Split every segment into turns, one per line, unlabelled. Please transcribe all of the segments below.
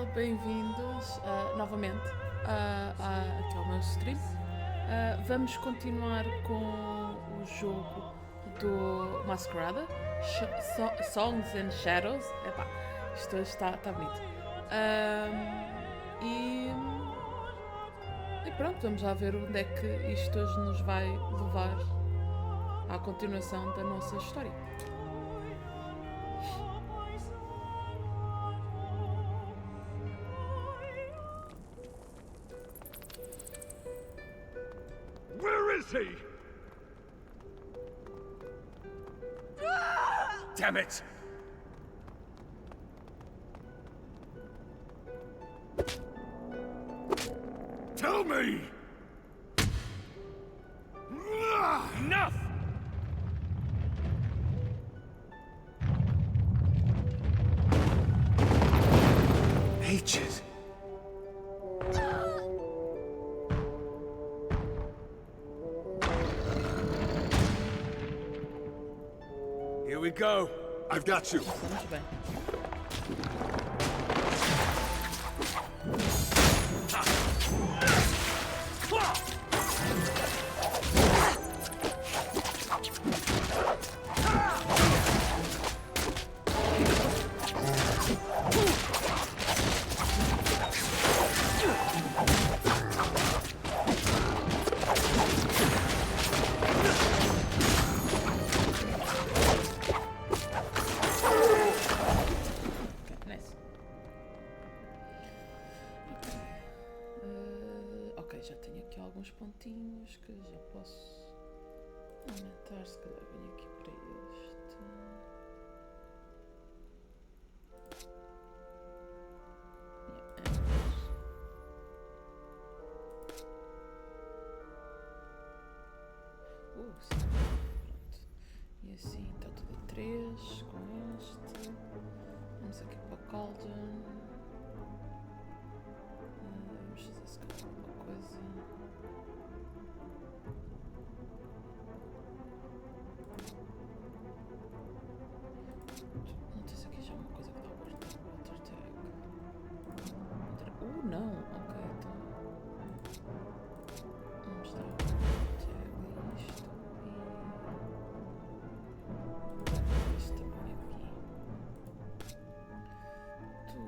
pessoal, bem-vindos novamente aqui ao meu stream. Vamos continuar com o jogo do Mascarada, Songs and Shadows. Epá, isto hoje está bonito. E pronto, vamos lá ver onde é que isto hoje nos vai levar à continuação da nossa história.
Where is he? Damn it! Tell me! Enough! H's. Here we go. I've got you.
Muito bem. Ok, já tenho aqui alguns pontinhos que já posso aumentar, se calhar venho aqui para este. Sim, pronto. E assim está tudo a 3 com este. Vamos aqui para o Cauldron. Vamos fazer se calhar alguma coisa. Não tens aqui já uma coisa que dá o water tag? Não! Ok, então. Vamos dar o water tag isto e. Isto também aqui. Tu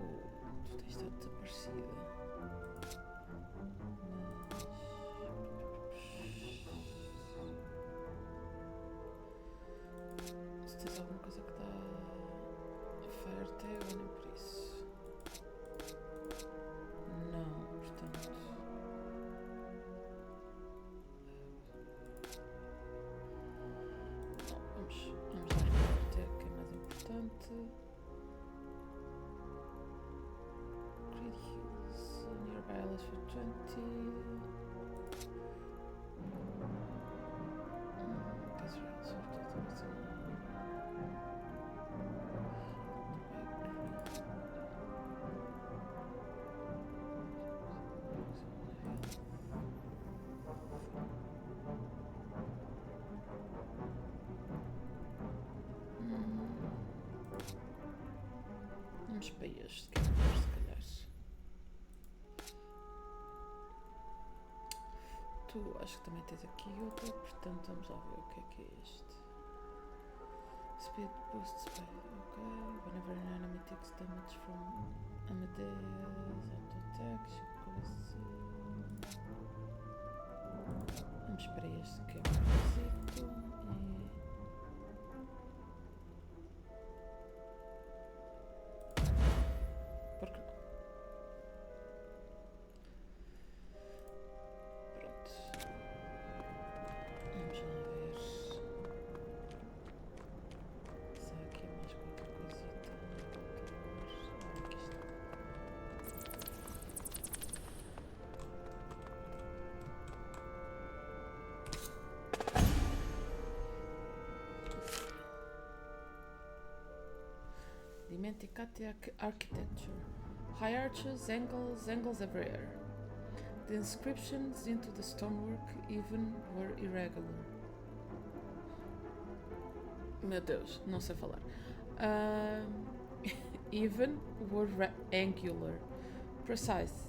tens estado desaparecida. Se tens alguma coisa que dá a fire tag ou nem por isso? Não, portanto. Não, vamos dar a fire tag que é mais importante. Creed Hills, nearby allies for 20. Israel, sobretudo. Vamos para este, que é melhor, se calhar. Tu acho que também tens aqui outra, portanto vamos lá ver o que é este. Speed boost speed, ok. Whenever an enemy takes damage from Amadeus auto attack, vamos para este que é o requisito e. Por que não? Pronto. Vamos lá ver se há aqui mais qualquer coisita. Aqui está. Dimenticate architecture. High arches, angles everywhere. The inscriptions into the stonework even were irregular. Meu Deus, não sei falar. Even were angular. Precise.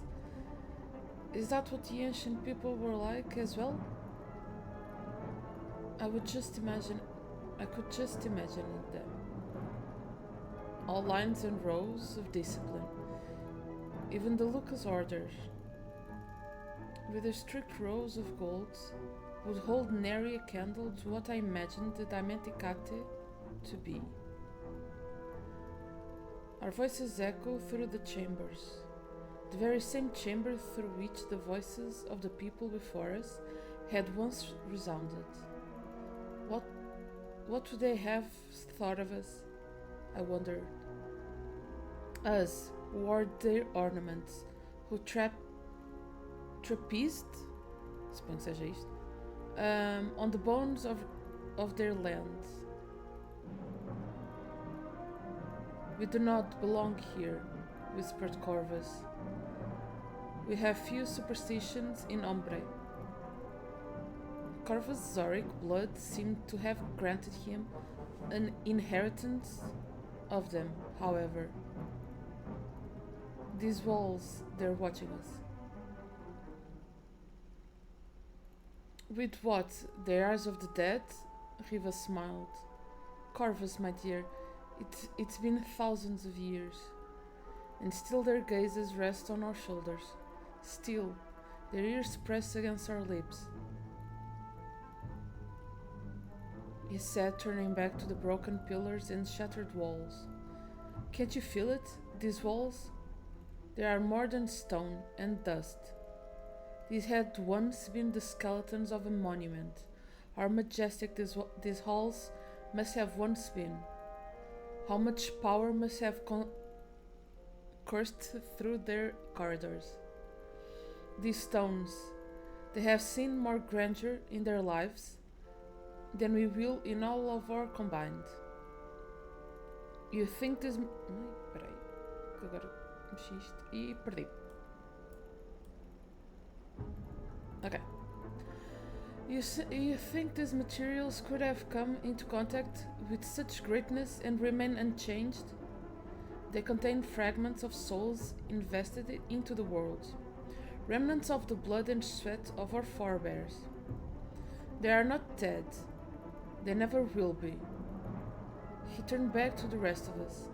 Is that what the ancient people were like as well? I could just imagine them. All lines and rows of discipline. Even the Lucas orders, with their strict rows of golds, would hold nary a candle to what I imagined the Dimenticate to be. Our voices echo through the chambers, the very same chamber through which the voices of the people before us had once resounded. What would they have thought of us? I wondered. Us, who wore their ornaments, who trapezed, suponho que seja isto, on the bones of their lands. We do not belong here, whispered Corvus. We have few superstitions in Ombre. Corvus' Zoric blood seemed to have granted him an inheritance of them, however. These walls, they're watching us. With what? The eyes of the dead? Riva smiled. Corvus, my dear, it's been thousands of years. And still their gazes rest on our shoulders. Still, their ears press against our lips. He said, turning back to the broken pillars and shattered walls. Can't you feel it, these walls? They are more than stone and dust. These had once been the skeletons of a monument. How majestic these halls must have once been. How much power must have coursed through their corridors. These stones, they have seen more grandeur in their lives than we will in all of our combined. You think this... Peraí, que agora mexi isto e perdi. Okay. You think these materials could have come into contact with such greatness and remain unchanged? They contain fragments of souls invested into the world, remnants of the blood and sweat of our forebears. They are not dead. They never will be. He turned back to the rest of us.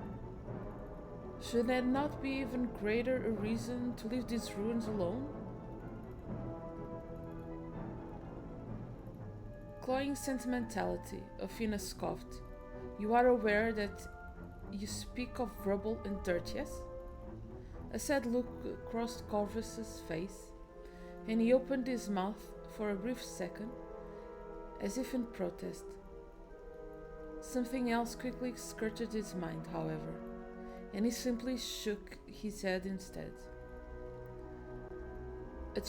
Should there not be even greater a reason to leave these ruins alone? Cloying sentimentality, Athena scoffed. You are aware that you speak of rubble and dirt, yes? A sad look crossed Corvus's face, and he opened his mouth for a brief second, as if in protest. Something else quickly skirted his mind, however, and he simply shook his head instead. A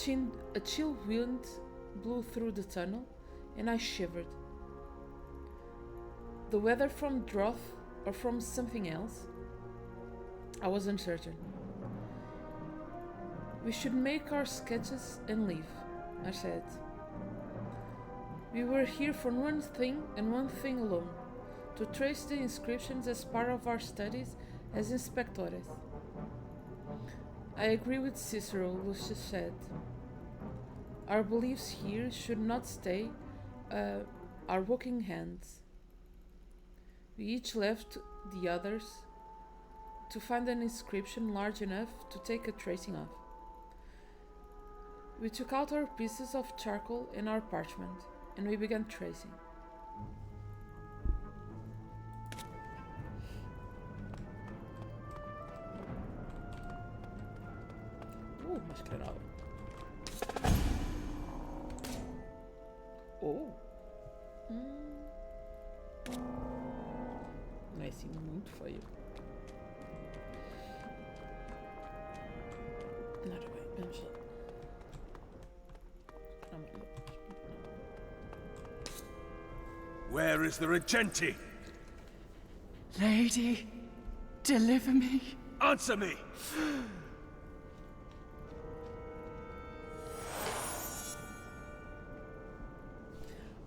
chill wind blew through the tunnel, and I shivered. The weather from drought or from something else? I was uncertain. We should make our sketches and leave, I said. We were here for one thing and one thing alone, to trace the inscriptions as part of our studies as inspectores. I agree with Cicero, Lucius said. Our beliefs here should not stay our working hands. We each left the others to find an inscription large enough to take a tracing of. We took out our pieces of charcoal and our parchment, and we began tracing. Mascarada. Oh. Não é assim muito feio. Ora bem, vamos lá.
Where is the Regenti?
Lady, deliver me.
Answer me!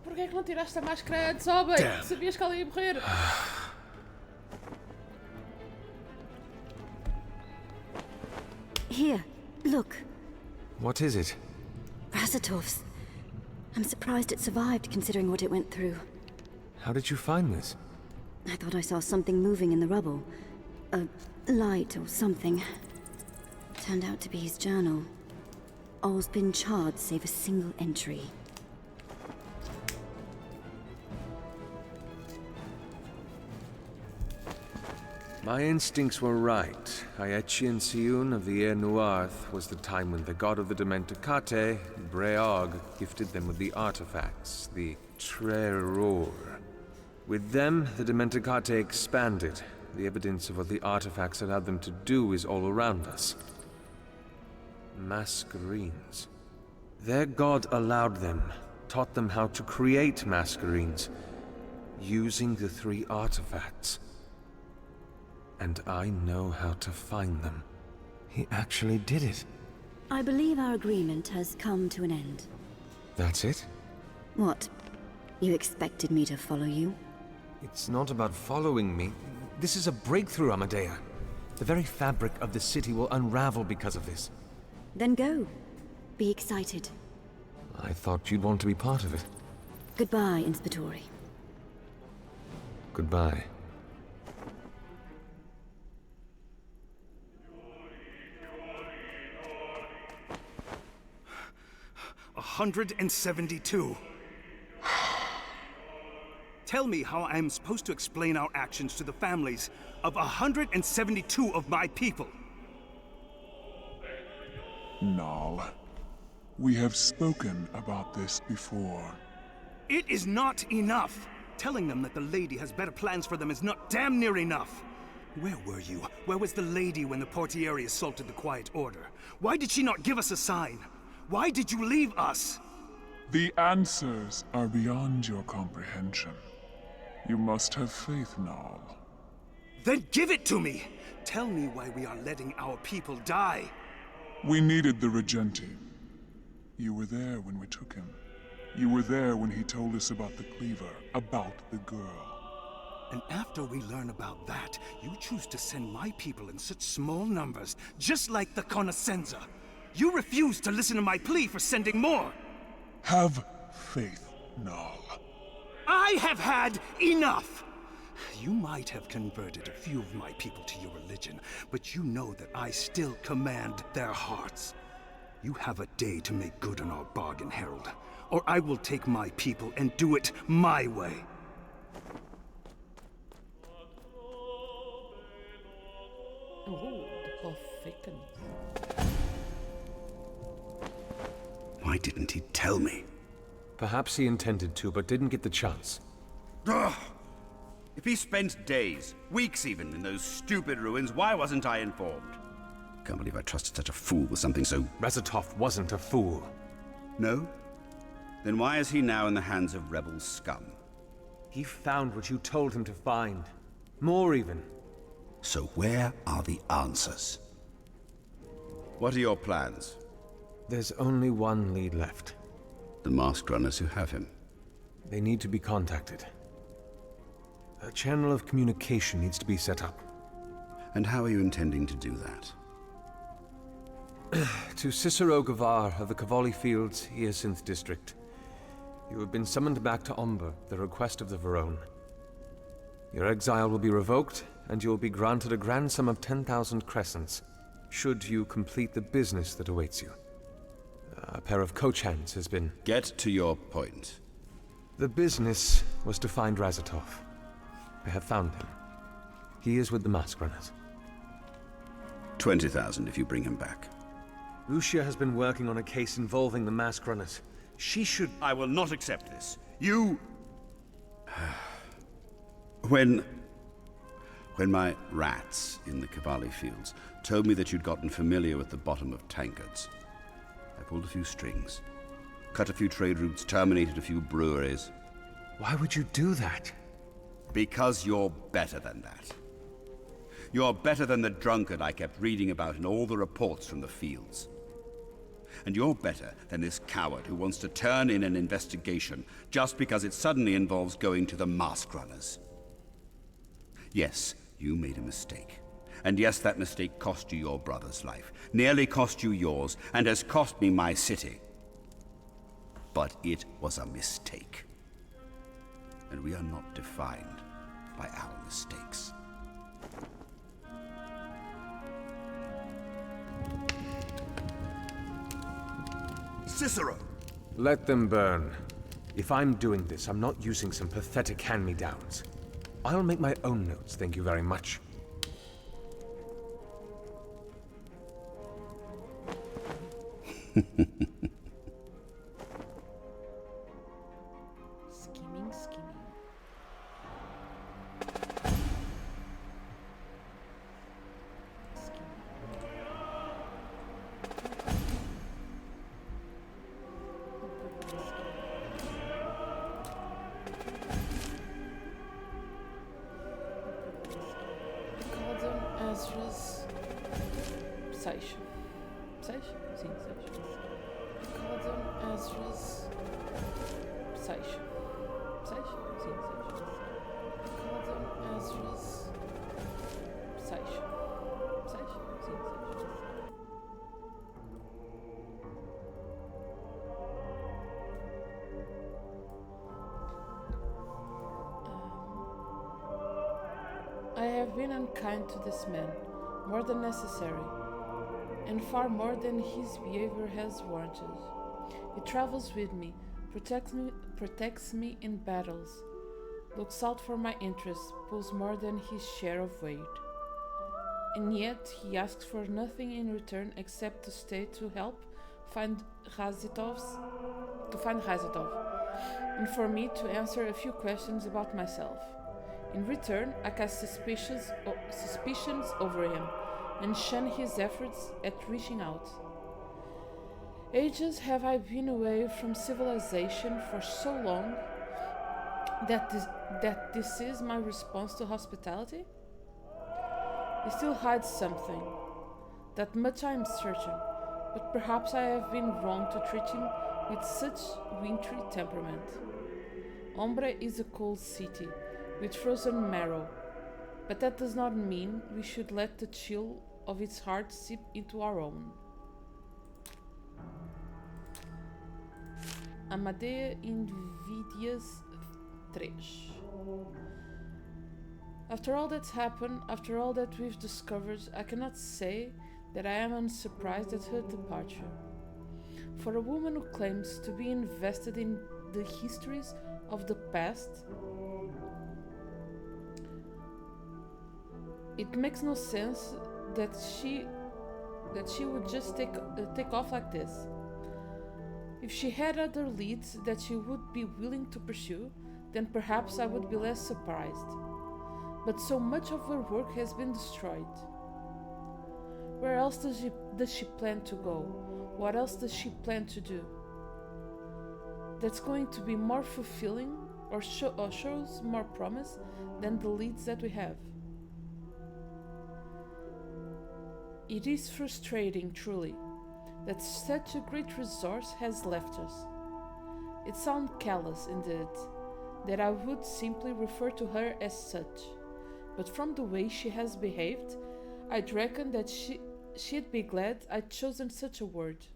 Porquê é que não tiraste a máscara antes, homem?
Damn.
Sabias que ela ia morrer?
Here, look.
What is it?
Razatov's. I'm surprised it survived, considering what it went through.
How did you find this?
I thought I saw something moving in the rubble. A light or something. Turned out to be his journal. All's been charred save a single entry.
My instincts were right. Aechian Siun of the Air Nuarth was the time when the god of the Dementicate, Breog, gifted them with the artifacts, the Treror. With them, the Dementicate expanded. The evidence of what the artifacts allowed them to do is all around us. Masquerines. Their god allowed them, taught them how to create Masquerines, using the 3 artifacts. And I know how to find them. He actually did it.
I believe our agreement has come to an end.
That's it?
What? You expected me to follow you?
It's not about following me. This is a breakthrough, Amadea. The very fabric of the city will unravel because of this.
Then go. Be excited.
I thought you'd want to be part of it.
Goodbye, Inspettori.
Goodbye.
$172. Tell me how I am supposed to explain our actions to the families of 172 of my people.
Null. We have spoken about this before.
It is not enough. Telling them that the lady has better plans for them is not damn near enough. Where were you? Where was the lady when the Portieri assaulted the Quiet Order? Why did she not give us a sign? Why did you leave us?
The answers are beyond your comprehension. You must have faith, Null.
Then give it to me! Tell me why we are letting our people die.
We needed the Regenti. You were there when we took him. You were there when he told us about the Cleaver, about the girl.
And after we learn about that, you choose to send my people in such small numbers, just like the Conoscenza. You refuse to listen to my plea for sending more.
Have faith, Null.
I have had enough! You might have converted a few of my people to your religion, but you know that I still command their hearts. You have a day to make good on our bargain, Herald, or I will take my people and do it my way.
Oh, the plot thickens.
Why didn't he tell me?
Perhaps he intended to, but didn't get the chance.
Ugh. If he spent days, weeks even, in those stupid ruins, why wasn't I informed? Can't believe I trusted such a fool with something so...
Razatov wasn't a fool.
No? Then why is he now in the hands of rebel scum?
He found what you told him to find. More even.
So where are the answers? What are your plans?
There's only one lead left.
The masked runners who have him.
They need to be contacted. A channel of communication needs to be set up.
And how are you intending to do that?
To Cicero Gavar of the Cavalli Fields, Hyacinth District. You have been summoned back to Omber, the request of the Verone. Your exile will be revoked, and you will be granted a grand sum of 10,000 crescents, should you complete the business that awaits you. A pair of coach hands has been...
Get to your point.
The business was to find Razatov. I have found him. He is with the Mask Runners.
20,000 if you bring him back.
Lucia has been working on a case involving the Mask Runners. She should...
I will not accept this. You... When my rats in the Cavalli Fields told me that you'd gotten familiar with the bottom of tankards, I pulled a few strings, cut a few trade routes, terminated a few breweries.
Why would you do that?
Because you're better than that. You're better than the drunkard I kept reading about in all the reports from the fields. And you're better than this coward who wants to turn in an investigation just because it suddenly involves going to the Mask Runners. Yes, you made a mistake. And yes, that mistake cost you your brother's life, nearly cost you yours, and has cost me my city. But it was a mistake. And we are not defined by our mistakes. Cicero!
Let them burn. If I'm doing this, I'm not using some pathetic hand-me-downs. I'll make my own notes, thank you very much.
Scheming, scheming. Calden, Ezra's... 6. 6? Sim, 6. Calden, Ezra's... 6. 6? Sim, 6. Calden, Ezra's... 6. 6? Sim, 6. I have been unkind to this man, more than necessary, and far more than his behavior has warranted. He travels with me, protects me in battles, looks out for my interests, pulls more than his share of weight. And yet he asks for nothing in return except to stay to help find Razitov, and for me to answer a few questions about myself. In return, I cast suspicions over him and shun his efforts at reaching out. Ages have I been away from civilization for so long that this is my response to hospitality? He still hides something. That much I am certain, but perhaps I have been wrong to treat him with such wintry temperament. Ombre is a cold city, with frozen marrow, but that does not mean we should let the chill of its heart seep into our own. Amadea Invidias 3. After all that's happened, after all that we've discovered, I cannot say that I am unsurprised at her departure. For a woman who claims to be invested in the histories of the past, it makes no sense that she would just take off like this. If she had other leads that she would be willing to pursue, then perhaps I would be less surprised. But so much of her work has been destroyed. Where else does she plan to go? What else does she plan to do? That's going to be more fulfilling or shows more promise than the leads that we have. It is frustrating, truly, that such a great resource has left us. It sounds callous, indeed, that I would simply refer to her as such, but from the way she has behaved, I'd reckon that she'd be glad I'd chosen such a word.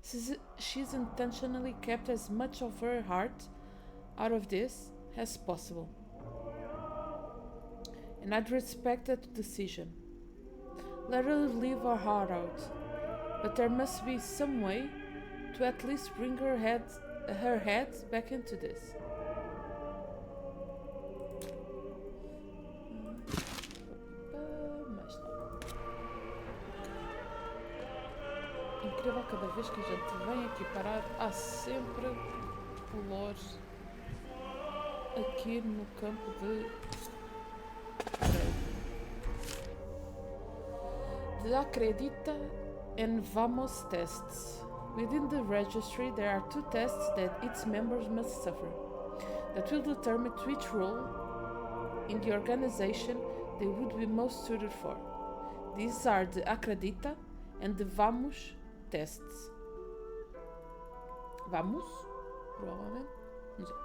She's intentionally kept as much of her heart out of this as possible, and I'd respect that decision. Let her leave her heart out, but there must be some way to at least bring her head back into this. Mais não. Incrível, cada vez que a gente vem aqui parar, há sempre lore aqui no campo de The Acredita and Vamos tests. Within the registry, there are 2 tests that its members must suffer, that will determine which role in the organization they would be most suited for. These are the Acredita and the Vamos tests. Vamos? Provavelmente. Não sei.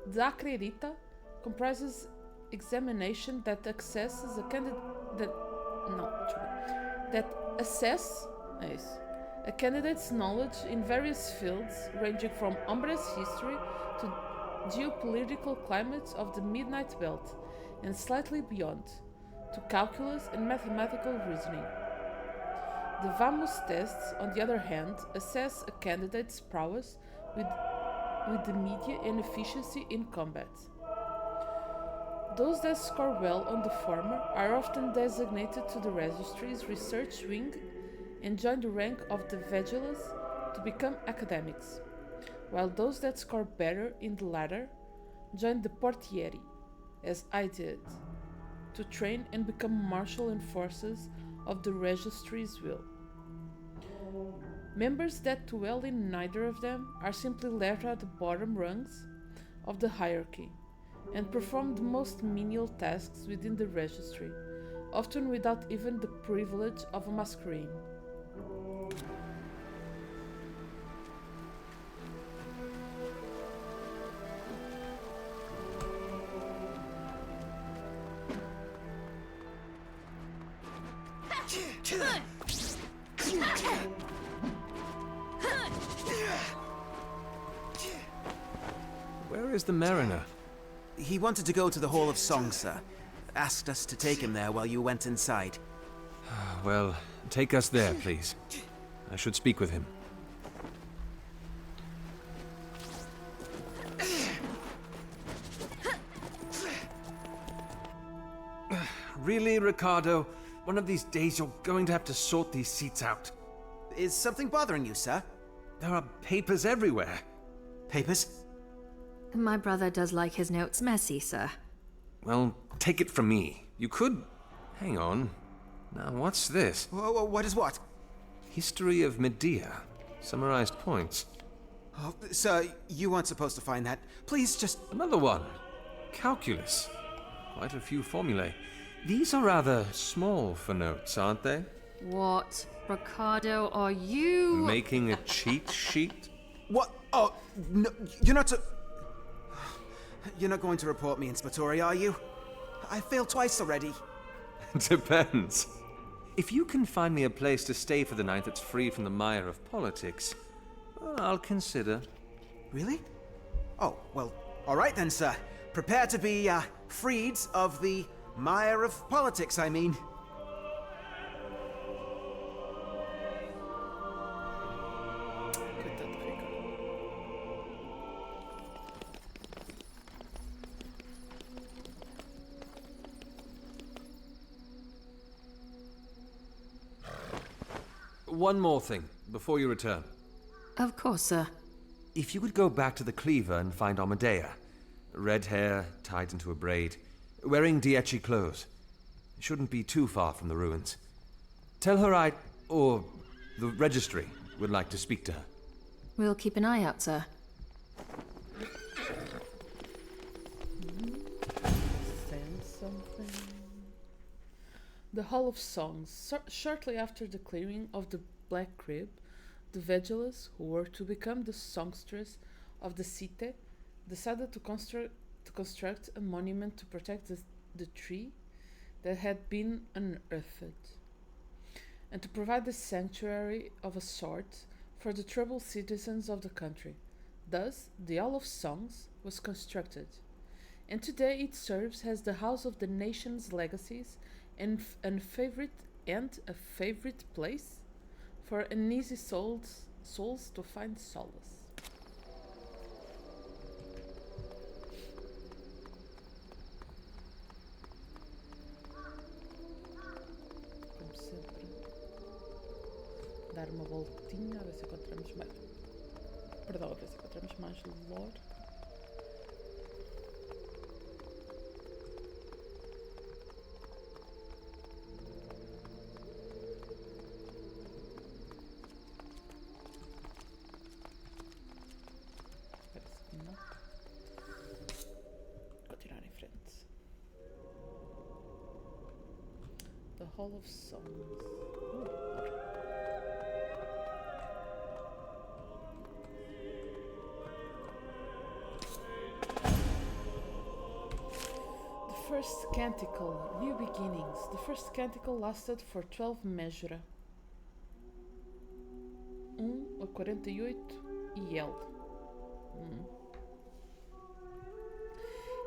The Acredita comprises examination that accesses a candidate that assess é isso, a candidate's knowledge in various fields ranging from Umbre's history to geopolitical climates of the Midnight Belt and slightly beyond, to calculus and mathematical reasoning. The Vamos tests, on the other hand, assess a candidate's prowess with the media and efficiency in combat. Those that score well on the former are often designated to the registry's research wing and join the rank of the Vegulas to become academics, while those that score better in the latter join the Portieri, as I did, to train and become marshal and forces of the registry's will. Members that do well in neither of them are simply left at the bottom rungs of the hierarchy and perform the most menial tasks within the registry, often without even the privilege of a masquerade.
Where is the mariner?
He wanted to go to the Hall of Song, sir. Asked us to take him there while you went inside.
Well, take us there, please. I should speak with him. Really, Ricardo? One of these days you're going to have to sort these seats out.
Is something bothering you, sir?
There are papers everywhere.
Papers?
My brother does like his notes messy, sir.
Well, take it from me. You could... Hang on. Now, what's this?
What is what?
History of Medea. Summarized points.
Oh, sir, you weren't supposed to find that. Please just...
Another one. Calculus. Quite a few formulae. These are rather small for notes, aren't they?
What, Ricardo, are you...
Making a cheat sheet?
What? Oh, no, you're not so... You're not going to report me, Inspector, are you? I failed twice already.
Depends. If you can find me a place to stay for the night that's free from the mire of politics, well, I'll consider.
Really? Oh, well, all right then, sir. Prepare to be, freed of the mire of politics, I mean.
One more thing, before you return.
Of course, sir.
If you could go back to the Cleaver and find Amadea. Red hair, tied into a braid, wearing Dieci clothes. Shouldn't be too far from the ruins. Tell her or the registry, would like to speak to her.
We'll keep an eye out, sir.
Send something. The Hall of Songs. Shortly after the clearing of the Black Crib, the Vegulas, who were to become the songstress of the Cite, decided to construct a monument to protect the tree that had been unearthed, and to provide a sanctuary of a sort for the troubled citizens of the country. Thus, the Hall of Songs was constructed, and today it serves as the house of the nation's legacies and a favorite place for uneasy souls to find solace. Como sempre, dar uma voltinha a ver se encontramos mais. Perdão, a ver se encontramos mais lore. The Hall of Songs. The first canticle, New Beginnings. The first canticle lasted for 12 measura. 1 a 48 L.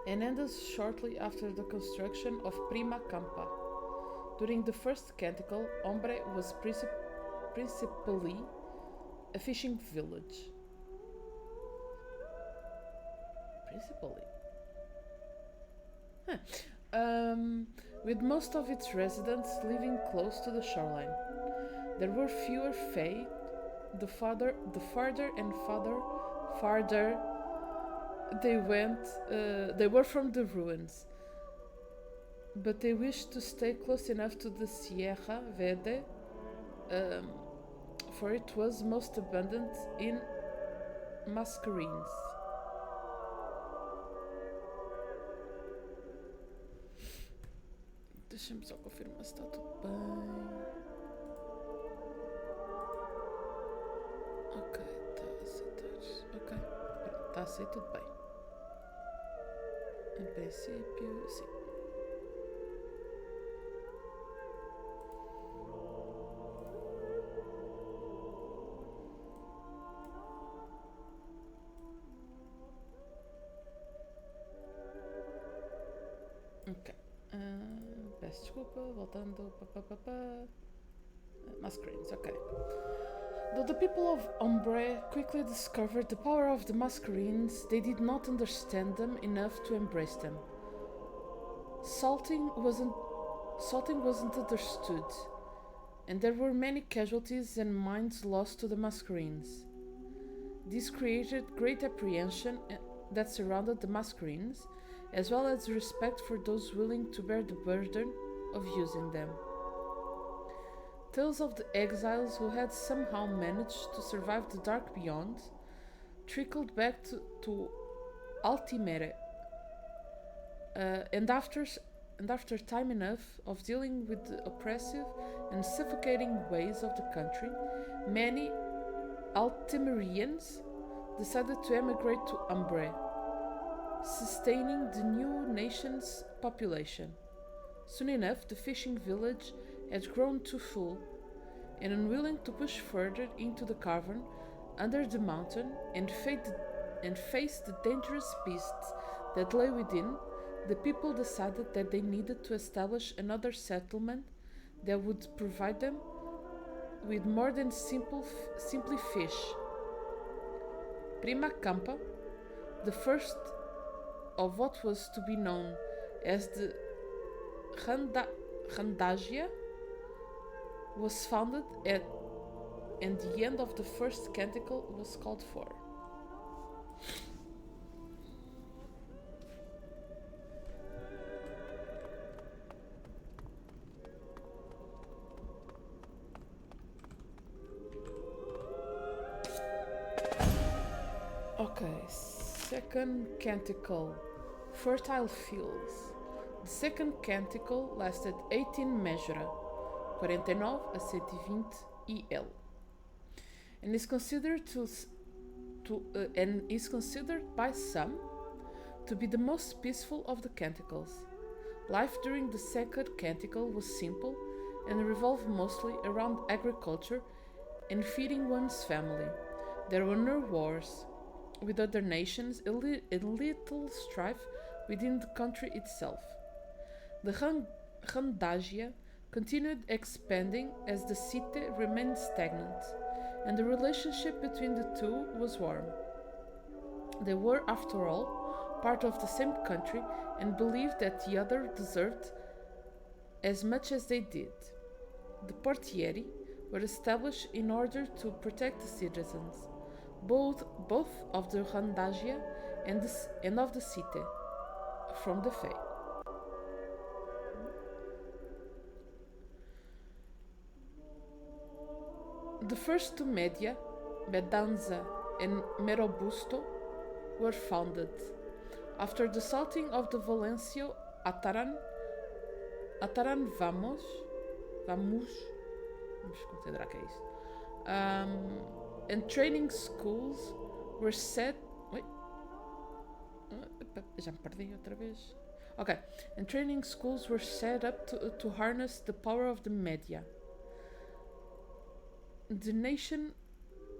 And ended shortly after the construction of Prima Campa. During the first canticle, Ombre was principally a fishing village. Principally. With most of its residents living close to the shoreline. There were fewer fae the farther they went, they were from the ruins. But they wished to stay close enough to the Sierra Verde, for it was most abundant in Mascarenes. Deixa-me só confirmar se está tudo bem. Ok, está a aceitar. Ok, está aceito, tudo bem. Em princípio, sim. Ok. Peço desculpa, voltando. Masquerades, ok. Though the people of Ombre quickly discovered the power of the Masquerades, they did not understand them enough to embrace them. Salting wasn't understood, and there were many casualties and minds lost to the Masquerades. This created great apprehension that surrounded the Masquerades, as well as respect for those willing to bear the burden of using them. Tales of the exiles who had somehow managed to survive the dark beyond trickled back to Altimere, and after time enough of dealing with the oppressive and suffocating ways of the country, many Altimerians decided to emigrate to Umbre, sustaining the new nation's population. Soon enough, the fishing village had grown too full, and unwilling to push further into the cavern under the mountain and face the dangerous beasts that lay within, the people decided that they needed to establish another settlement that would provide them with more than simply fish. Prima Campa, the first of what was to be known as the Randagia, was founded and the end of the first canticle was called for. Okay, second canticle, Fertile Fields. The second canticle lasted 18 measura, 49 a 120 EL, and is considered by some to be the most peaceful of the canticles. Life during the second canticle was simple and revolved mostly around agriculture and feeding one's family. There were no wars with other nations and little strife within the country itself. The Randagia continued expanding as the city remained stagnant, and the relationship between the two was warm. They were, after all, part of the same country and believed that the other deserved as much as they did. The portieri were established in order to protect the citizens, both of the Randagia and of the city, from the Fae. The first two media, Medanza and Merobusto, were founded. After the salting of the Valencio Ataran Vamos, vamos considerar que é isto, and training schools were set. Já me perdi outra vez. Okay, and training schools were set up to harness the power of the media. The nation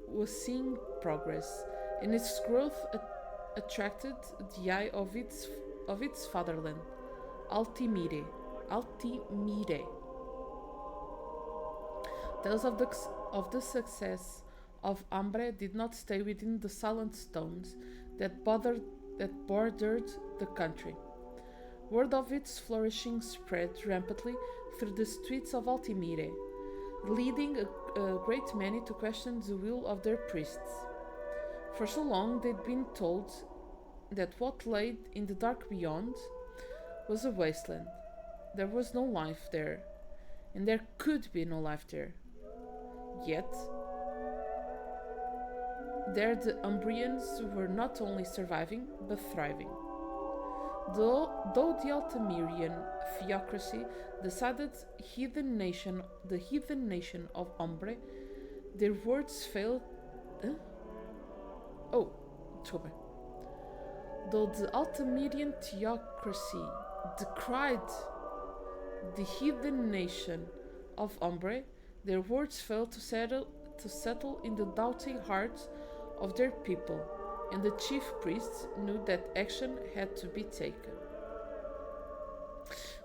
was seeing progress, and its growth attracted the eye of its fatherland, Altimire. Tales of the success of Ambre did not stay within the silent stones that bordered the country. Word of its flourishing spread rampantly through the streets of Altimire, leading a great many to question the will of their priests. For so long they'd been told that what lay in the dark beyond was a wasteland. There was no life there, and there could be no life there. Yet, there the Umbrians were not only surviving, but thriving. Though the Altamirian theocracy decided the heathen nation of Umbre, their words failed. Desculpa. Though the Altamirian theocracy decried the heathen nation of Umbre, their words failed to settle in the doubting hearts of their people, and the chief priests knew that action had to be taken.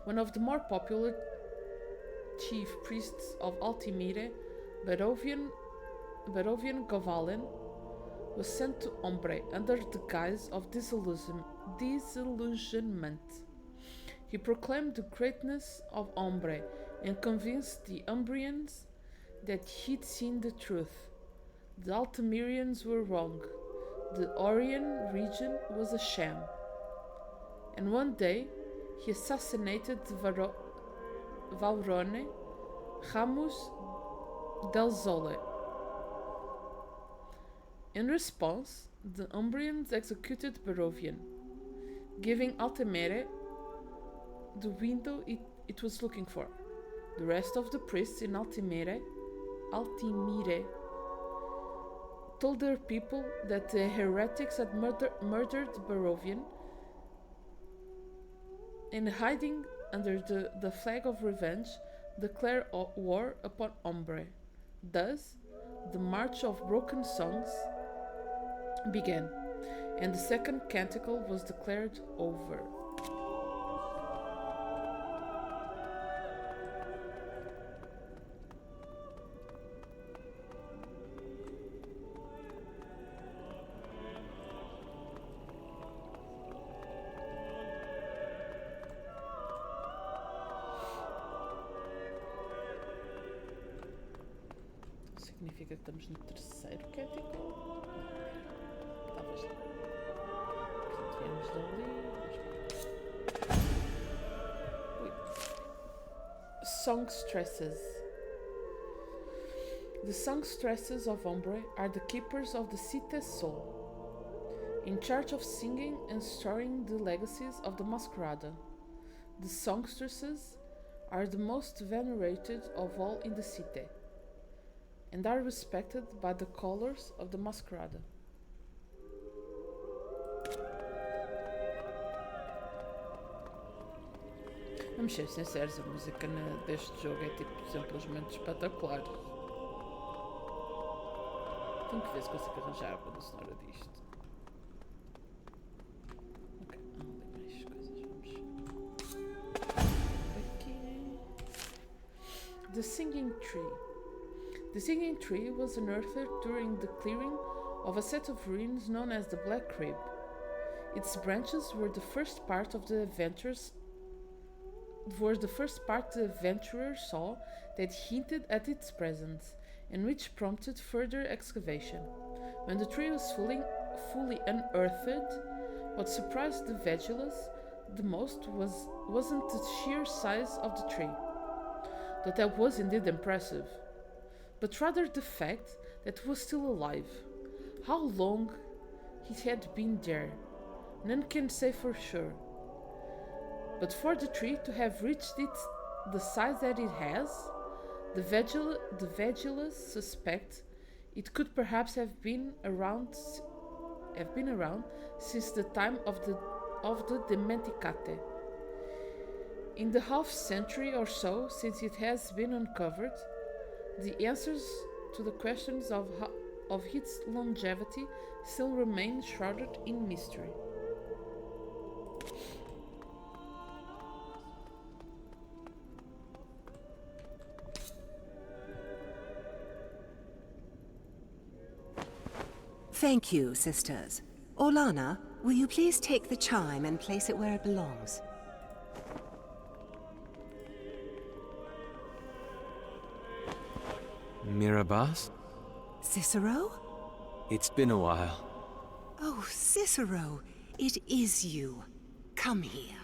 One of the more popular chief priests of Altimire, Barovian Govalen, was sent to Umbre under the guise of disillusionment. He proclaimed the greatness of Umbre and convinced the Umbrians that he'd seen the truth. The Altamirians were wrong. The Orion region was a sham. And one day he assassinated Vaurone Ramus del Zole. In response, the Umbrians executed Barovian, giving Altamire the window it was looking for. The rest of the priests in Altimire told their people that the heretics had murdered Barovian, and hiding under the flag of revenge, declared war upon Umbre. Thus, the March of Broken Songs began, and the second canticle was declared over. Significa que estamos no terceiro cântico? Talvez não. Portanto, viemos dali. Songstresses. The songstresses of Umbre are the keepers of the Cité's soul, in charge of singing and storing the legacies of the Mascarada. The songstresses are the most venerated of all in the Cité, and are respected by the callers of the Mascarada. Vamos ser sinceros, a música deste jogo é tipo simplesmente espetacular. Tenho que ver se consigo arranjar a banda sonora disto. Ok, não li mais coisas, vamos aqui. The Singing Tree. The Singing Tree was unearthed during the clearing of a set of ruins known as the Black Crib. Its branches were the first part the adventurer saw that hinted at its presence, and which prompted further excavation. When the tree was fully unearthed, what surprised the Vegulas the most wasn't the sheer size of the tree, though that was indeed impressive, but rather the fact that it was still alive. How long it had been there, none can say for sure. But for the tree to have reached the size that it has, the Vegulas suspect it could perhaps have been around since the time of the Dementicate, In the half century or so since it has been uncovered, the answers to the questions of its longevity still remain shrouded in mystery.
Thank you, sisters. Orlana, will you please take the chime and place it where it belongs?
Mirabas?
Cicero?
It's been a while.
Oh, Cicero, it is you. Come here.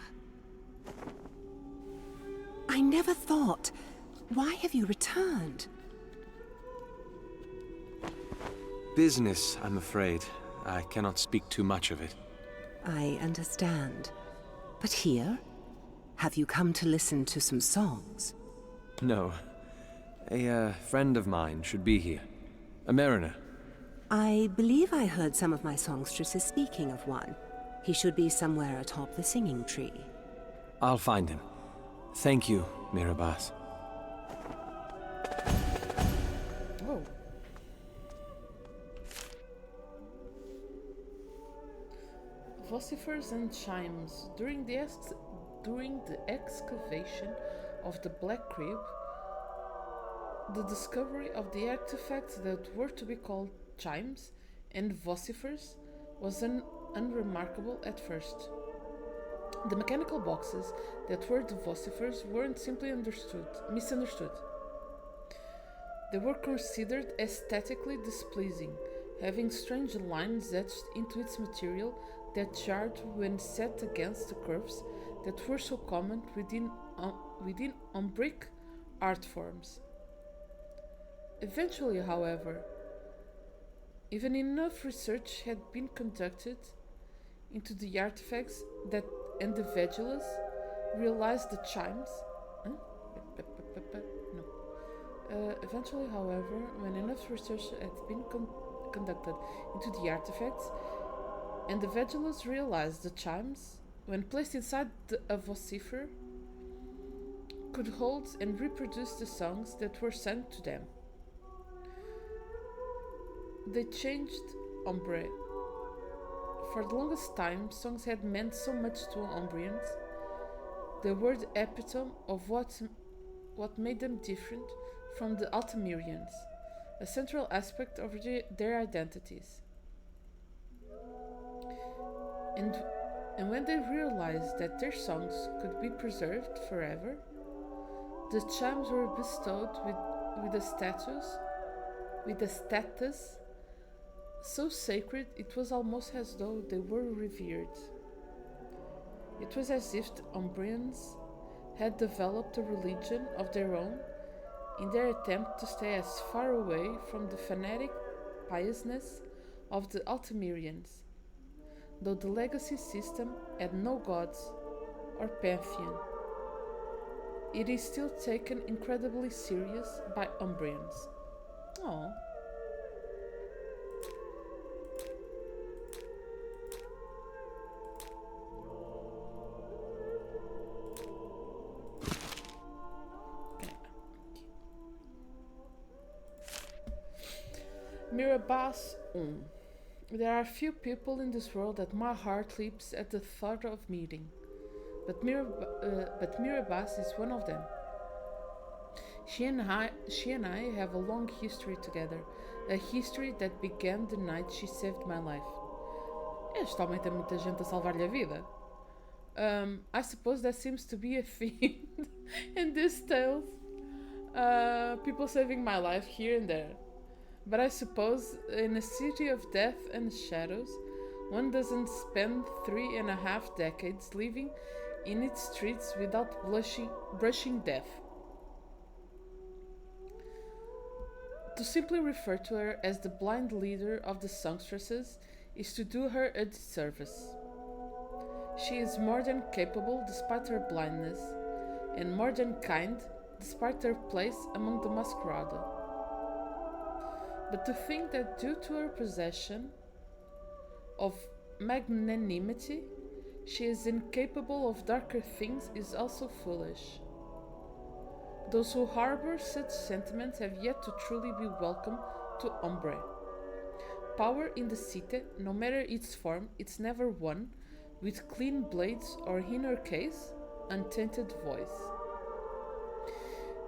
I never thought. Why have you returned?
Business, I'm afraid. I cannot speak too much of it.
I understand. But here? Have you come to listen to some songs?
No. A friend of mine should be here. A mariner.
I believe I heard some of my songstresses speaking of one. He should be somewhere atop the singing tree.
I'll find him. Thank you, Mirabas.
Oh. Vocifers and chimes. During the excavation of the Black Crib, the discovery of the artifacts that were to be called chimes and vocifers was unremarkable at first. The mechanical boxes that were the vocifers weren't simply misunderstood. They were considered aesthetically displeasing, having strange lines etched into its material that jarred when set against the curves that were so common within Umbric art forms. Eventually, however, even enough research had been conducted into the artifacts that individuals realized the chimes. Eventually, however, when enough research had been conducted into the artifacts, individuals realized the chimes, when placed inside a vocifer, could hold and reproduce the songs that were sung to them. They changed Ombre. For the longest time, songs had meant so much to Umbrians. They were the epitome of what made them different from the Altamirians, a central aspect of their identities. And when they realized that their songs could be preserved forever, the chimes were bestowed with a status so sacred it was almost as though they were revered. It was as if the Umbrians had developed a religion of their own in their attempt to stay as far away from the fanatic piousness of the Altamirians, though the legacy system had no gods or pantheon. It is still taken incredibly serious by Umbrians. Oh. Mirabas 1. There are few people in this world that my heart leaps at the thought of meeting, but Mirabas is one of them. She and I have a long history together, a history that began the night she saved my life. Este homem tem muita gente a salvar-lhe a vida. I suppose that seems to be a theme in these tales. People saving my life here and there. But I suppose in a city of death and shadows, one doesn't spend 3.5 decades living in its streets without brushing death. To simply refer to her as the blind leader of the songstresses is to do her a disservice. She is more than capable despite her blindness, and more than kind despite her place among the Mascarada. But to think that due to her possession of magnanimity, she is incapable of darker things is also foolish. Those who harbor such sentiments have yet to truly be welcome to Ombre. Power in the city, no matter its form, it's never won with clean blades or, in her case, untainted voice.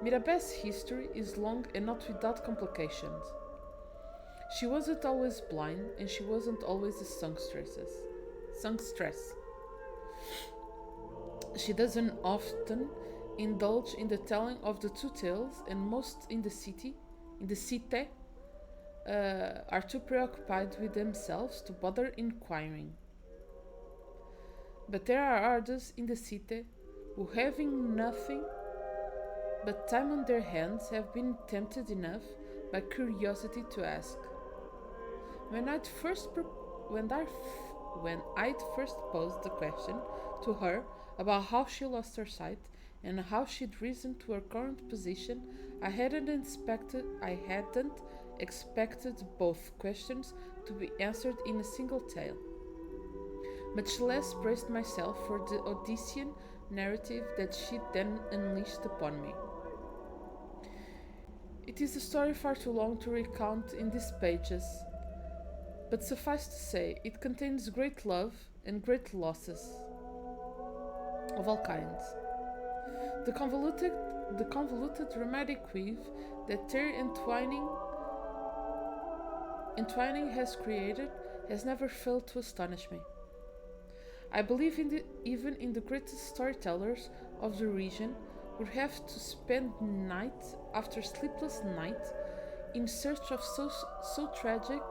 Mirabeau's history is long and not without complications. She wasn't always blind, and she wasn't always a songstress. She doesn't often indulge in the telling of the two tales, and most in the city, are too preoccupied with themselves to bother inquiring. But there are others in the city who, having nothing but time on their hands, have been tempted enough by curiosity to ask. When I'd first posed the question to her about how she lost her sight and how she'd risen to her current position, I hadn't expected both questions to be answered in a single tale, much less braced myself for the Odyssean narrative that she then unleashed upon me. It is a story far too long to recount in these pages, but suffice to say, it contains great love and great losses of all kinds. The convoluted dramatic weave that their entwining has created has never failed to astonish me. I believe even in the greatest storytellers of the region would have to spend night after sleepless night in search of so tragic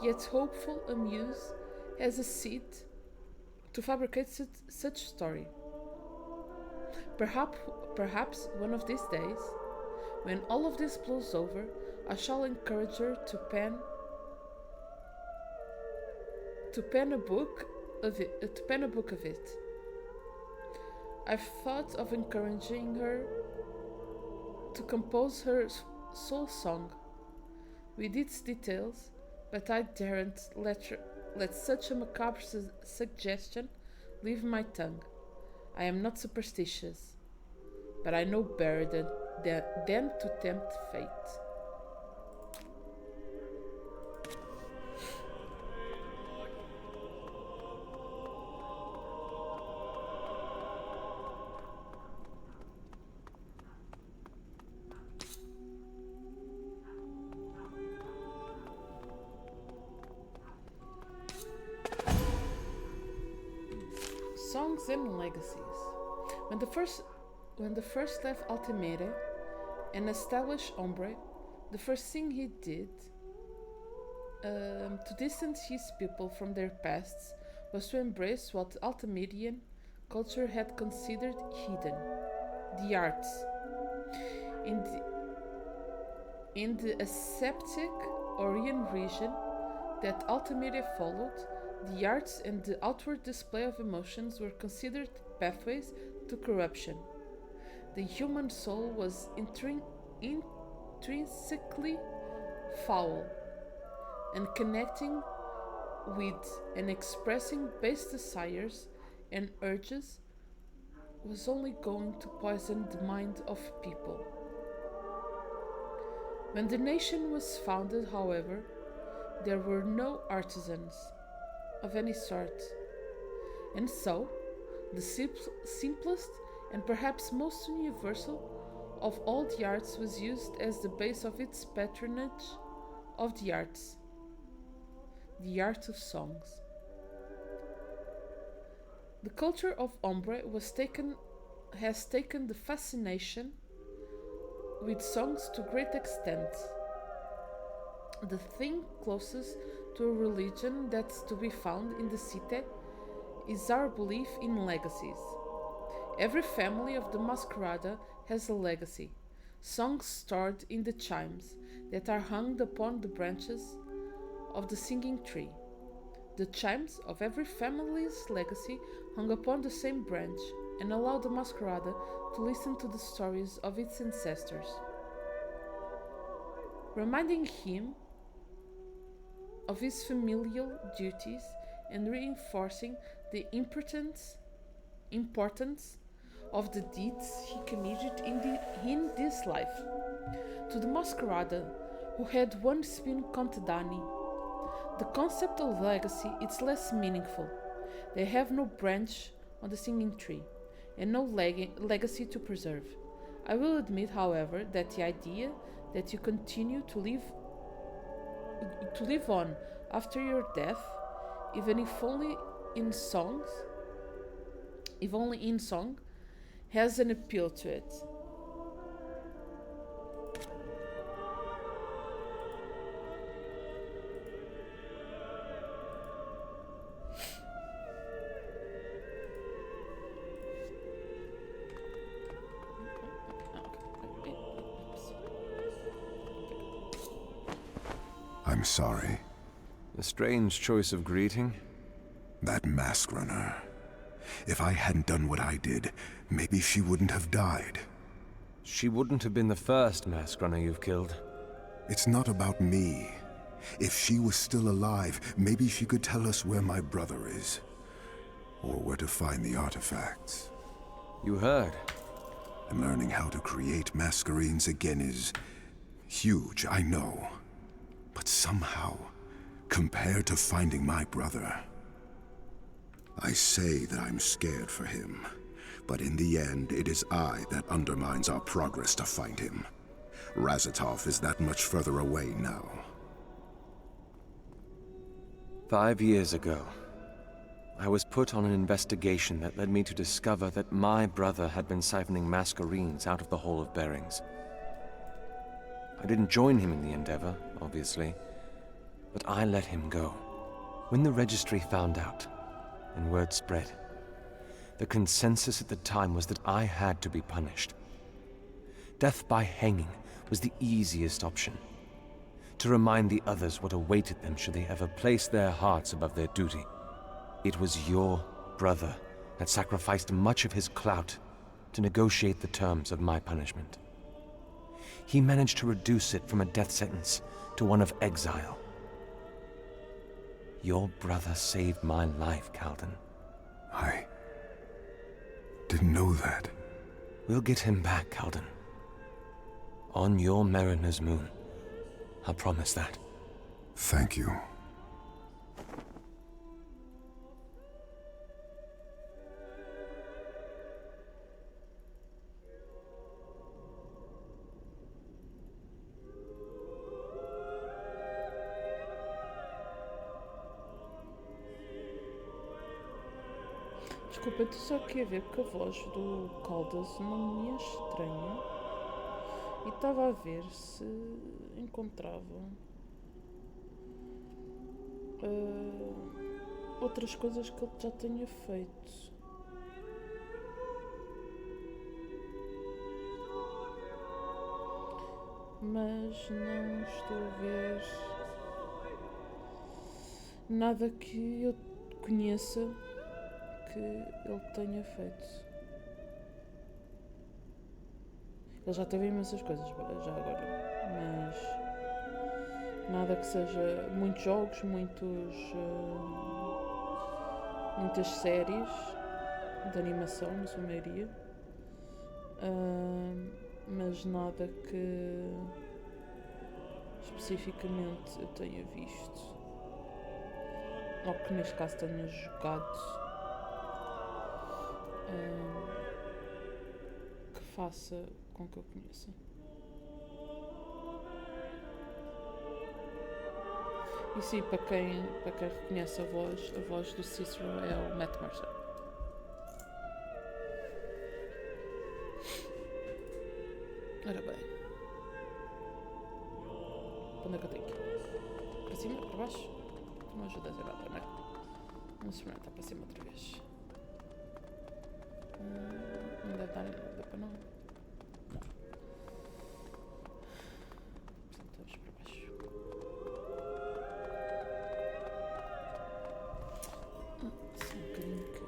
yet hopeful a muse as a seed to fabricate such story. Perhaps one of these days, when all of this blows over, I shall encourage her to pen a book of it. I've thought of encouraging her to compose her soul song with its details, but I daren't let such a macabre suggestion leave my tongue. I am not superstitious, but I know better than to tempt fate. Songs and legacies. When the first left Altamira and established Ombre, the first thing he did to distance his people from their pasts was to embrace what Altamirian culture had considered hidden: the arts. In the aseptic Orion region that Altamira followed, the arts and the outward display of emotions were considered pathways to corruption. The human soul was intrinsically foul, and connecting with and expressing base desires and urges was only going to poison the mind of people. When the nation was founded, however, there were no artisans of any sort, and so the simplest and perhaps most universal of all the arts was used as the base of its patronage of the arts, the art of songs. The culture of Ombre has taken the fascination with songs to great extent. The thing closest to a religion that's to be found in the city is our belief in legacies. Every family of the Mascarada has a legacy, songs stored in the chimes that are hung upon the branches of the singing tree. The chimes of every family's legacy hung upon the same branch and allow the Mascarada to listen to the stories of its ancestors, reminding him of his familial duties and reinforcing the importance of the deeds he committed in this life. To the Mascarada, who had once been contadani, the concept of legacy is less meaningful. They have no branch on the singing tree, and no legacy to preserve. I will admit, however, that the idea that you continue to live on after your death, even if only in song, has an appeal to it.
I'm sorry.
A strange choice of greeting.
That mask runner. If I hadn't done what I did, maybe she wouldn't have died.
She wouldn't have been the first mask runner you've killed.
It's not about me. If she was still alive, maybe she could tell us where my brother is. Or where to find the artifacts.
You heard.
And learning how to create masquerades again is huge, I know. But somehow, compared to finding my brother, I say that I'm scared for him, but in the end, it is I that undermines our progress to find him. Razatov is that much further away now.
5 years ago, I was put on an investigation that led me to discover that my brother had been siphoning masquerades out of the Hall of Bearings. I didn't join him in the endeavor, obviously, but I let him go. When the registry found out, and word spread, the consensus at the time was that I had to be punished. Death by hanging was the easiest option, to remind the others what awaited them should they ever place their hearts above their duty. It was your brother that sacrificed much of his clout to negotiate the terms of my punishment. He managed to reduce it from a death sentence to one of exile. Your brother saved my life, Calden.
I didn't know that.
We'll get him back, Calden. On your Mariner's moon. I promise that.
Thank you.
Desculpa, eu estou só aqui a ver que a voz do Caldas não me é estranha. E estava a ver se encontrava outras coisas que ele já tenha feito. Mas não estou a ver nada que eu conheça que ele tenha feito. Ele já teve imensas coisas já agora, mas nada que seja muitos jogos, muitas séries de animação, na sua maioria, mas nada que especificamente eu tenha visto, ou que neste caso tenha jogado, que faça com que eu conheça. E sim, para quem reconhece a voz do Cicero é o Matt Mercer. Ora bem. Para onde é que eu tenho que ir? Para cima? Para baixo? Tu não ajudas a nada, não é? Vamos experimentar para cima outra vez. Não deve dar nada para não. Portanto, vamos para baixo. Só um bocadinho que...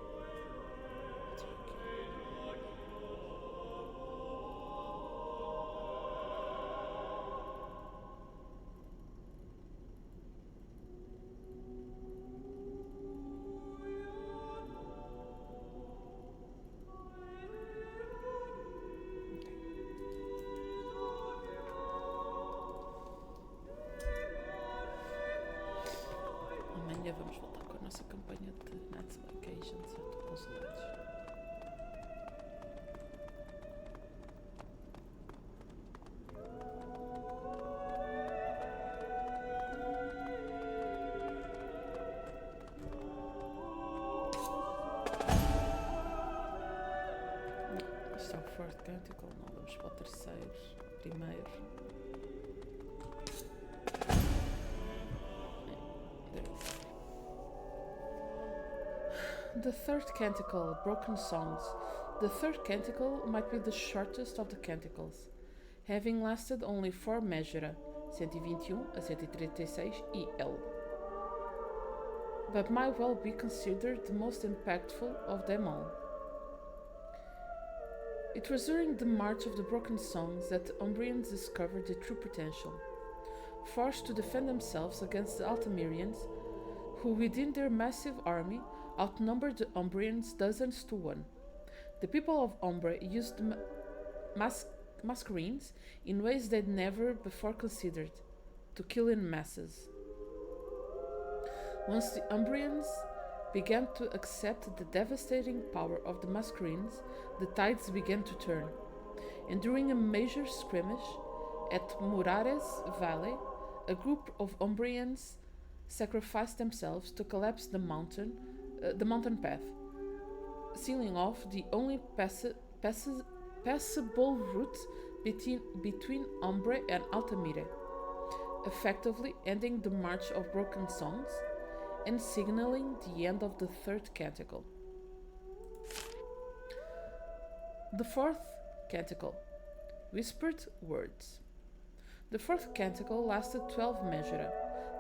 fourth canticle? Não, vamos para o terceiro. Primeiro. The third canticle, Broken Songs. The third canticle might be the shortest of the canticles, having lasted only 4 measura, 121 a 136 EL, but might well be considered the most impactful of them all. It was during the March of the Broken Songs that the Umbrians discovered their true potential. Forced to defend themselves against the Altamirians, who within their massive army outnumbered the Umbrians dozens to 1. The people of Umbre used the Mascarenes in ways they'd never before considered, to kill in masses. Once the Umbrians began to accept the devastating power of the Mascarenes, the tides began to turn, and during a major skirmish at Murares Valley, a group of Umbrians sacrificed themselves to collapse the mountain path, sealing off the only passable route between Umbre and Altamira, effectively ending the March of Broken Songs and signaling the end of the third canticle. The fourth canticle, Whispered Words. The fourth canticle lasted 12 measura,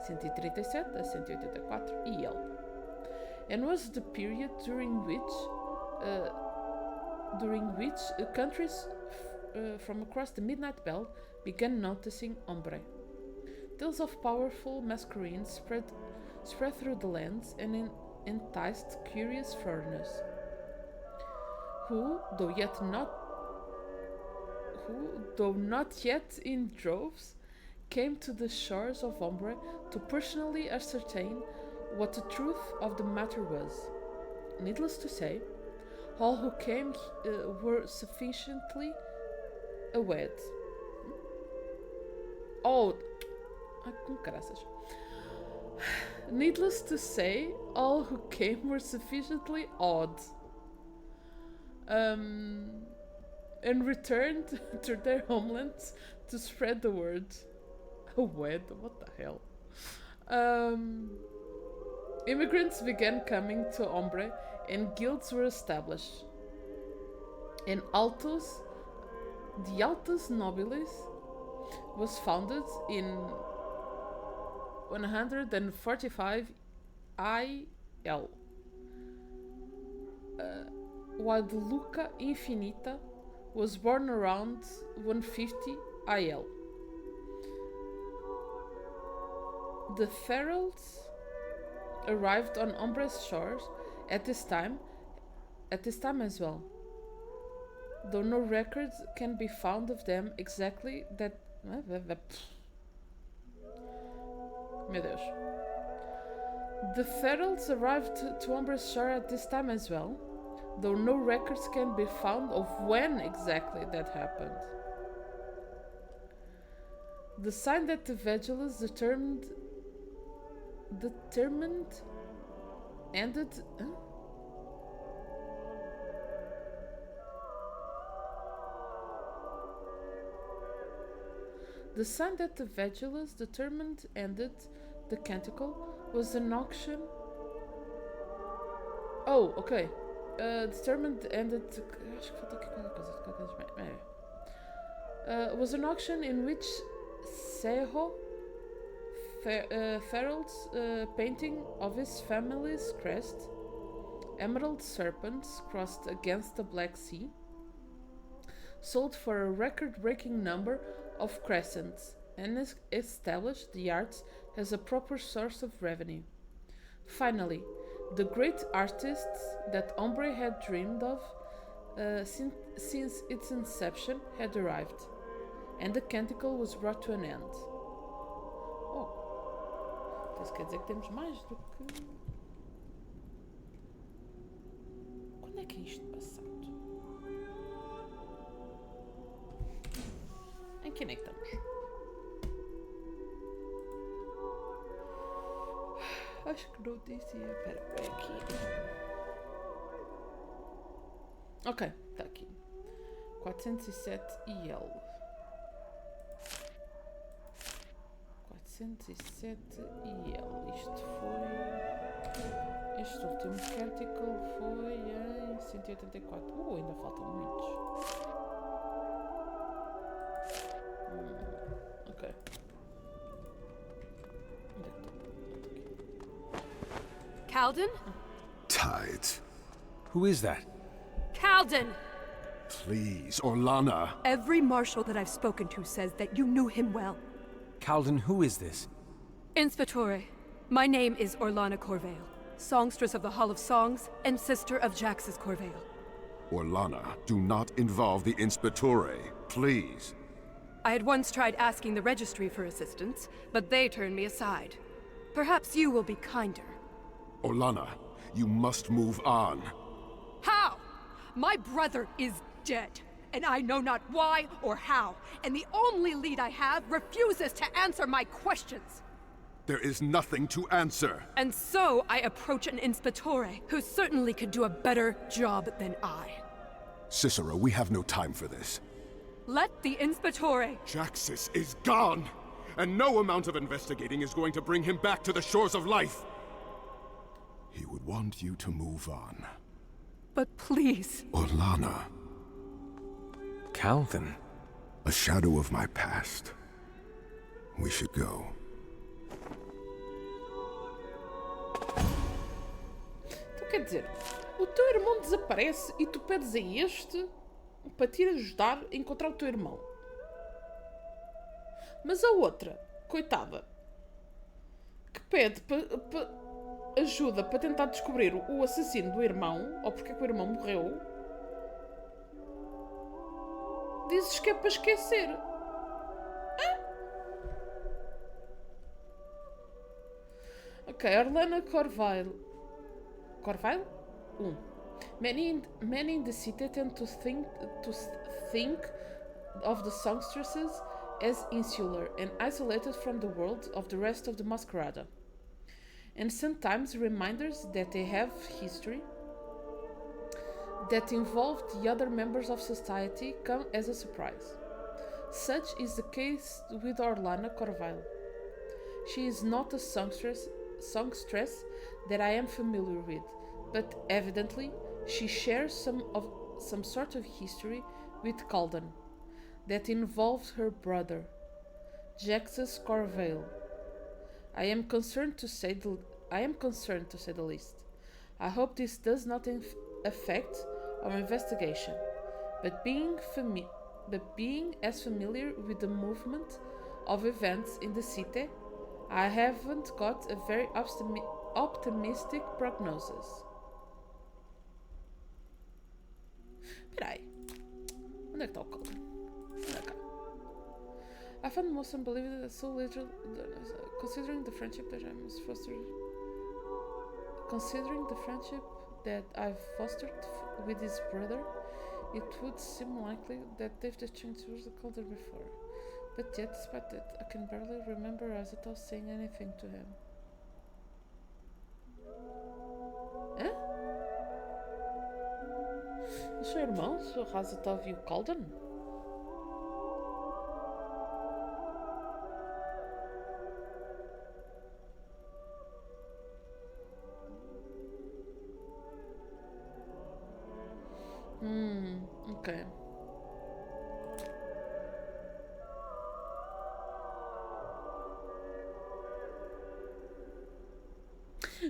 137 a 184 EL, and was the period during which countries from across the Midnight Belt began noticing Umbre. Tales of powerful Mascarenes spread through the lands and enticed curious foreigners, who, though not yet in droves, came to the shores of Umbre to personally ascertain what the truth of the matter was. Needless to say, all who came were sufficiently awed. Needless to say, all who came were sufficiently awed, and returned to their homelands to spread the word. Awed? What the hell? Immigrants began coming to Umbre, and guilds were established. And the Altus Nobilis was founded in 145 IL, while the Luca Infinita was born around 150 IL. The heralds arrived on Umbre's shores at this time as well, though no records can be found of them exactly that. Meu Deus. The heralds arrived to Umbre's shore at this time as well, though no records can be found of when exactly that happened. The sign that the Vegelus determined ended. The sign that the Vegelus determined ended the canticle was an auction. Oh, okay. Determined ended. Acho que falta aqui qualquer coisa. Was an auction in which Cerro Ferald's painting of his family's crest, emerald serpents crossed against the Black Sea, sold for a record-breaking number of crescents and established the arts as a proper source of revenue. Finally, the great artists that Umbre had dreamed of since its inception had arrived, and the canticle was brought to an end. Oh, isso quer dizer que temos mais do que... Quando é que é isto passado? Em quem é que estamos? Acho que não dizia. Espera, é aqui. Ok, está aqui. 407 IL. 407 IL. Isto foi... Este último Vertical foi em 184. Ainda faltam muitos. Ok. Onde é que estou?
Calden?
Tides.
Who is that?
Calden!
Please, Orlana.
Every marshal that I've spoken to says that you knew him well.
Calden, who is this?
Inspectore, my name is Orlana Corvale, songstress of the Hall of Songs and sister of Jax's Corvale.
Orlana, do not involve the Inspectore, please.
I had once tried asking the registry for assistance, but they turned me aside. Perhaps you will be kinder.
Orlana, you must move on.
How? My brother is dead, and I know not why or how, and the only lead I have refuses to answer my questions.
There is nothing to answer.
And so I approach an Inspectore, who certainly could do a better job than I.
Cicero, we have no time for this.
Let the Inspectore...
Jaxus is gone, and no amount of investigating is going to bring him back to the shores of life. He would want you to move on.
But please...
Orlana.
Calvin.
A shadow of my past. We should go.
Então quer dizer, o teu irmão desaparece e tu pedes a este para te ir ajudar a encontrar o teu irmão. Mas a outra, coitada, que pede ajuda para tentar descobrir o assassino do irmão, ou porque é que o irmão morreu, dizes que é para esquecer. Ok, Orlana Corvale. Corvale? Many in the city tend to think of the songstresses as insular and isolated from the world of the rest of the Mascarada, and sometimes reminders that they have history that involved the other members of society come as a surprise. Such is the case with Orlana Corvale. She is not a songstress that I am familiar with, but evidently she shares some sort of history with Calden that involves her brother, Jaxus Corvale. I am concerned to say the least. I hope this does not affect our investigation, but being as familiar with the movement of events in the city, I haven't got a very optimistic prognosis. Espera aí. Onde é que está o Calden? Anda cá. I find most unbelievable that so little, considering the friendship that I've fostered with his brother, it would seem likely that they've changed towards the Calder before. But yet, despite that, I can barely remember Razatov saying anything to him. Hã? Os seus irmãos, o Razatov e o Calden? Ok.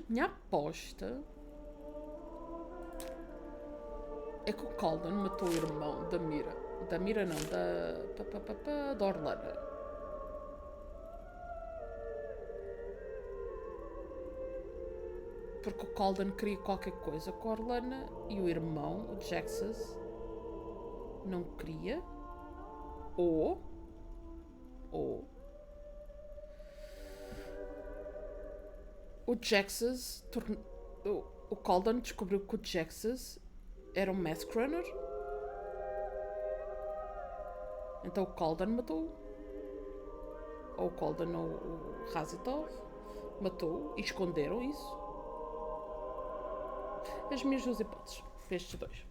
Minha aposta é que o Calden matou o irmão da Mira. Da Mira não, da Orlana. Porque o Calden queria qualquer coisa com a Orlana e o irmão, o Jaxus, não queria. Ou o Jaxus, o Calden descobriu que o Jaxus era um Maskrunner. Então o Calden matou. Ou o Calden ou o Razatov matou e esconderam isso. As minhas duas hipóteses para estes dois.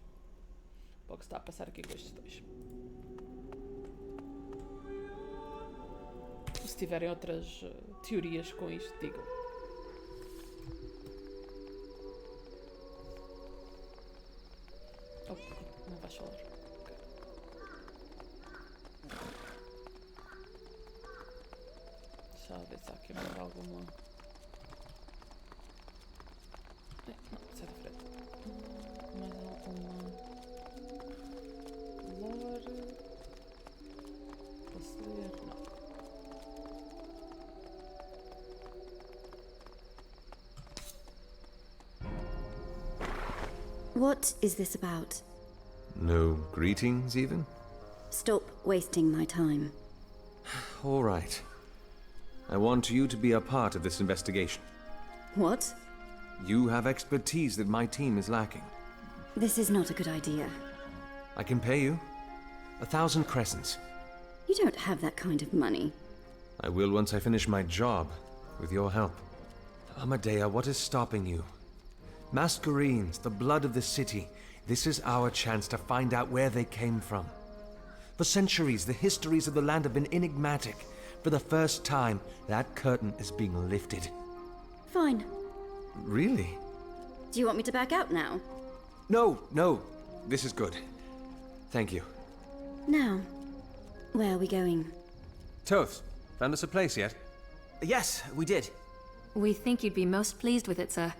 para o que está a passar aqui com estes dois. Se tiverem outras teorias com isto, digam. Oh, não vais falar. Deixa eu ver se há aqui mais alguma. Não, sai da frente. Mais alguma. Lore. Posso ler? Não.
What is this about?
No greetings, even?
Stop wasting my time.
All right. I want you to be a part of this investigation.
What?
You have expertise that my team is lacking.
This is not a good idea.
I can pay you 1,000 crescents.
You don't have that kind of money.
I will once I finish my job, with your help. Amadea, what is stopping you? Mascarenes, the blood of the city. This is our chance to find out where they came from. For centuries, the histories of the land have been enigmatic. For the first time, that curtain is being lifted.
Fine.
Really?
Do you want me to back out now?
No. This is good. Thank you.
Now, where are we going?
Toth, found us a place yet?
Yes, we did.
We think you'd be most pleased with it, sir.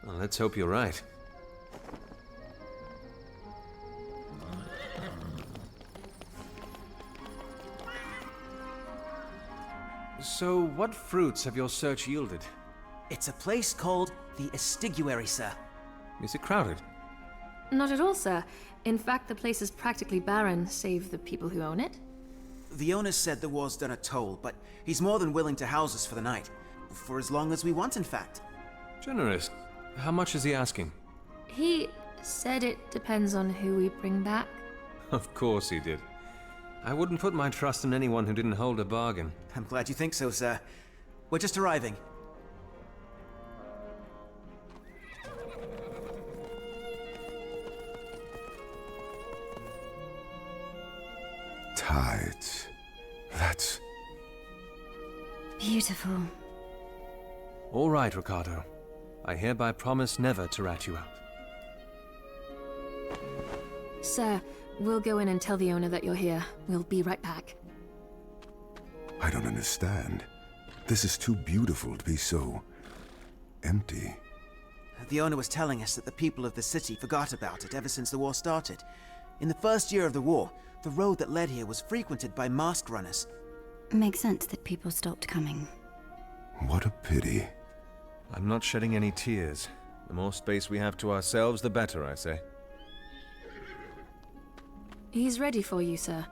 Well, let's hope you're right. So, what fruits have your search yielded?
It's a place called the Estiguary, sir.
Is it crowded?
Not at all, sir. In fact, the place is practically barren, save the people who own it.
The owner said the war's done a toll, but he's more than willing to house us for the night. For as long as we want, in fact.
Generous. How much is he asking?
He said it depends on who we bring back.
Of course he did. I wouldn't put my trust in anyone who didn't hold a bargain.
I'm glad you think so, sir. We're just arriving.
Tides. That's...
Beautiful.
All right, Ricardo. I hereby promise never to rat you out.
Sir, we'll go in and tell the owner that you're here. We'll be right back.
I don't understand. This is too beautiful to be so... empty.
The owner was telling us that the people of the city forgot about it ever since the war started. In the first year of the war, the road that led here was frequented by masked runners.
Makes sense that people stopped coming.
What a pity.
I'm not shedding any tears. The more space we have to ourselves, the better, I say.
He's ready for you, sir.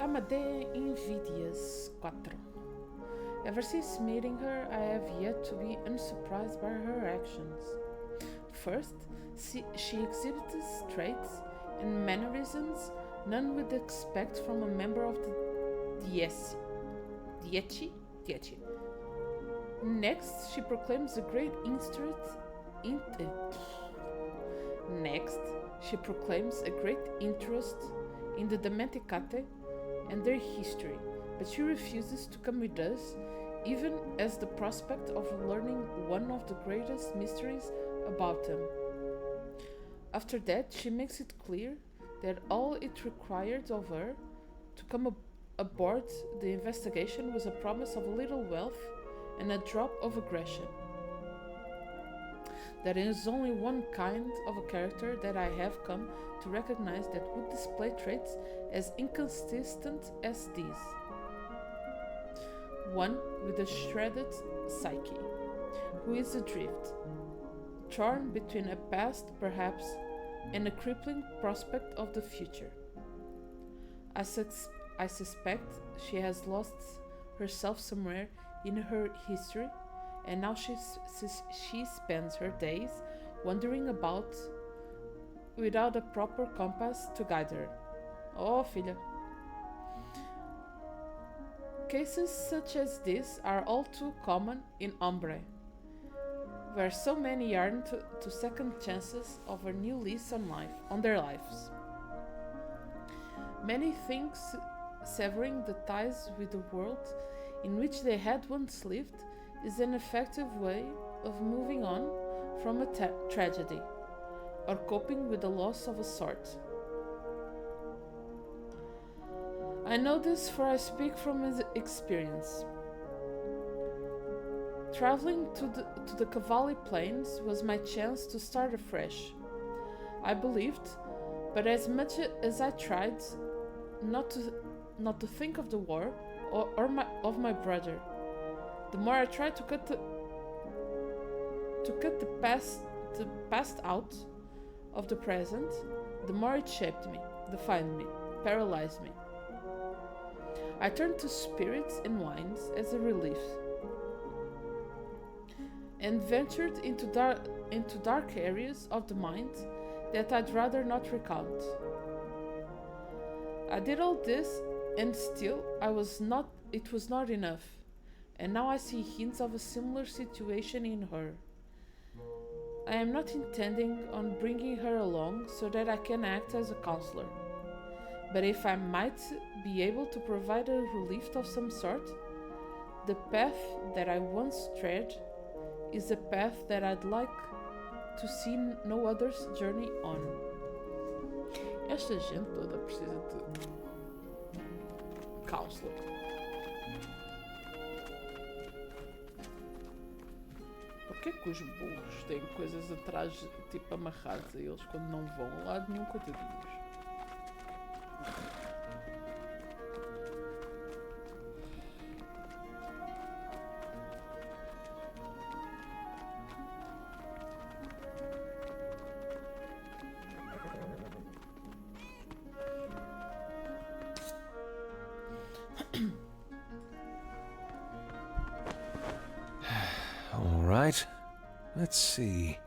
Amadea Invidious 4. Ever since meeting her, I have yet to be unsurprised by her actions. First, she exhibits traits and mannerisms none would expect from a member of the Dieci. Next, she proclaims a great interest in the Dementicate and their history, but she refuses to come with us, even as the prospect of learning one of the greatest mysteries about them. After that, she makes it clear that all it required of her to come aboard the investigation was a promise of a little wealth and a drop of aggression. There is only one kind of a character that I have come to recognize that would display traits as inconsistent as these. One with a shredded psyche, who is adrift, torn between a past perhaps and a crippling prospect of the future. I suspect she has lost herself somewhere in her history, and now she spends her days wandering about without a proper compass to guide her. Oh, filha. Cases such as this are all too common in Ombre, where so many yearn to second chances of a new lease on their lives. Many think severing the ties with the world in which they had once lived is an effective way of moving on from a tragedy, or coping with the loss of a sort. I know this, for I speak from experience. Traveling to the Cavalli Plains was my chance to start afresh. I believed, but as much as I tried not to think of the war or my brother, the more I tried to cut the past out of the present, the more it shaped me, defined me, paralyzed me. I turned to spirits and wines as a relief, and ventured into dark areas of the mind that I'd rather not recount. I did all this, and still it was not enough, and now I see hints of a similar situation in her. I am not intending on bringing her along so that I can act as a counselor, but if I might be able to provide a relief of some sort, the path that I once tread is a path that I'd like to see no other's journey on. Esta gente toda precisa de counselor. Porquê que os burros têm coisas atrás, tipo amarradas a eles quando não vão a lado nenhum, coitadinhos?
Right. Let's see.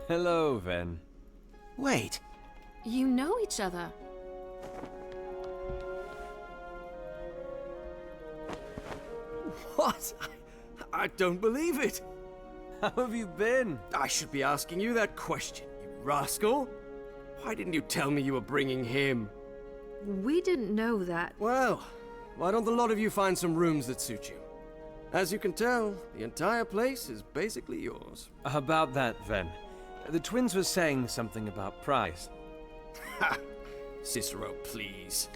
Hello, Ven.
Wait.
You know each other.
What? I don't believe it.
How have you been?
I should be asking you that question, you rascal. Why didn't you tell me you were bringing him?
We didn't know that.
Well, why don't the lot of you find some rooms that suit you? As you can tell, the entire place is basically yours.
About that, Ven. The twins were saying something about price.
Ha! Cicero, please.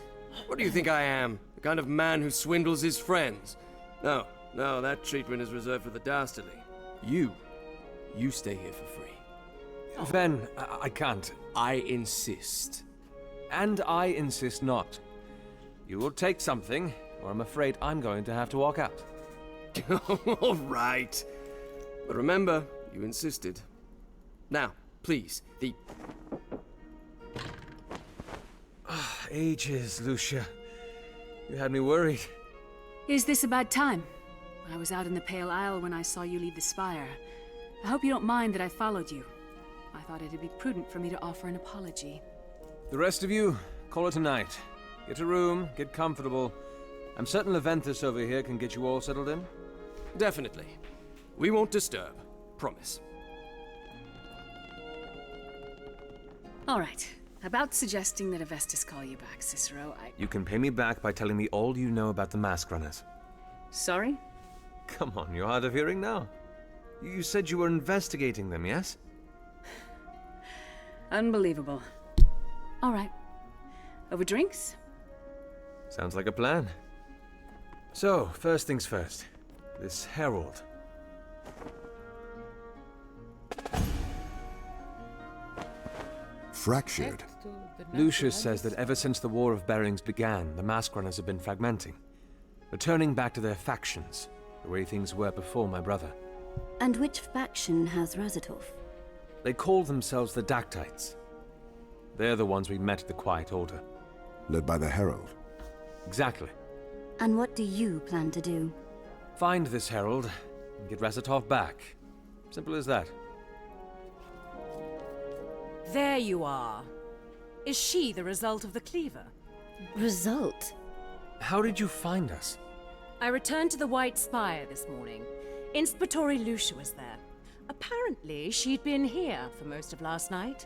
What do you think I am? The kind of man who swindles his friends? No, that treatment is reserved for the dastardly. You stay here for free.
Ven, I can't.
I insist.
And I insist not. You will take something, or I'm afraid I'm going to have to walk out.
All right. But remember, you insisted. Now, please, the...
Ages, Lucia. You had me worried.
Is this a bad time? I was out in the Pale Isle when I saw you leave the spire. I hope you don't mind that I followed you. I thought it'd be prudent for me to offer an apology.
The rest of you, call it a night. Get a room, get comfortable. I'm certain Leventhus over here can get you all settled in.
Definitely. We won't disturb. Promise.
All right. About suggesting that Avestus call you back, Cicero,
You can pay me back by telling me all you know about the mask runners.
Sorry?
Come on, you're hard of hearing now. You said you were investigating them, yes?
Unbelievable. All right. Over drinks?
Sounds like a plan. So, first things first. This herald.
Fractured.
Lucius says that ever since the War of Bearings began, the mask runners have been fragmenting. Returning back to their factions, the way things were before my brother.
And which faction has Razatov?
They call themselves the Dactytes. They're the ones we met at the Quiet Order.
led by the Herald.
Exactly.
And what do you plan to do?
Find this herald and get Razatov back. Simple as that.
There you are. Is she the result of the cleaver?
Result?
How did you find us?
I returned to the White Spire this morning. Inspectori Lucia was there. Apparently, she'd been here for most of last night.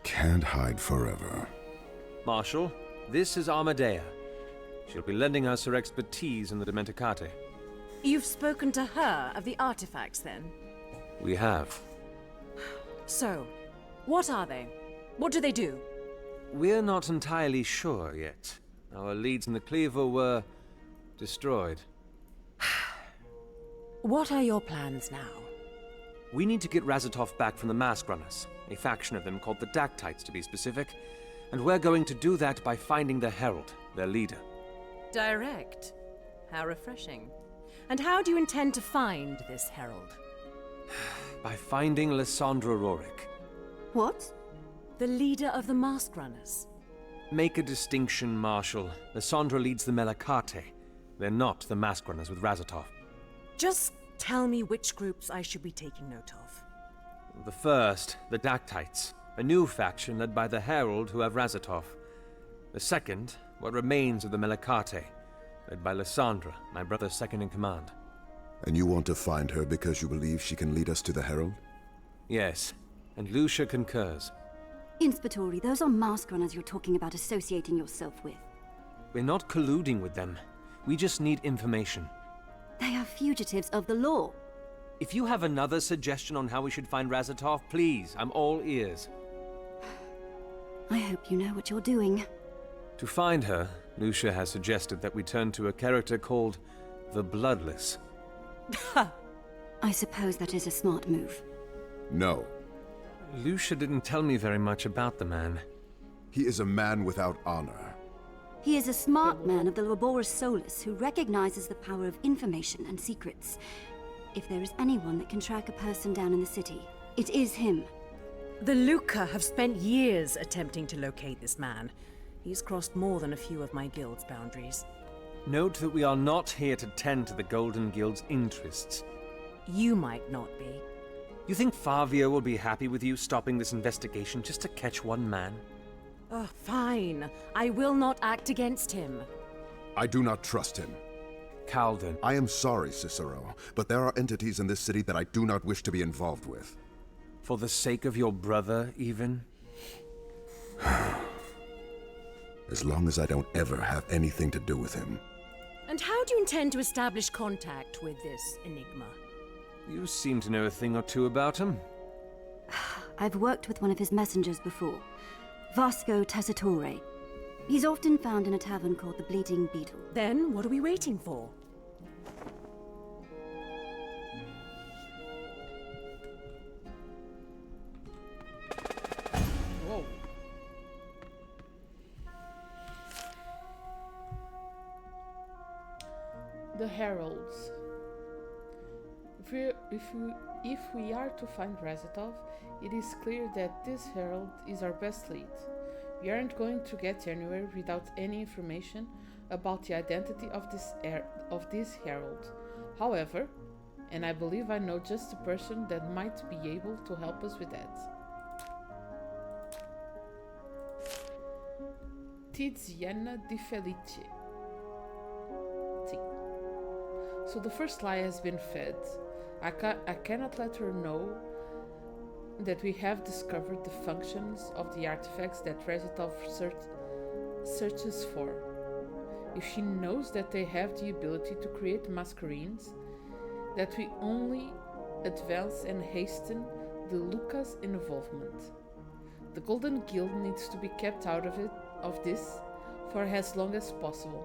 Can't hide forever.
Marshal, this is Armadea. She'll be lending us her expertise in the Dementicate.
You've spoken to her of the artifacts, then?
We have.
So, what are they? What do they do?
We're not entirely sure yet. Our leads in the Cleaver were destroyed.
What are your plans now?
We need to get Razatov back from the Masquerunners, a faction of them called the Dactytes to be specific, and we're going to do that by finding the Herald, their leader.
Direct. How refreshing. And how do you intend to find this Herald?
By finding Lysandra Rorik.
What?
The leader of the Masquerunners.
Make a distinction, Marshal. Lysandra leads the Melakate. They're not the Masquerunners with Razatov.
Just tell me which groups I should be taking note of.
The first, the Dactytes, a new faction led by the Herald who have Razatov. The second, what remains of the Melakate, led by Lysandra, my brother's second in command.
And you want to find her because you believe she can lead us to the Herald?
Yes, and Lucia concurs.
Inspectori, those are Masquerunners you're talking about associating yourself with.
We're not colluding with them. We just need information.
They are fugitives of the law.
If you have another suggestion on how we should find Razatov, please, I'm all ears.
I hope you know what you're doing.
To find her, Lucia has suggested that we turn to a character called the Bloodless.
I suppose that is a smart move.
No.
Lucia didn't tell me very much about the man.
He is a man without honor.
He is a smart man of the Laboris Solus who recognizes the power of information and secrets. If there is anyone that can track a person down in the city, it is him.
The Luca have spent years attempting to locate this man. He's crossed more than a few of my guild's boundaries.
Note that we are not here to tend to the Golden Guild's interests.
You might not be.
You think Favio will be happy with you stopping this investigation just to catch one man?
Oh, fine. I will not act against him.
I do not trust him.
Calden.
I am sorry, Cicero, but there are entities in this city that I do not wish to be involved with.
For the sake of your brother, even?
As long as I don't ever have anything to do with him.
And how do you intend to establish contact with this enigma?
You seem to know a thing or two about him.
I've worked with one of his messengers before. Vasco Tessitore. He's often found in a tavern called the Bleeding Beetle.
Then what are we waiting for?
Whoa. The Heralds. If we are to find Razatov, it is clear that this herald is our best lead. We aren't going to get anywhere without any information about the identity of this herald. However, and I believe I know just the person that might be able to help us with that. Tiziana Di Felice. So the first lie has been fed. I cannot let her know that we have discovered the functions of the artifacts that Razatov searches for. If she knows that they have the ability to create masquerades, that we only advance and hasten the Lucas' involvement. The Golden Guild needs to be kept out of this for as long as possible.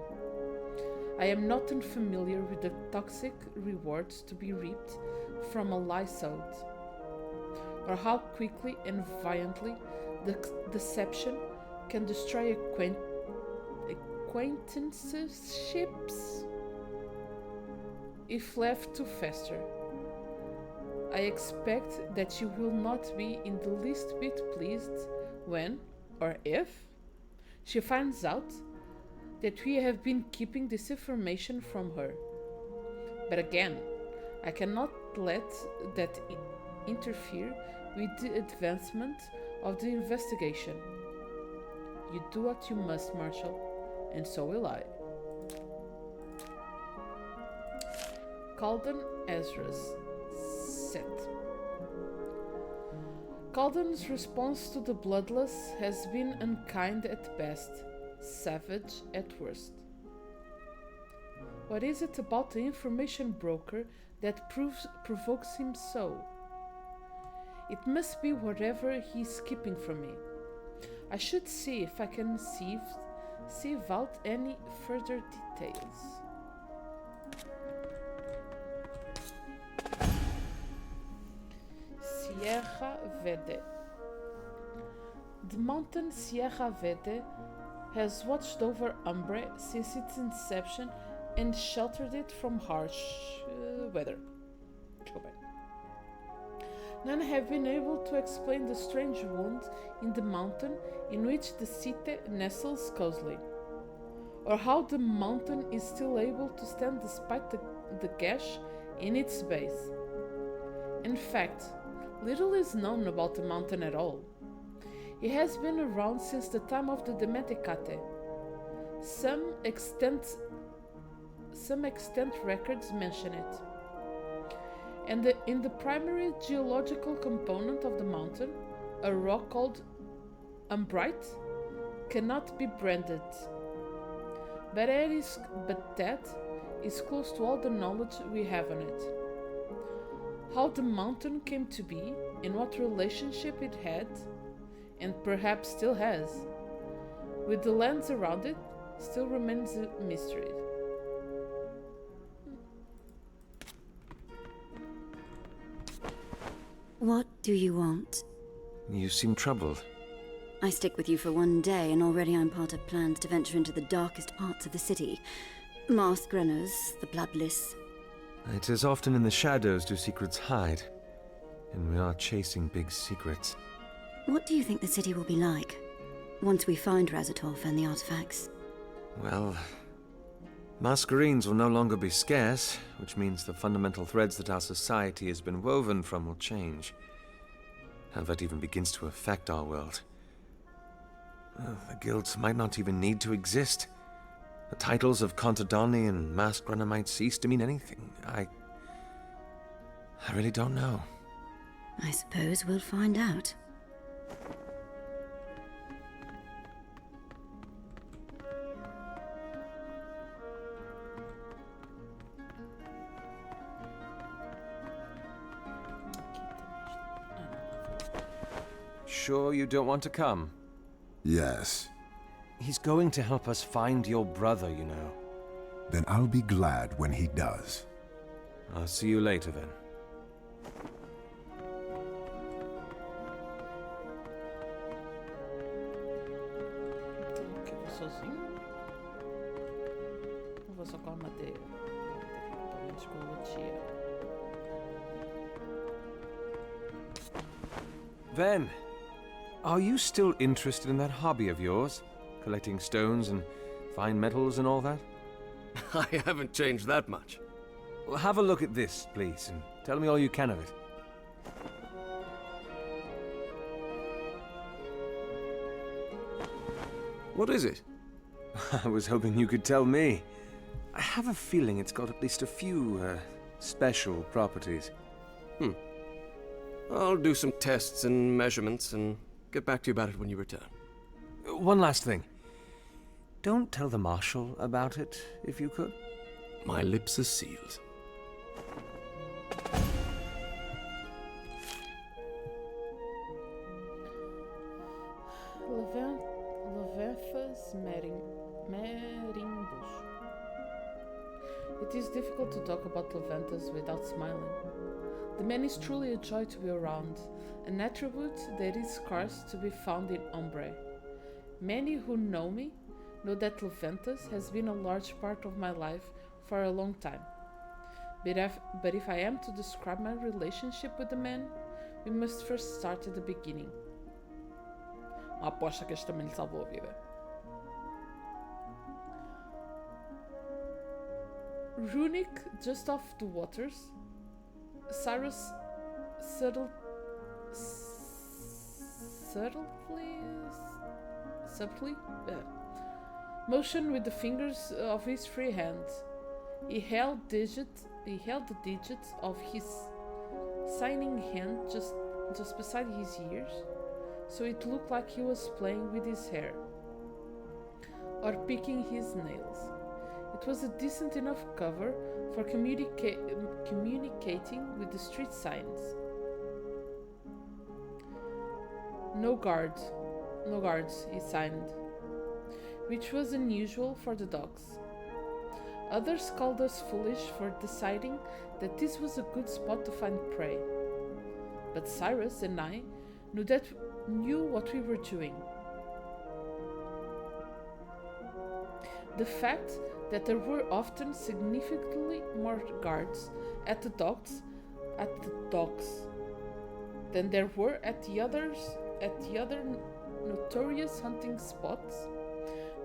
I am not unfamiliar with the toxic rewards to be reaped from a lie sowed, or how quickly and violently the deception can destroy acquaintanceships if left to fester. I expect that you will not be in the least bit pleased when, or if, she finds out that we have been keeping this information from her. But again, I cannot let that interfere with the advancement of the investigation. You do what you must, Marshal, and so will I. Calden Ezra's set. Calden's response to the Bloodless has been unkind at best, savage at worst. What is it about the information broker that provokes him so? It must be whatever he's keeping from me. I should see if I can sieve out any further details. Sierra Verde. The mountain Sierra Verde has watched over Umbre since its inception and sheltered it from harsh weather. None have been able to explain the strange wound in the mountain in which the city nestles cozily, or how the mountain is still able to stand despite the gash in its base. In fact, little is known about the mountain at all. It has been around since the time of the Dementicate. Some extant records mention it. And in the primary geological component of the mountain, a rock called umbrite cannot be branded. But that is close to all the knowledge we have on it. How the mountain came to be, and what relationship it had, and perhaps still has, with the lands around it, still remains a mystery.
What do you want?
You seem troubled.
I stick with you for one day, and already I'm part of plans to venture into the darkest parts of the city. Masqueradas, the Bloodless.
It is often in the shadows do secrets hide, and we are chasing big secrets.
What do you think the city will be like, once we find Razatov and the artifacts?
Well, Masquerines will no longer be scarce, which means the fundamental threads that our society has been woven from will change. How that even begins to affect our world. Well, the guilds might not even need to exist. The titles of Contadoni and Masquerada might cease to mean anything. I really don't know.
I suppose we'll find out.
Sure you don't want to come?
Yes.
He's going to help us find your brother, you know.
Then I'll be glad when he does.
I'll see you later, then.
Eu vou só com a madeira. Pelo menos com a tia.
Ven, are you still interested in that hobby of yours? Collecting stones and fine metals and all that?
I haven't changed that much.
Well, have a look at this, please, and tell me all you can of it.
What is it?
I was hoping you could tell me. I have a feeling it's got at least a few, special properties.
I'll do some tests and measurements and get back to you about it when you return.
One last thing. Don't tell the Marshal about it, if you could.
My lips are sealed.
Leventhas Merimbus. It is difficult to talk about Leventhas without smiling. The man is truly a joy to be around, an attribute that is scarce to be found in Umbre. Many who know me know that Leventhas has been a large part of my life for a long time. But if I am to describe my relationship with the man, we must first start at the beginning. Uma aposta que este também lhe salvou a vida. Runic just off the waters, Cyrus subtly motioned with the fingers of his free hand. He held the digits of his signing hand just beside his ears, so it looked like he was playing with his hair or picking his nails. It was a decent enough cover for communicating with the street signs. No guards, he signed, which was unusual for the dogs. Others called us foolish for deciding that this was a good spot to find prey. But Cyrus and I knew what we were doing. The fact that there were often significantly more guards at the docks than there were at the other notorious hunting spots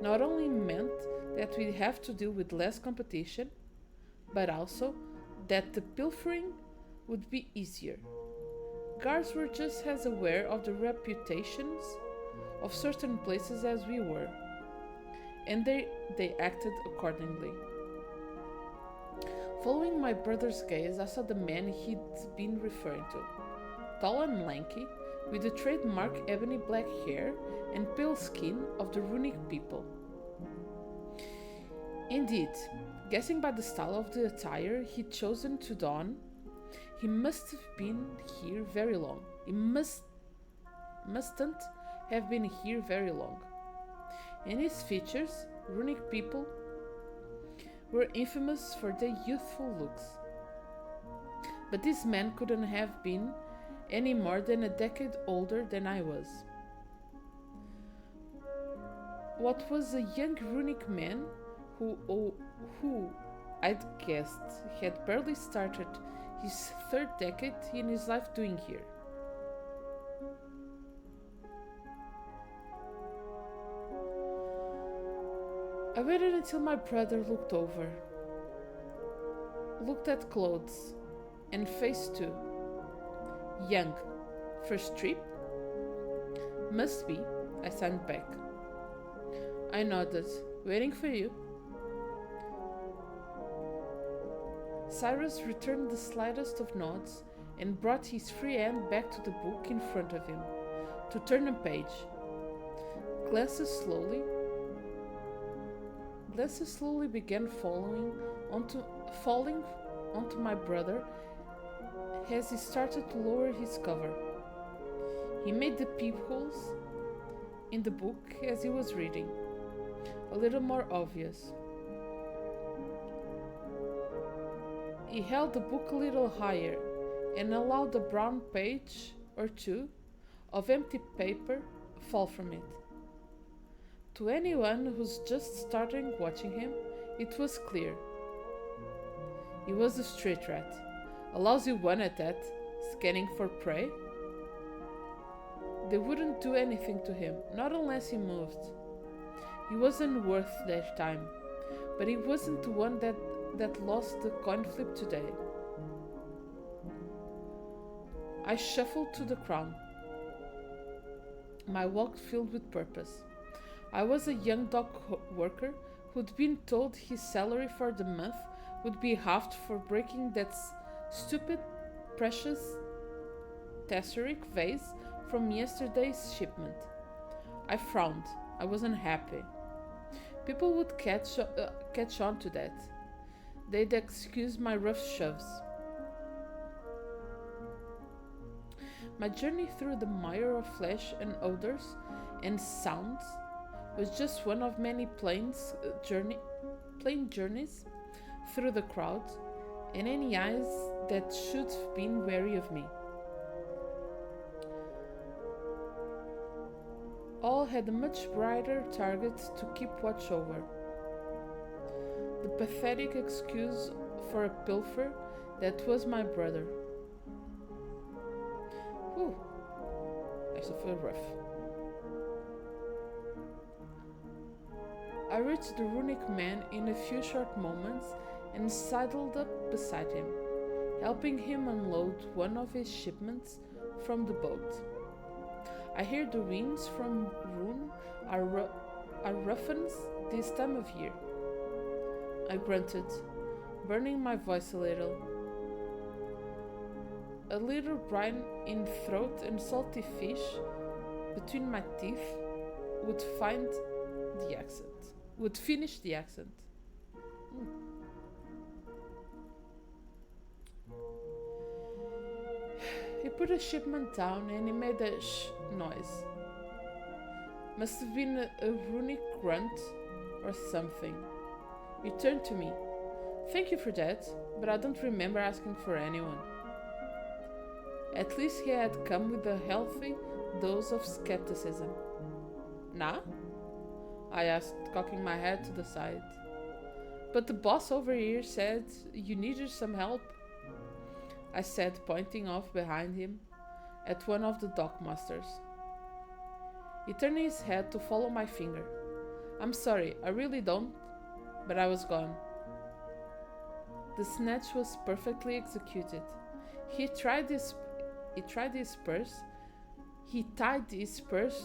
not only meant that we'd have to deal with less competition, but also that the pilfering would be easier. Guards were just as aware of the reputations of certain places as we were, and they acted accordingly. Following my brother's gaze, I saw the man he'd been referring to. Tall and lanky, with the trademark ebony black hair and pale skin of the Runic people. Indeed, guessing by the style of the attire he'd chosen to don, he must have been here very long. He mustn't have been here very long. In his features, Runic people were infamous for their youthful looks. But this man couldn't have been any more than a decade older than I was. What was a young Runic man who I'd guessed had barely started his third decade in his life doing here? I waited until my brother looked at clothes and face too. Young. First trip? Must be, I signed back. I nodded, waiting for you. Cyrus returned the slightest of nods and brought his free hand back to the book in front of him, to turn a page. Glasses slowly began falling onto my brother as he started to lower his cover. He made the peepholes in the book as he was reading a little more obvious. He held the book a little higher and allowed a brown page or two of empty paper fall from it. To anyone who's just starting watching him, it was clear. He was a street rat. A lousy one at that, scanning for prey. They wouldn't do anything to him, not unless he moved. He wasn't worth their time, but he wasn't the one that lost the coin flip today. I shuffled to the crown, my walk filled with purpose. I was a young dock worker who'd been told his salary for the month would be halved for breaking that stupid, precious tesseract vase from yesterday's shipment. I frowned. I wasn't happy. People would catch on to that. They'd excuse my rough shoves. My journey through the mire of flesh and odors and sounds was just one of many plain journeys through the crowd and any eyes that should have been wary of me. All had a much brighter target to keep watch over. The pathetic excuse for a pilfer that was my brother. Whew, I still feel rough. I reached the Runic man in a few short moments and sidled up beside him, helping him unload one of his shipments from the boat. I hear the winds from Rune are roughened this time of year. I grunted, burning my voice a little. A little brine in throat and salty fish between my teeth would finish the accent. He put a shipment down and he made a shh noise. Must have been a runic grunt or something. He turned to me. Thank you for that, but I don't remember asking for anyone. At least he had come with a healthy dose of skepticism. Nah? I asked, cocking my head to the side. But the boss over here said you needed some help. I said, pointing off behind him at one of the dockmasters. He turned his head to follow my finger. I'm sorry, I really don't, but I was gone. The snatch was perfectly executed. He tied his spurs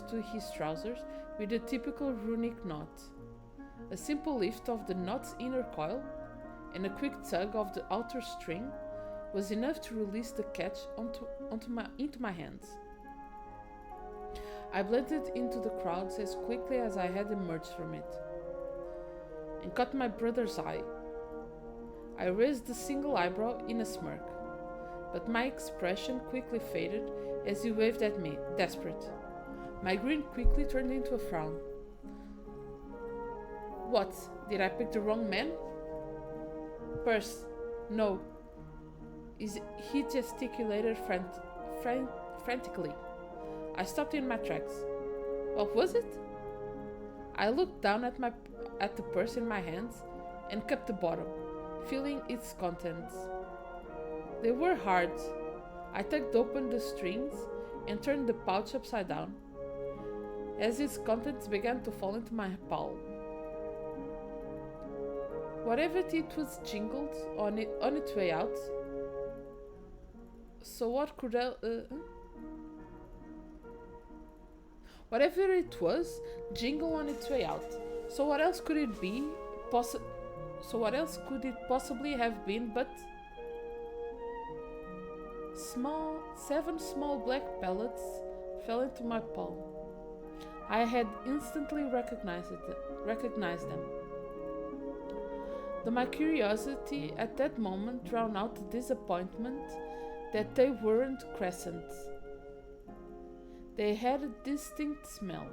to his trousers with a typical runic knot. A simple lift of the knot's inner coil and a quick tug of the outer string was enough to release the catch into my hands. I blended into the crowds as quickly as I had emerged from it, and caught my brother's eye. I raised the single eyebrow in a smirk, but my expression quickly faded as he waved at me, desperate. My grin quickly turned into a frown. What? Did I pick the wrong man? Purse. No. He gesticulated frantically. I stopped in my tracks. What was it? I looked down at the purse in my hands and cupped the bottom, feeling its contents. They were hard. I tugged open the strings and turned the pouch upside down as its contents began to fall into my palm. Whatever it was jingled on its way out. So what could whatever it was, jingled on its way out. So what else could it be? So what else could it possibly have been but 7 small black pellets fell into my palm. I had instantly recognized them. Though my curiosity at that moment drowned out the disappointment that they weren't crescents. They had a distinct smell,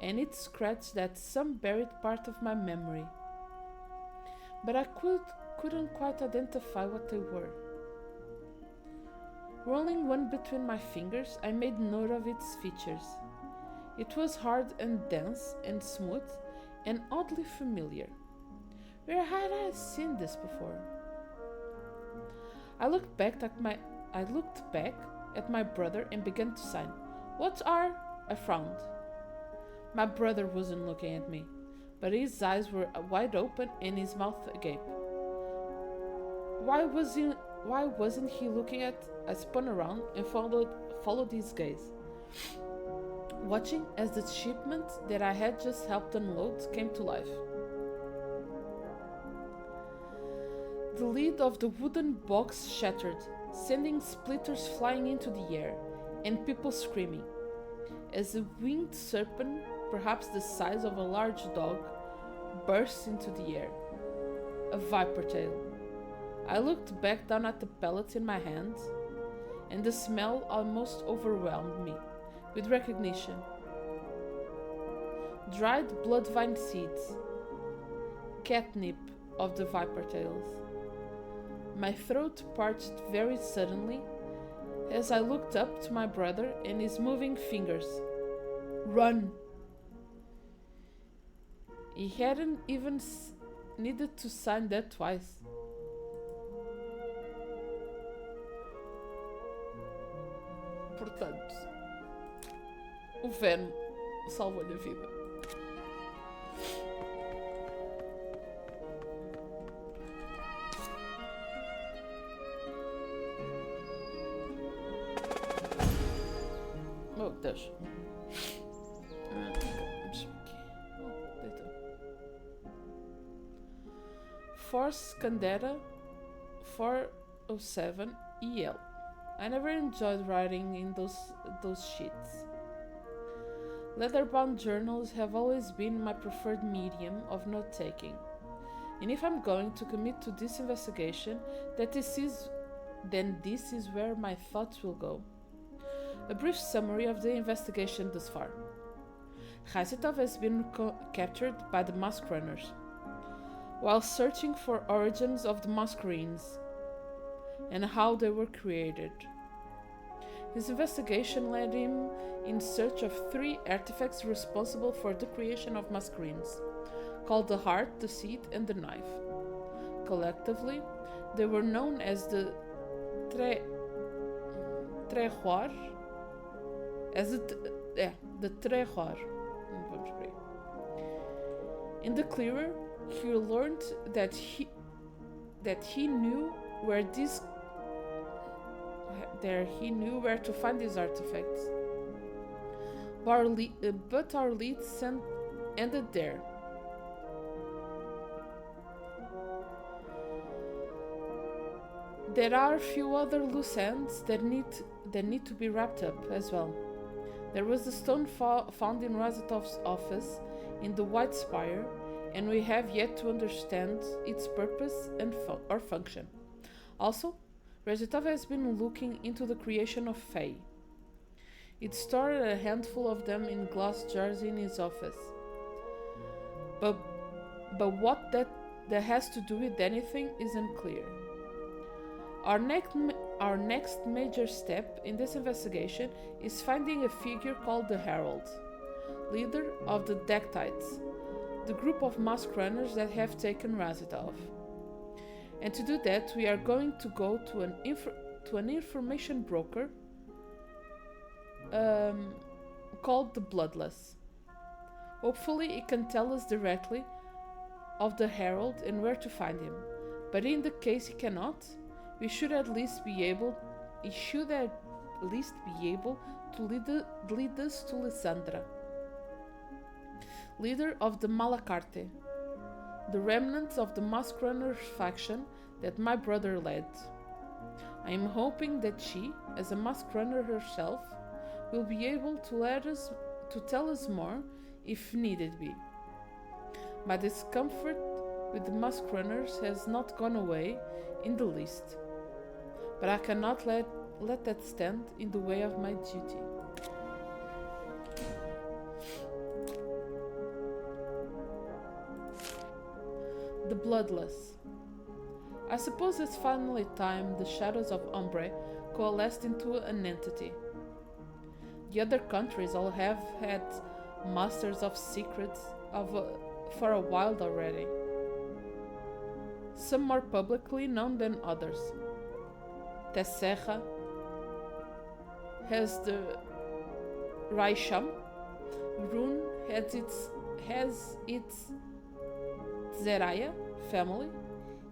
and it scratched at some buried part of my memory. But I couldn't quite identify what they were. Rolling one between my fingers, I made note of its features. It was hard and dense and smooth and oddly familiar. Where had I seen this before? I looked back at my brother and began to sign. What are? I frowned. My brother wasn't looking at me, but his eyes were wide open and his mouth agape. Why wasn't he looking at? I spun around and followed his gaze, watching as the shipment that I had just helped unload came to life. The lid of the wooden box shattered, sending splinters flying into the air, and people screaming, as a winged serpent, perhaps the size of a large dog, burst into the air. A viper tail. I looked back down at the pellets in my hands, and the smell almost overwhelmed me with recognition. Dried bloodvine seeds. Catnip of the viper tails. My throat parched very suddenly as I looked up to my brother and his moving fingers. Run! He hadn't even needed to sign that twice. Portanto, o Venom salvou-lhe a vida. hoje. Vamos aqui. Deitou. Force Candera 407 EL. I never enjoyed writing in those sheets. Leather-bound journals have always been my preferred medium of note-taking. And if I'm going to commit to this investigation, then this is where my thoughts will go. A brief summary of the investigation thus far. Razitov has been captured by the Mask Runners while searching for origins of the Mascarenes and how they were created. His investigation led him in search of 3 artifacts responsible for the creation of Mascarenes, called the Heart, the Seed, and the Knife. Collectively, they were known as the Trejoar, the Trejoar. Vamos por aí. In the clearer, he learned that he knew where to find these artifacts. But our lead ended there. There are a few other loose ends that need to be wrapped up as well. There was the stone found in Razitov's office in the White Spire, and we have yet to understand its purpose or function. Also, Razitov has been looking into the creation of Fae. It stored a handful of them in glass jars in his office. But what that has to do with anything isn't clear. Our next major step in this investigation is finding a figure called the Herald, leader of the Dectites, the group of mask runners that have taken Razitov. And to do that, we are going to go to an information broker called the Bloodless. Hopefully, he can tell us directly of the Herald and where to find him. But in the case he cannot, he should at least be able to lead us to Lysandra, leader of the Malacarte, the remnants of the Mask Runner faction that my brother led. I am hoping that she, as a Mask Runner herself, will be able to tell us more if needed be. My discomfort with the Mask Runners has not gone away in the least, but I cannot let that stand in the way of my duty. The Bloodless. I suppose it's finally time the shadows of Ombre coalesced into an entity. The other countries all have had masters of secrets for a while already. Some more publicly known than others. Tesserra has the Raisham, Rune has its Zeraya family,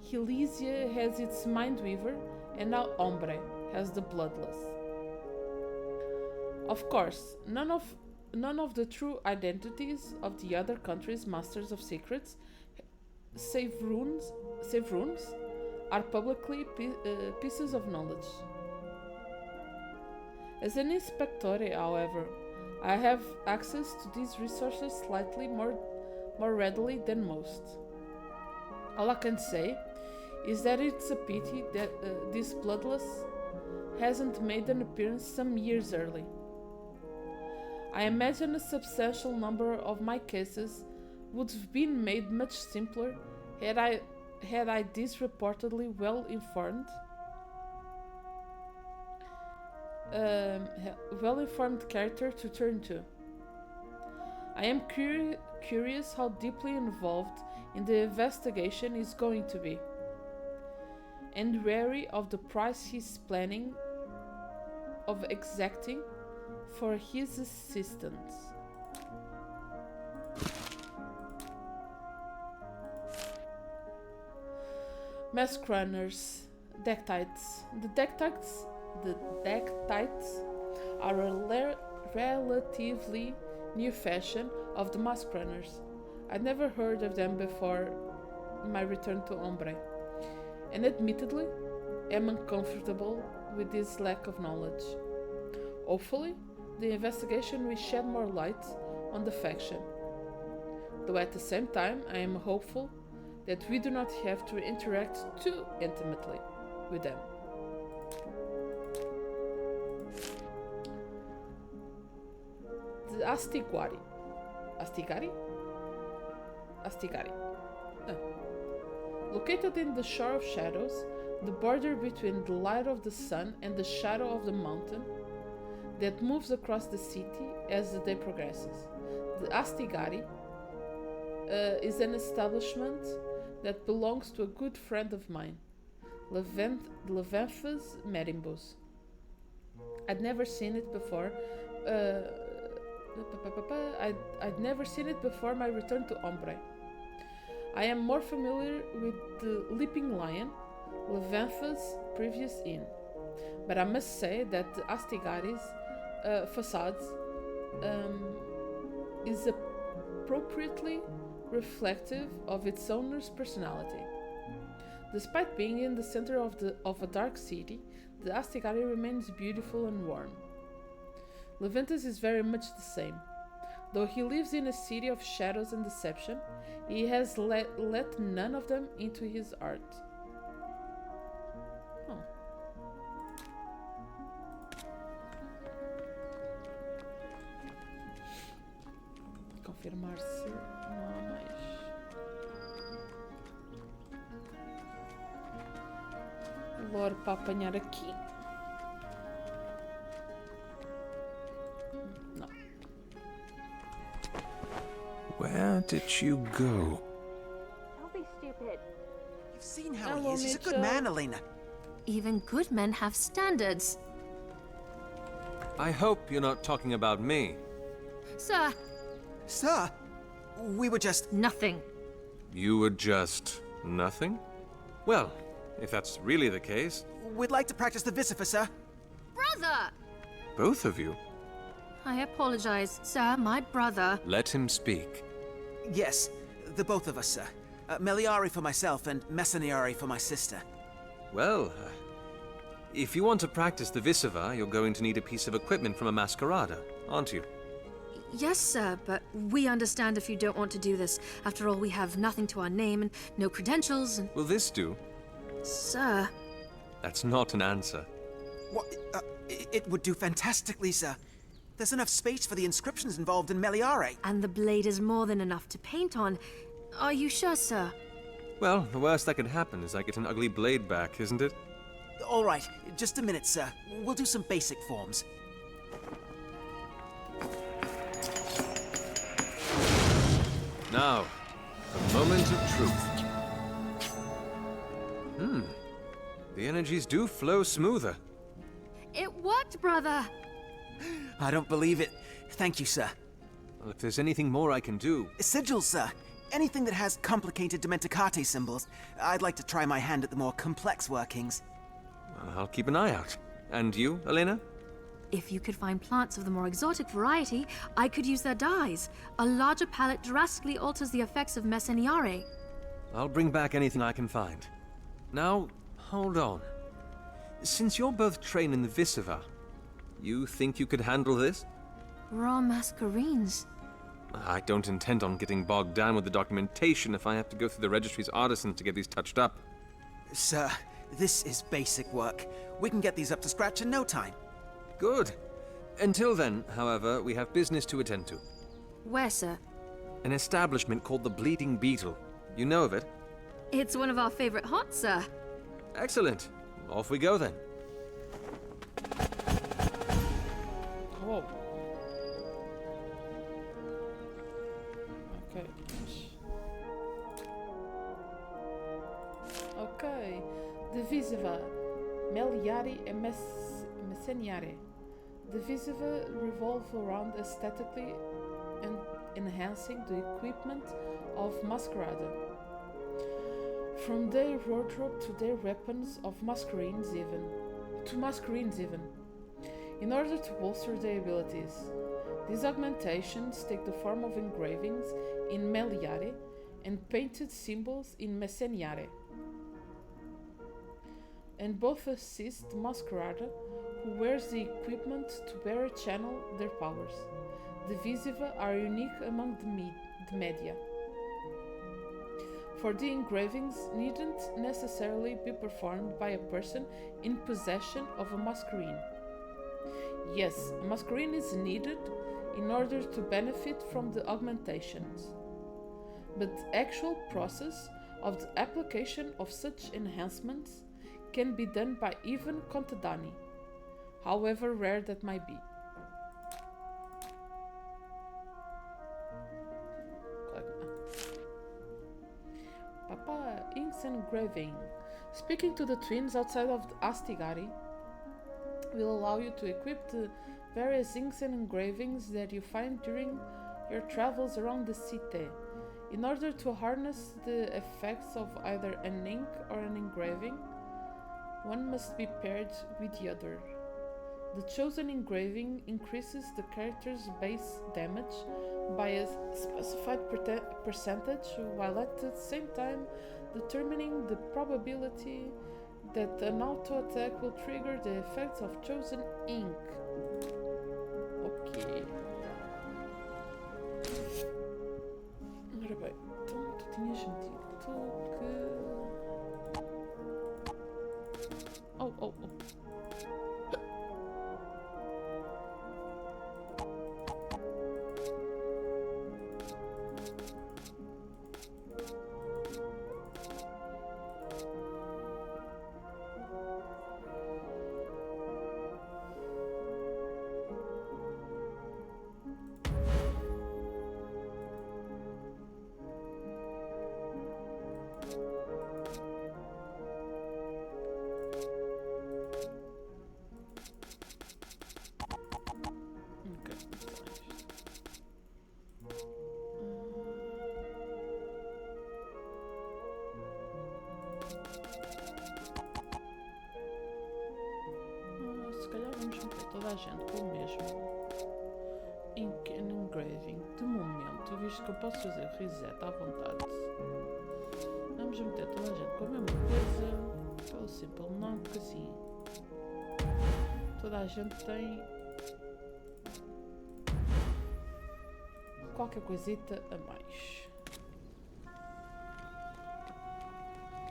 Hilesia has its Mindweaver, and now Ombre has the Bloodless. Of course, none of the true identities of the other countries' masters of secrets, save runes, are publicly pieces of knowledge. As an inspectore, however, I have access to these resources slightly more readily than most. All I can say is that it's a pity that this Bloodless hasn't made an appearance some years early. I imagine a substantial number of my cases would have been made much simpler had I this reportedly well-informed character to turn to. I am curious how deeply involved in the investigation he's going to be, and wary of the price he's planning of exacting for his assistance. Mask Runners, Dectites. The Dectites are a relatively new fashion of the mask runners. I'd never heard of them before my return to Ombre, and admittedly, am uncomfortable with this lack of knowledge. Hopefully, the investigation will shed more light on the faction, though at the same time I am hopeful that we do not have to interact too intimately with them. The Astigari. Located in the Shore of Shadows, the border between the light of the sun and the shadow of the mountain that moves across the city as the day progresses. The Astigari is an establishment that belongs to a good friend of mine, Leventhus Merimbus. I'd never seen it before. I'd never seen it before my return to Ombre. I am more familiar with the Leaping Lion, Leventhus' previous inn, but I must say that the Astigari's facades is appropriately reflective of its owner's personality. Despite being in the center of a dark city, the Astigari remains beautiful and warm. Leventhus is very much the same. Though he lives in a city of shadows and deception, he has let none of them into his art. Oh. Confirmar se não há mais. Lore para apanhar aqui. Não.
Where did you go?
Don't be stupid.
You've seen how he is. He's a good man, Elena.
Even good men have standards.
I hope you're not talking about me.
Sir!
Sir, we were just...
Nothing.
You were just nothing? Well, if that's really the case...
We'd like to practice the Vicifer, sir.
Brother!
Both of you?
I apologize, sir. My brother...
Let him speak.
Yes, the both of us, sir. Meliari for myself and Messaniari for my sister.
Well, if you want to practice the Vicifer, you're going to need a piece of equipment from a Mascarada, aren't you?
Yes, sir, but we understand if you don't want to do this. After all, we have nothing to our name and no credentials and...
Will this do?
Sir...
That's not an answer.
What? It would do fantastically, sir. There's enough space for the inscriptions involved in Meliare.
And the blade is more than enough to paint on. Are you sure, sir?
Well, the worst that could happen is I get an ugly blade back, isn't it?
All right, just a minute, sir. We'll do some basic forms.
Now, a moment of truth. The energies do flow smoother.
It worked, brother!
I don't believe it. Thank you, sir.
Well, if there's anything more I can do...
Sigils, sir. Anything that has complicated Dementicate symbols. I'd like to try my hand at the more complex workings.
Well, I'll keep an eye out. And you, Elena?
If you could find plants of the more exotic variety, I could use their dyes. A larger palette drastically alters the effects of Messaniare.
I'll bring back anything I can find. Now, hold on. Since you're both trained in the Vicifer, you think you could handle this?
Raw masquerines.
I don't intend on getting bogged down with the documentation if I have to go through the registry's artisans to get these touched up.
Sir, this is basic work. We can get these up to scratch in no time.
Good. Until then, however, we have business to attend to.
Where, sir?
An establishment called the Bleeding Beetle. You know of it?
It's one of our favorite haunts, sir.
Excellent. Off we go then.
Oh. Okay. Okay. The Vicifer, Meliari and Messaniare. The Vicifer revolve around aesthetically and enhancing the equipment of Mascarada. From their wardrobe to their weapons of masquerades even. In order to bolster their abilities. These augmentations take the form of engravings in meliare and painted symbols in messeniare, and both assist Mascarada, who wears the equipment to better channel their powers. The visiva are unique among the media, for the engravings needn't necessarily be performed by a person in possession of a masquerine. Yes, a masquerine is needed in order to benefit from the augmentations, but the actual process of the application of such enhancements can be done by even contadani, however rare that might be. Papa, inks and engraving. Speaking to the twins outside of the Astigari will allow you to equip the various inks and engravings that you find during your travels around the city. In order to harness the effects of either an ink or an engraving, one must be paired with the other. The chosen engraving increases the character's base damage by a specified percentage, while at the same time determining the probability that an auto attack will trigger the effects of chosen ink. Ok. Ora bem, então tu tinhas metido que... Oh. Toda a gente com o mesmo engraving de momento, visto que eu posso fazer reset à vontade. Vamos meter toda a gente com a mesma coisa, pelo simples não, porque assim toda a gente tem qualquer coisita a mais.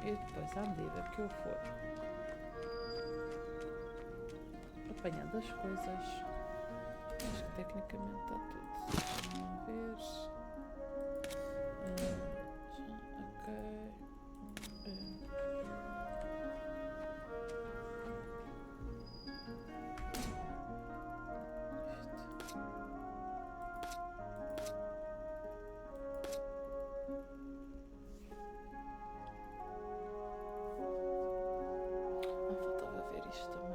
E depois, à medida que eu for apanhando as coisas, acho que tecnicamente está tudo. Vamos ver. Ok. Faltava ver isto também.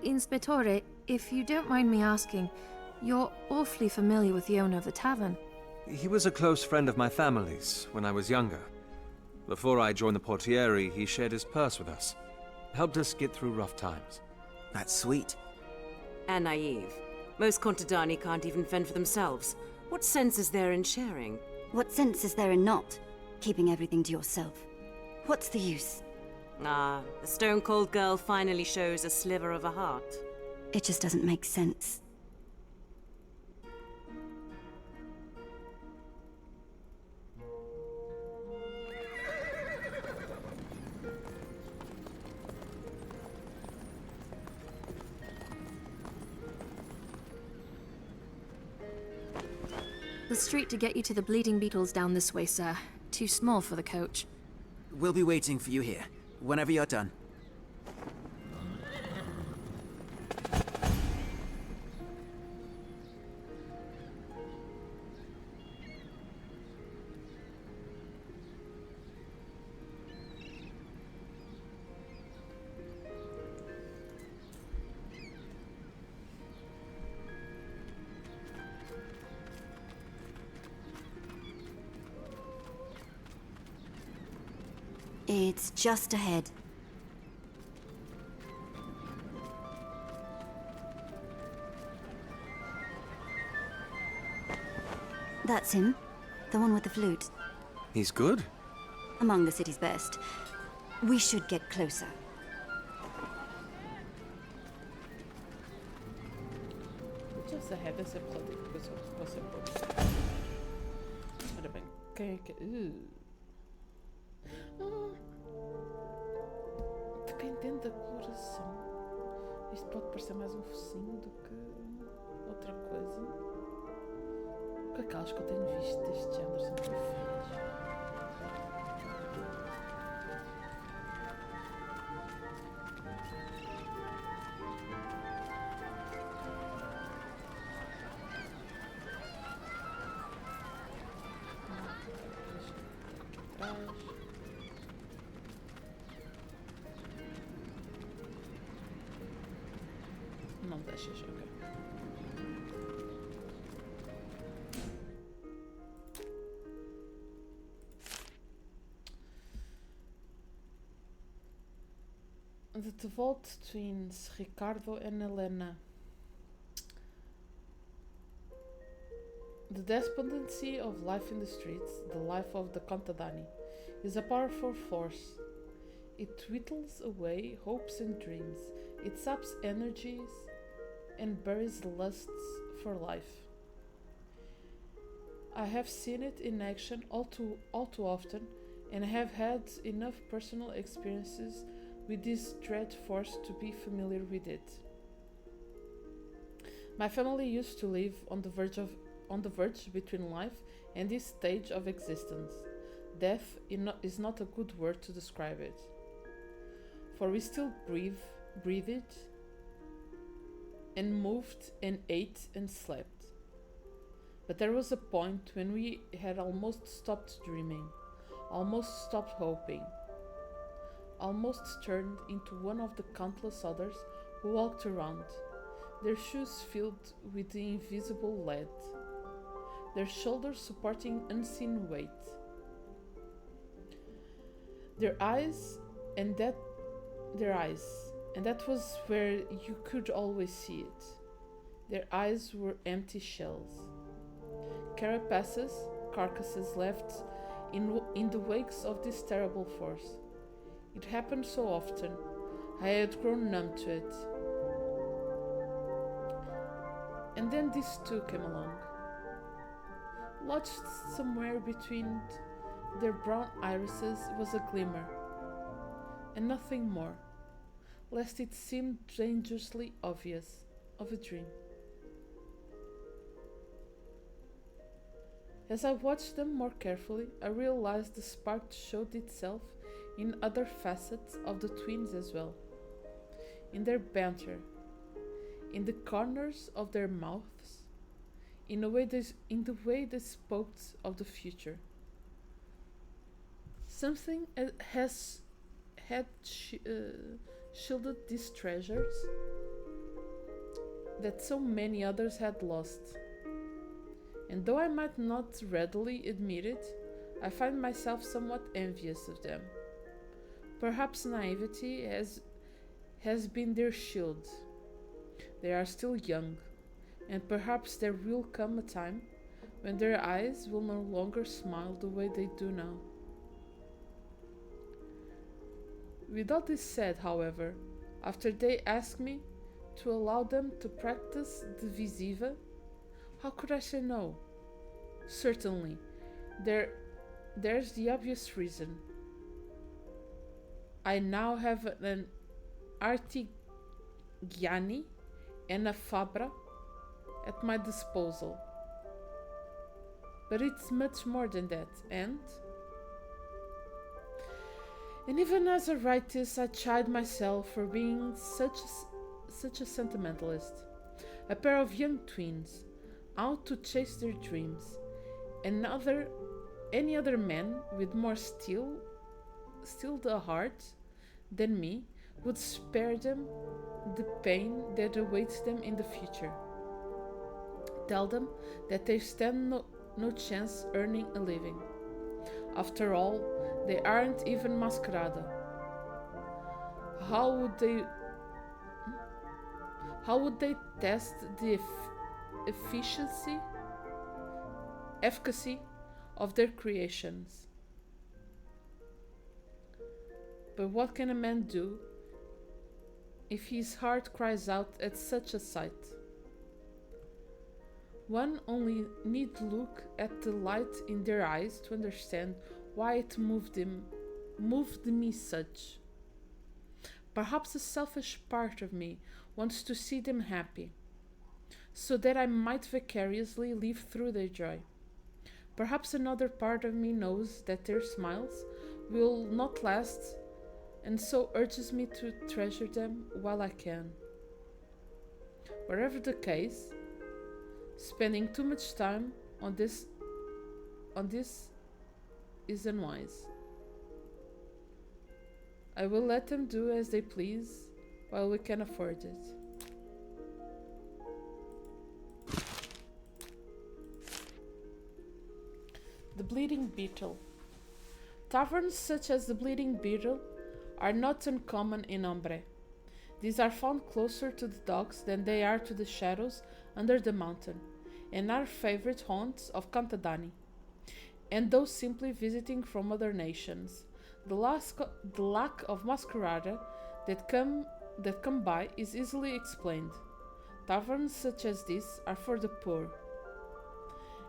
Inspectore, if you don't mind me asking, you're awfully familiar with the owner of the tavern.
He was a close friend of my family's when I was younger. Before I joined the portieri, he shared his purse with us. Helped us get through rough times.
That's sweet.
And naive. Most contadani can't even fend for themselves. What sense is there in sharing?
What sense is there in not keeping everything to yourself? What's the use?
Ah, the stone-cold girl finally shows a sliver of a heart.
It just doesn't make sense.
The street to get you to the Bleeding Beetle's down this way, sir. Too small for the coach.
We'll be waiting for you here, whenever you're done.
It's just ahead. That's him. The one with the flute.
He's good?
Among the city's best. We should get closer.
Just ahead desse episódio, depois você pode. Ora bem, quem é que. Dependendo da coloração. Isto pode parecer mais um focinho do que outra coisa. Porque aquelas que eu tenho visto deste género são muito feias. Não deixas, ok. The devout twins, Ricardo and Elena. The despondency of life in the streets, the life of the contadini, is a powerful force. It whittles away hopes and dreams. It saps energies and buries lusts for life. I have seen it in action all too often, and have had enough personal experiences with this dread force to be familiar with it. My family used to live on the verge between life and this stage of existence. Death is not a good word to describe it, for we still breathed, and moved and ate and slept. But there was a point when we had almost stopped dreaming, almost stopped hoping, almost turned into one of the countless others who walked around, their shoes filled with the invisible lead, their shoulders supporting unseen weight, their eyes, and that was where you could always see it. Their eyes were empty shells, carapaces, carcasses left in the wakes of this terrible force. It happened so often, I had grown numb to it. And then this too came along. Lodged somewhere between their brown irises was a glimmer, and nothing more, lest it seemed dangerously obvious, of a dream. As I watched them more carefully, I realized the spark showed itself in other facets of the twins as well. In their banter, in the corners of their mouths, in the way they spoke of the future. Something had shielded these treasures that so many others had lost. And though I might not readily admit it, I find myself somewhat envious of them. Perhaps naivety has been their shield. They are still young, and perhaps there will come a time when their eyes will no longer smile the way they do now. With all this said, however, after they asked me to allow them to practice the visiva, how could I say no? Certainly, there's the obvious reason. I now have an Artigiani and a Fabra at my disposal. But it's much more than that, and even as I write this, I chide myself for being such a sentimentalist. A pair of young twins, out to chase their dreams, and any other man with more steel the heart than me would spare them the pain that awaits them in the future. Tell them that they stand no chance earning a living. After all, they aren't even Mascarada. How would they test the efficacy of their creations? But what can a man do if his heart cries out at such a sight? One only need look at the light in their eyes to understand why it moved me such. Perhaps a selfish part of me wants to see them happy, so that I might vicariously live through their joy. Perhaps another part of me knows that their smiles will not last, and so urges me to treasure them while I can. Whatever the case, spending too much time on this is unwise. I will let them do as they please while we can afford it. The Bleeding Beetle. Taverns such as the Bleeding Beetle are not uncommon in Ombre. These are found closer to the docks than they are to the shadows under the mountain, and are favorite haunts of Cantadani, and those simply visiting from other nations. The lack of Mascarada that come by is easily explained. Taverns such as this are for the poor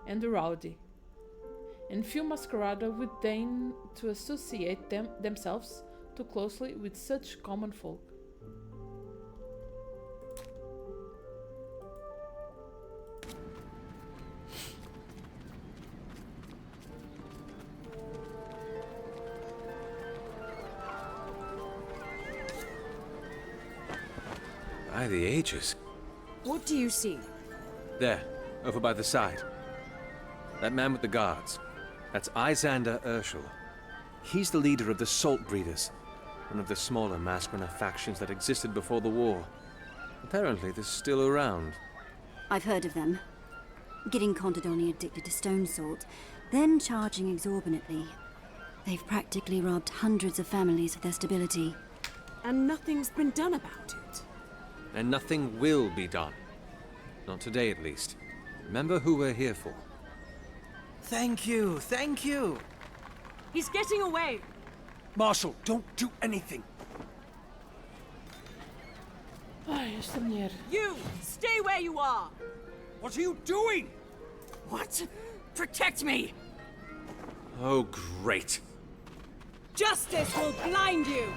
and the rowdy, and few Mascarada would deign to associate themselves too closely with such common folk.
By the ages.
What do you see?
There, over by the side. That man with the guards. That's Lysander Urshel. He's the leader of the Salt Breeders, one of the smaller Masquerada factions that existed before the war. Apparently, they're still around.
I've heard of them. Getting Contadoni addicted to stone salt, then charging exorbitantly. They've practically robbed hundreds of families of their stability.
And nothing's been done about it.
And nothing will be done. Not today, at least. Remember who we're here for.
Thank you, thank you.
He's getting away.
Marshal, don't do anything.
Ai, esta mulher.
You, stay where you are.
What are you doing?
What? Protect me.
Oh, great.
Justice will blind you.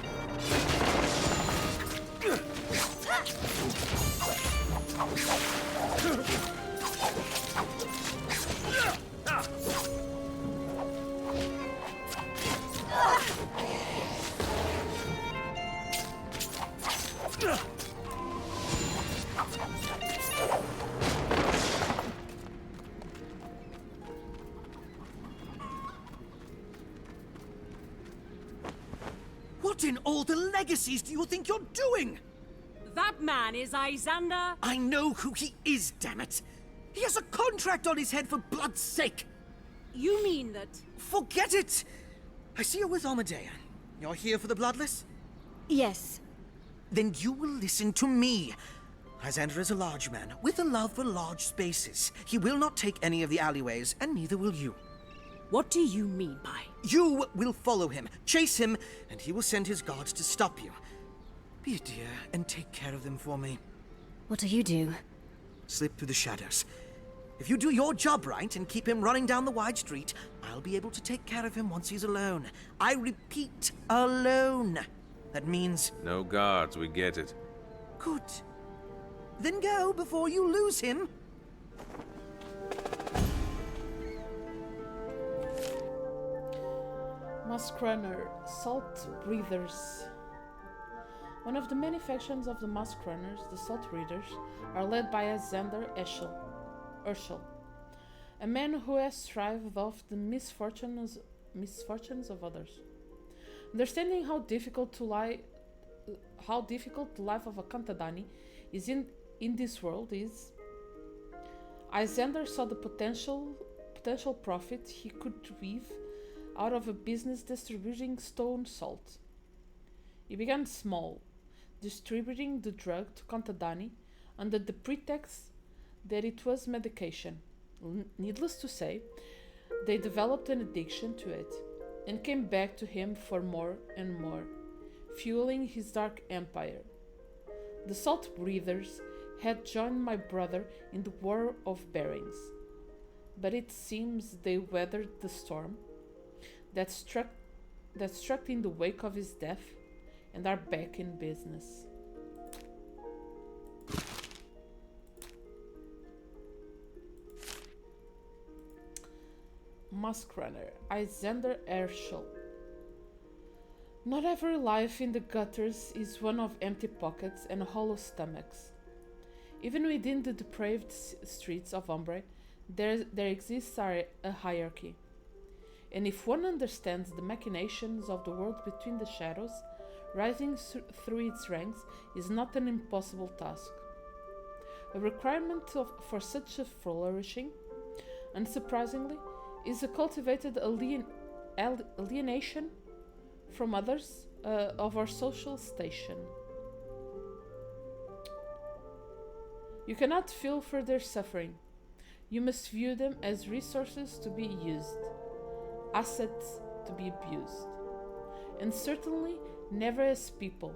What in all the legacies do you think you're doing?
That man is Lysander.
I know who he is, damn it! He has a contract on his head, for blood's sake!
You mean that...
Forget it! I see you're with Amadea. You're here for the Bloodless?
Yes.
Then you will listen to me. Lysander is a large man, with a love for large spaces. He will not take any of the alleyways, and neither will you.
What do you mean by?
You will follow him, chase him, and he will send his guards to stop you. Be a dear and take care of them for me.
What do you do?
Slip through the shadows. If you do your job right and keep him running down the wide street, I'll be able to take care of him once he's alone. I repeat, alone. That means...
No guards, we get it.
Good. Then go before you lose him.
Maskrunner, Salt Breathers. One of the many factions of the Maskrunners, the Salt Breeders, are led by Lysander Urshel, a man who has thrived off the misfortunes of others. Understanding how difficult the life of a Cantadani is in this world is, Lysander saw the potential profit he could weave out of a business distributing stone salt. He began small, distributing the drug to Contadani under the pretext that it was medication. Needless to say, they developed an addiction to it and came back to him for more and more, fueling his dark empire. The Salt Breathers had joined my brother in the War of Bearings, but it seems they weathered the storm that struck in the wake of his death and are back in business. Masquerada, Isaander Herschel. Not every life in the gutters is one of empty pockets and hollow stomachs. Even within the depraved streets of Umbre, there exists a hierarchy. And if one understands the machinations of the world between the shadows, rising through its ranks is not an impossible task. A requirement for such a flourishing, unsurprisingly, is a cultivated alienation from others of our social station. You cannot feel for their suffering. You must view them as resources to be used, assets to be abused, and certainly never as people.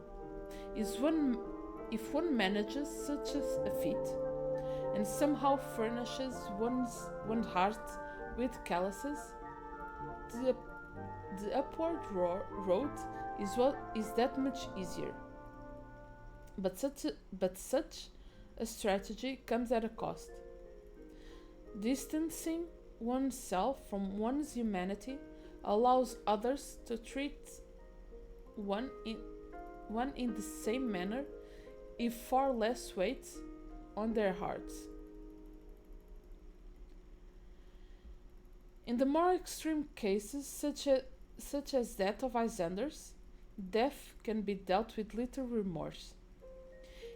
If one manages such a feat, and somehow furnishes one's heart with calluses, the upward road is that much easier. But such a strategy comes at a cost. Distancing oneself from one's humanity allows others to treat one in the same manner, if far less weight on their hearts. In the more extreme cases, such as that of Isanders, death can be dealt with little remorse.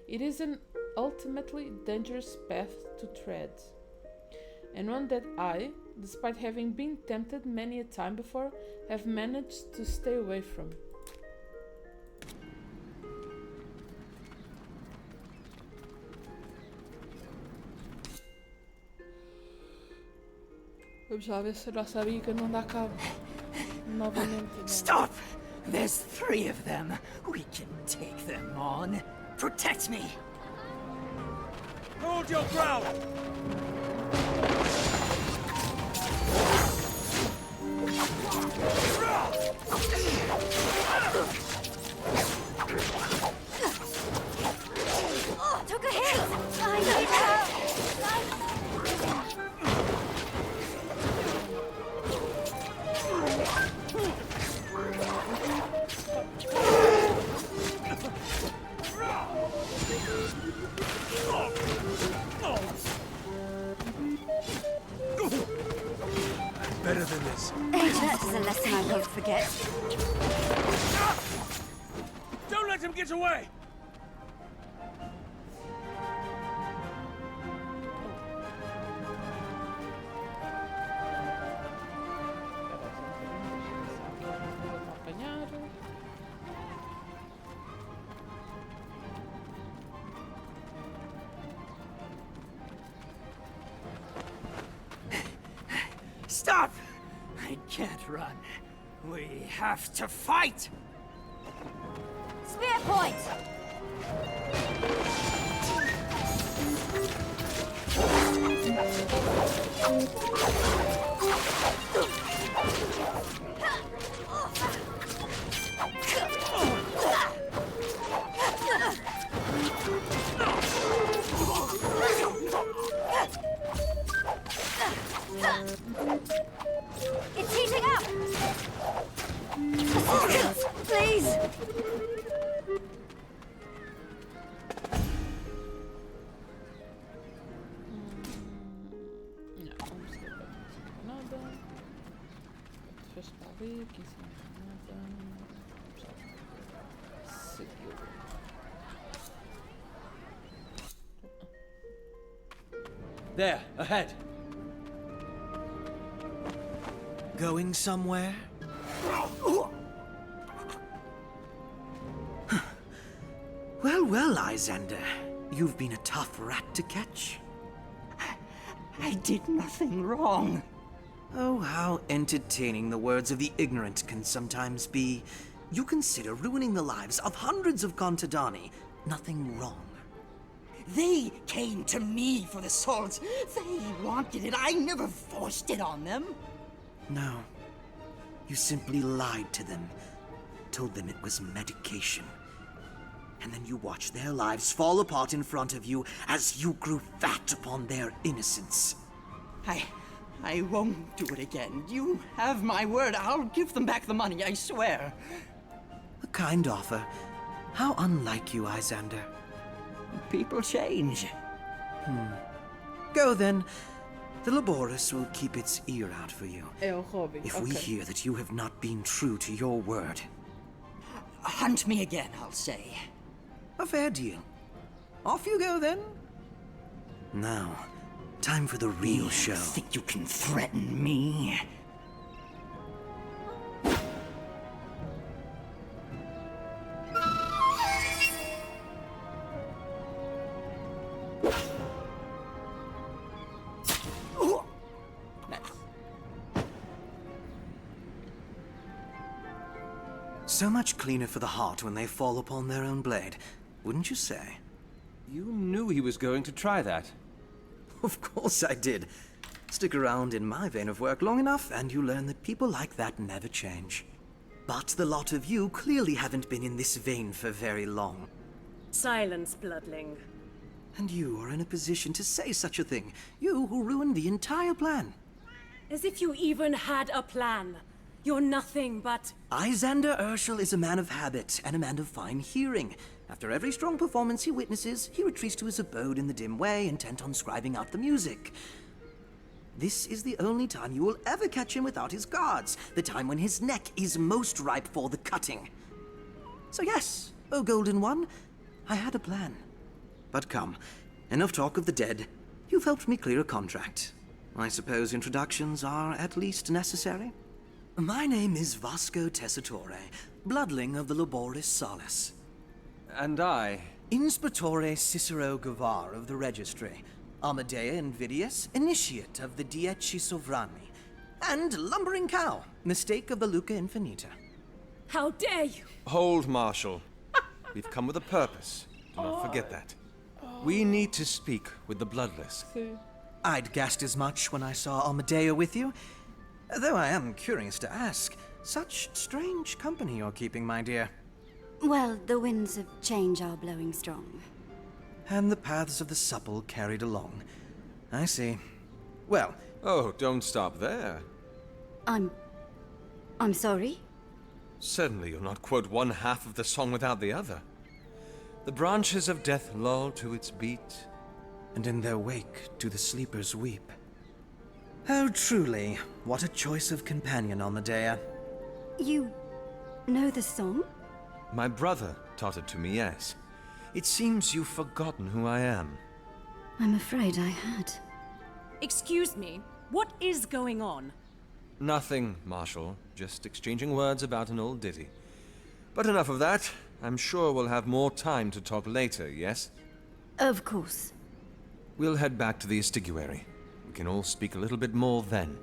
It is an ultimately dangerous path to tread, and one that I, despite having been tempted many a time before, have managed to stay away from. Vamos lá ver se a nossa amiga não dá cabo novamente.
Stop! There's 3 of them. We can take them on. Protect me!
Hold your ground!
Oh, took a hit! I need help!
Better than this.
That is a lesson I won't forget.
Don't let him get away!
Stop! I can't run. We have to fight!
Spear point! It's heating up! Assistance, please!
Não, vamos ver nada. Fecha para ali, aqui em cima nada. Seguiu.
There, ahead. Going somewhere? well, Lysander. You've been a tough rat to catch.
I did nothing wrong.
Oh, how entertaining the words of the ignorant can sometimes be. You consider ruining the lives of hundreds of Contadani nothing wrong.
They came to me for the swords. They wanted it. I never forced it on them.
No. You simply lied to them. Told them it was medication. And then you watched their lives fall apart in front of you as you grew fat upon their innocence.
I won't do it again. You have my word. I'll give them back the money, I swear.
A kind offer. How unlike you, Lysander.
People change.
Go then. The Laboris will keep its ear out for you.
É o Hobby.
If we hear that you have not been true to your word.
Hunt me again, I'll say.
A fair deal. Off you go then. Now, time for the real show.
Think you can threaten me?
So much cleaner for the heart when they fall upon their own blade, wouldn't you say?
You knew he was going to try that.
Of course I did. Stick around in my vein of work long enough, and you learn that people like that never change. But the lot of you clearly haven't been in this vein for very long.
Silence, bloodling.
And you are in a position to say such a thing. You who ruined the entire plan.
As if you even had a plan. You're nothing but...
Lysander Urshel is a man of habit and a man of fine hearing. After every strong performance he witnesses, he retreats to his abode in the dim way, intent on scribing out the music. This is the only time you will ever catch him without his guards, the time when his neck is most ripe for the cutting. So yes, O Golden One, I had a plan. But come, enough talk of the dead. You've helped me clear a contract. I suppose introductions are at least necessary? My name is Vasco Tessitore, bloodling of the Laboris Salis.
And I...
Inspectore Cicero Gavar of the Registry, Amadea Invidius, initiate of the Dieci Sovrani, and Lumbering Cow, mistake of the Luca Infinita.
How dare you!
Hold, Marshal. We've come with a purpose. Do not forget that. We need to speak with the Bloodless.
I'd guessed as much when I saw Amadea with you. Though I am curious to ask, such strange company you're keeping, my dear.
Well, the winds of change are blowing strong.
And the paths of the supple carried along. I see. Well...
Oh, don't stop there.
I'm sorry?
Certainly you'll not quote one half of the song without the other. The branches of death lull to its beat,
and in their wake do the sleepers weep. Oh, truly, what a choice of companion, Amadea.
You know the song?
My brother taught it to me, yes. It seems you've forgotten who I am.
I'm afraid I had.
Excuse me, what is going on?
Nothing, Marshal. Just exchanging words about an old ditty. But enough of that. I'm sure we'll have more time to talk later, yes?
Of course.
We'll head back to the Estiguary. We can all speak a little bit more then.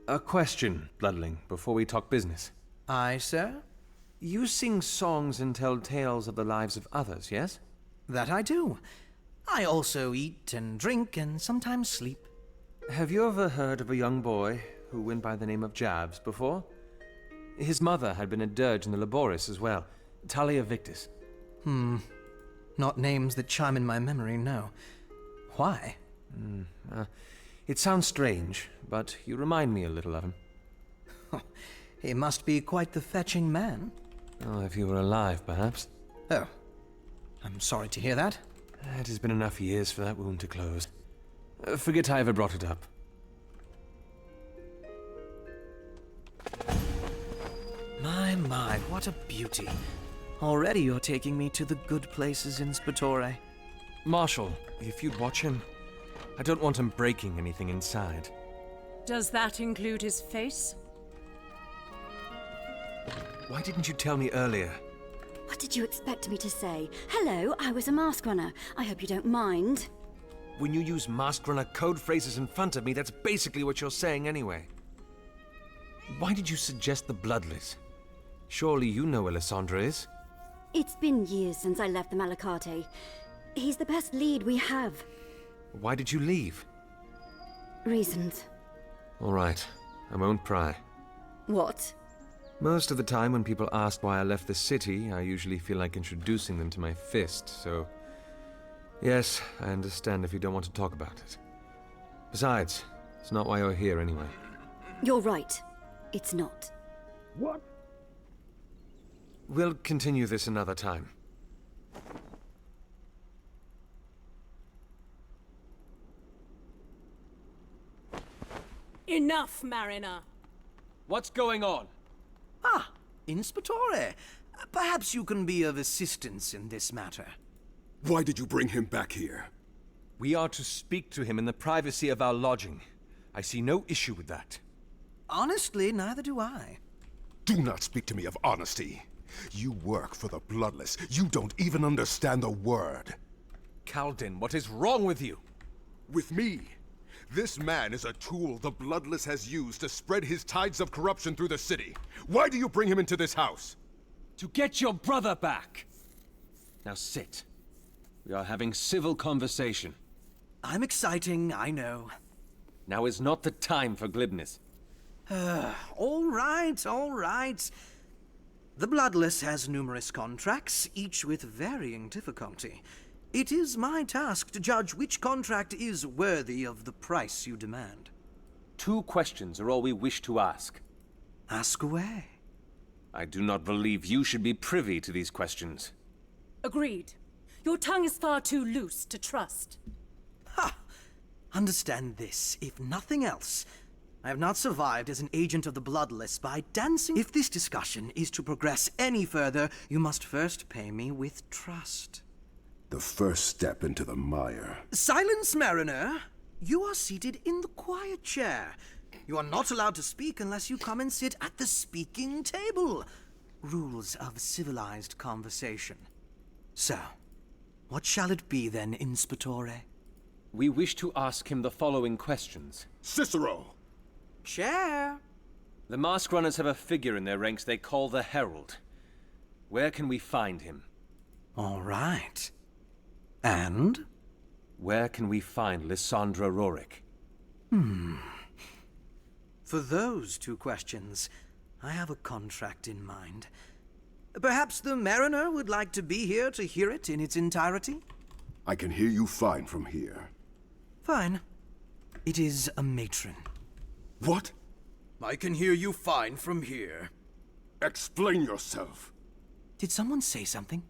A question, Bloodling, before we talk business.
Aye, sir?
You sing songs and tell tales of the lives of others, yes?
That I do. I also eat and drink and sometimes sleep.
Have you ever heard of a young boy who went by the name of Jabs before? His mother had been a dirge in the Laboris as well, Talia Victus.
Not names that chime in my memory, no. Why?
It sounds strange, but you remind me a little of him.
He must be quite the fetching man.
Oh, if he were alive, perhaps.
Oh. I'm sorry to hear that.
It has been enough years for that wound to close. Forget I ever brought it up.
My, what a beauty. Already you're taking me to the good places in Spatore.
Marshal, if you'd watch him, I don't want him breaking anything inside.
Does that include his face?
Why didn't you tell me earlier?
What did you expect me to say? Hello, I was a mask runner. I hope you don't mind.
When you use mask runner code phrases in front of me, that's basically what you're saying anyway. Why did you suggest the Bloodless? Surely you know where Lysandra is?
It's been years since I left the Malakate. He's the best lead we have.
Why did you leave?
Reasons.
All right, I won't pry.
What?
Most of the time when people ask why I left the city, I usually feel like introducing them to my fist, so... Yes, I understand if you don't want to talk about it. Besides, it's not why you're here anyway.
You're right. It's not.
What? We'll continue this another time.
Enough, Mariner!
What's going on?
Ah, Inspectore. Perhaps you can be of assistance in this matter.
Why did you bring him back here?
We are to speak to him in the privacy of our lodging. I see no issue with that.
Honestly, neither do I.
Do not speak to me of honesty. You work for the Bloodless. You don't even understand the word.
Kaldin, what is wrong with you?
With me? This man is a tool the Bloodless has used to spread his tides of corruption through the city. Why do you bring him into this house?
To get your brother back! Now sit. We are having civil conversation.
I'm exciting, I know.
Now is not the time for glibness.
All right, all right. The Bloodless has numerous contracts, each with varying difficulty. It is my task to judge which contract is worthy of the price you demand.
2 questions are all we wish to ask.
Ask away.
I do not believe you should be privy to these questions.
Agreed. Your tongue is far too loose to trust.
Ha! Understand this, if nothing else. I have not survived as an agent of the Bloodless by dancing. If this discussion is to progress any further, you must first pay me with trust.
The first step into the mire.
Silence, Mariner! You are seated in the quiet chair. You are not allowed to speak unless you come and sit at the speaking table. Rules of civilized conversation. So, what shall it be then, Inspectore?
We wish to ask him the following questions.
Cicero!
Chair!
The mask runners have a figure in their ranks they call the Herald. Where can we find him?
All right. And?
Where can we find Lysandra Rorik?
For those 2 questions, I have a contract in mind. Perhaps the Mariner would like to be here to hear it in its entirety?
I can hear you fine from here.
Fine. It is a matron.
What?
I can hear you fine from here.
Explain yourself.
Did someone say something?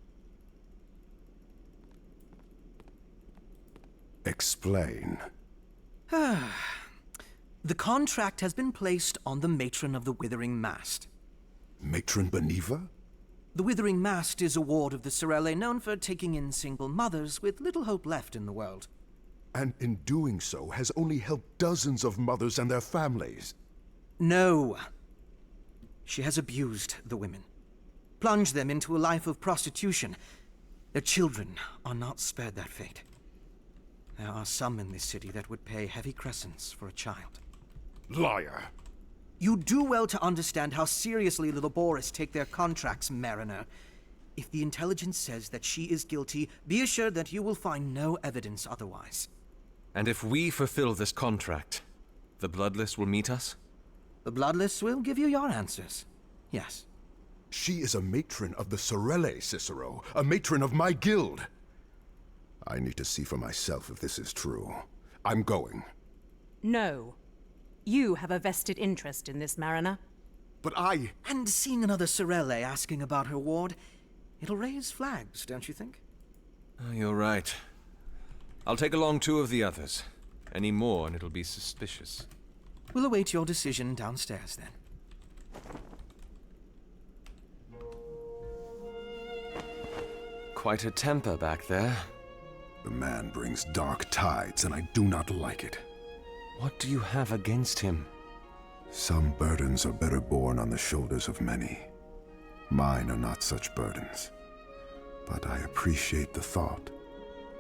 Explain.
The contract has been placed on the Matron of the Withering Mast.
Matron Beneva?
The Withering Mast is a ward of the Sorelle known for taking in single mothers with little hope left in the world.
And in doing so has only helped dozens of mothers and their families.
No. She has abused the women, plunged them into a life of prostitution. Their children are not spared that fate. There are some in this city that would pay heavy crescents for a child.
Liar.
You do well to understand how seriously the Laboris take their contracts, Mariner. If the intelligence says that she is guilty, be assured that you will find no evidence otherwise.
And if we fulfill this contract, the Bloodless will meet us?
The Bloodless will give you your answers. Yes.
She is a matron of the Sorelle, Cicero. A matron of my guild. I need to see for myself if this is true. I'm going.
No. You have a vested interest in this, Mariner.
But I...
And seeing another Sorelle asking about her ward, it'll raise flags, don't you think?
Oh, you're right. I'll take along 2 of the others. Any more and it'll be suspicious.
We'll await your decision downstairs, then.
Quite a temper back there.
The man brings dark tides, and I do not like it.
What do you have against him?
Some burdens are better borne on the shoulders of many. Mine are not such burdens. But I appreciate the thought.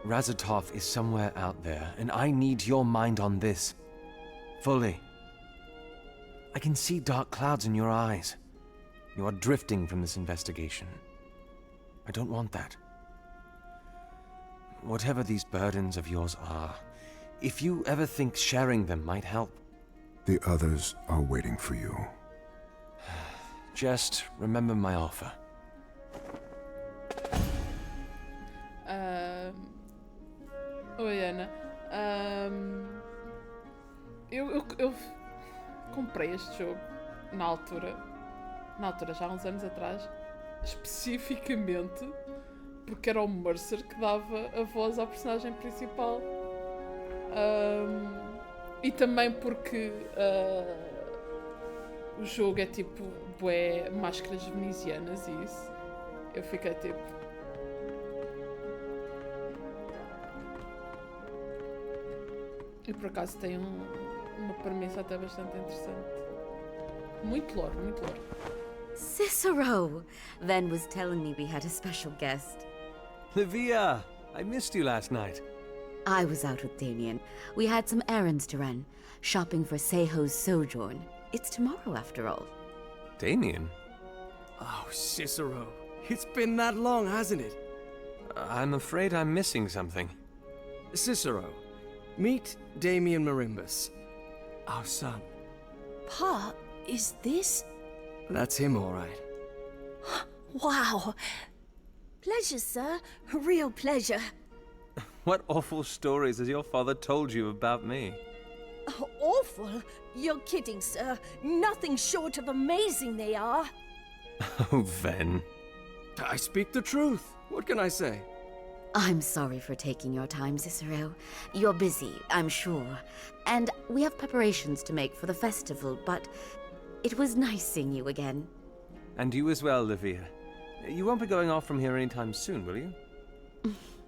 Razatov is somewhere out there, and I need your mind on this. Fully. I can see dark clouds in your eyes. You are drifting from this investigation. I don't want that. Whatever these burdens of yours are, if you ever think sharing them might help...
The others are waiting for you.
Just remember my offer.
Oi, Ana. Eu comprei este jogo na altura, já há uns anos atrás, especificamente porque era o Mercer que dava a voz ao personagem principal. E também porque o jogo é tipo bué máscaras venezianas e isso. Eu fiquei tipo... E por acaso tem uma premissa até bastante interessante. Muito lore, muito lore.
Cicero! Ven was telling me we had a special guest.
Livia! I missed you last night.
I was out with Damien. We had some errands to run, shopping for Seiho's sojourn. It's tomorrow, after all.
Damien?
Oh, Cicero. It's been that long, hasn't it?
I'm afraid I'm missing something.
Cicero, meet Damien Marimbus, our son.
Pa, is this...
That's him, all right.
Wow. Pleasure, sir. A real pleasure.
What awful stories has your father told you about me?
Oh, awful? You're kidding, sir. Nothing short of amazing they are.
Oh, Ven.
I speak the truth. What can I say?
I'm sorry for taking your time, Cicero. You're busy, I'm sure. And we have preparations to make for the festival, but it was nice seeing you again.
And you as well, Livia. You won't be going off from here anytime soon, will you?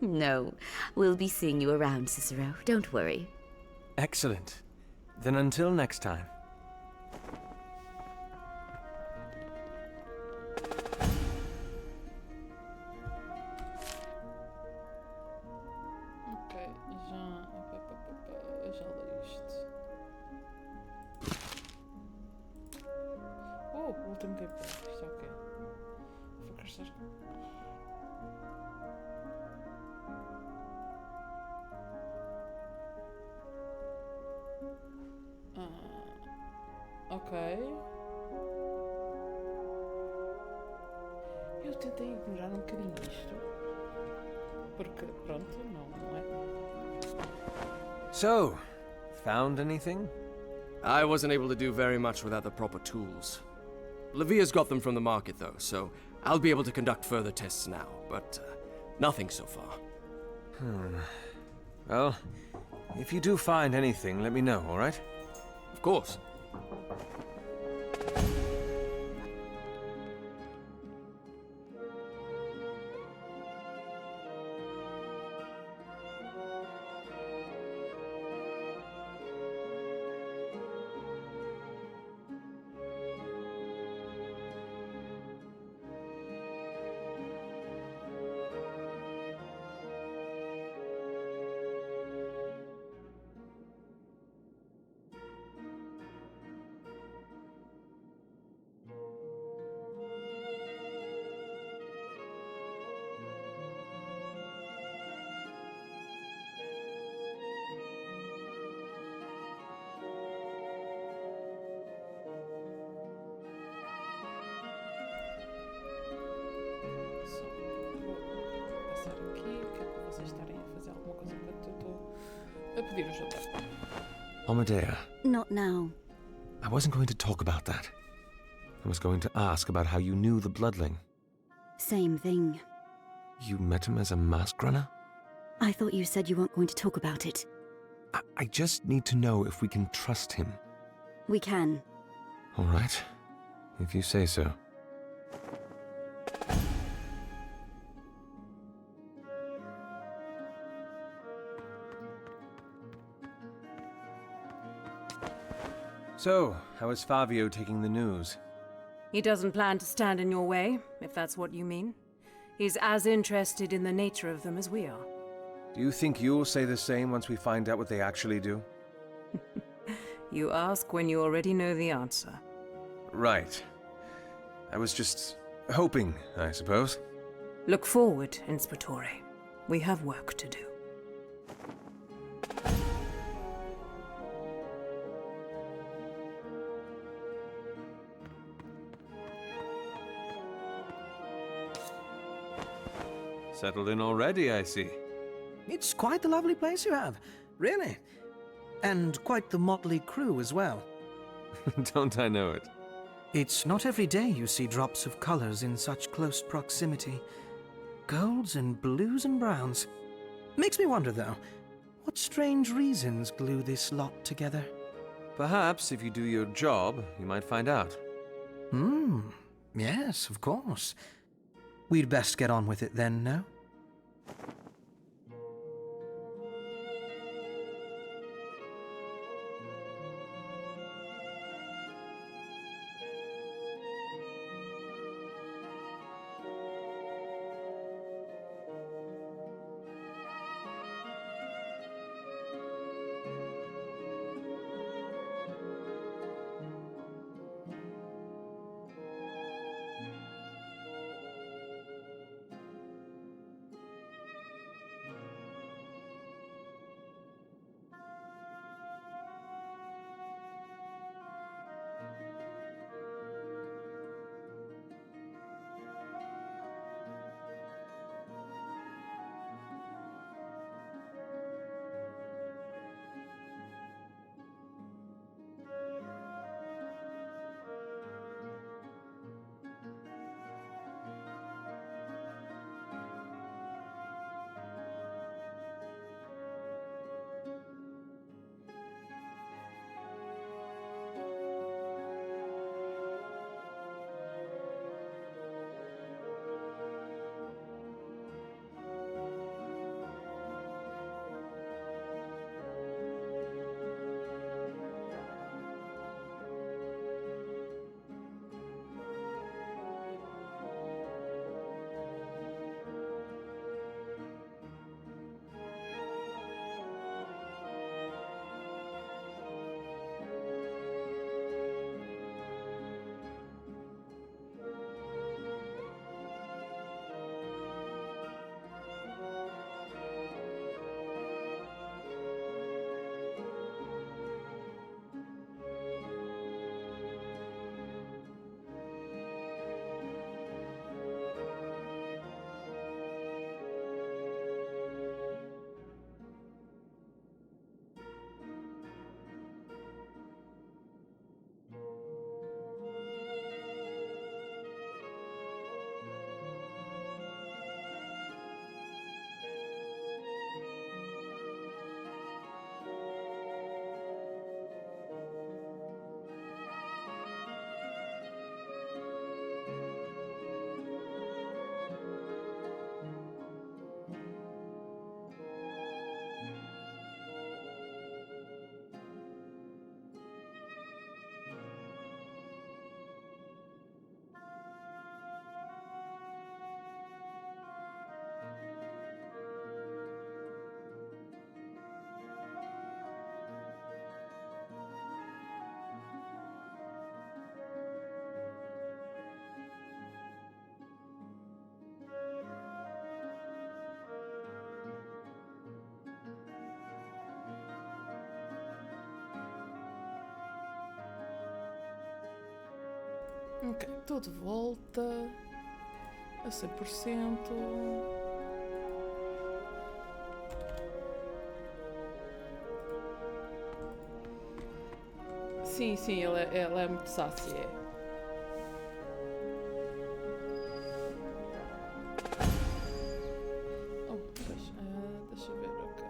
No, we'll be seeing you around, Cicero. Don't worry.
Excellent. Then until next time.
Ok, já li isto. Oh, o último gameplay. Isto é ok. Vou crescer. Ok. Eu tentei ignorar um bocadinho isto. Porque, pronto, não é.
So, found anything?
I wasn't able to do very much without the proper tools. Livia's got them from the market, though, so I'll be able to conduct further tests now, but nothing so far.
Well, if you do find anything, let me know, all right?
Of course.
A pedir o jantar.
Amadea.
Not now.
I wasn't going to talk about that. I was going to ask about how you knew the Bloodling.
Same thing.
You met him as a mask runner?
I thought you said you weren't going to talk about it.
I just need to know if we can trust him.
We can.
All right. If you say so. So, how is Fabio taking the news?
He doesn't plan to stand in your way, if that's what you mean. He's as interested in the nature of them as we are.
Do you think you'll say the same once we find out what they actually do?
You ask when you already know the answer.
Right. I was just hoping, I suppose.
Look forward, Inspectore. We have work to do.
Settled in already, I see.
It's quite the lovely place you have, really. And quite the motley crew as well.
Don't I know it?
It's not every day you see drops of colors in such close proximity. Golds and blues and browns. Makes me wonder, though, what strange reasons glue this lot together?
Perhaps if you do your job, you might find out.
Yes, of course. We'd best get on with it then, no?
Ok, estou de volta a 100%. Sim, ela é muito sassy, é. Oh, pois, deixa eu ver, ok.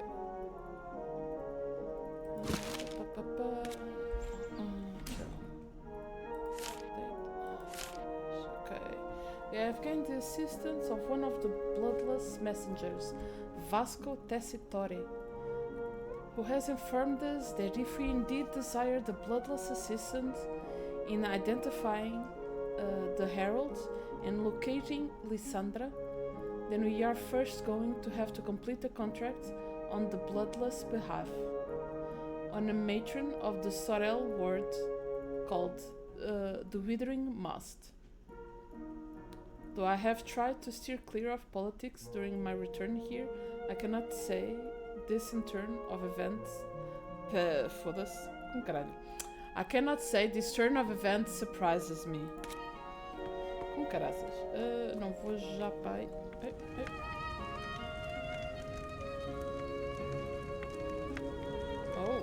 I have gained the assistance of one of the bloodless messengers, Vasco Tessitore, who has informed us that if we indeed desire the bloodless assistance in identifying the Herald and locating Lysandra, then we are first going to have to complete the contract on the bloodless behalf, on a matron of the Sorel ward called the Withering Mast. Though I have tried to steer clear of politics during my return here, I cannot say this in turn of events... Foda-se, com caralho. I cannot say this turn of events surprises me. Com caraças. Não vou já para aí. Oh.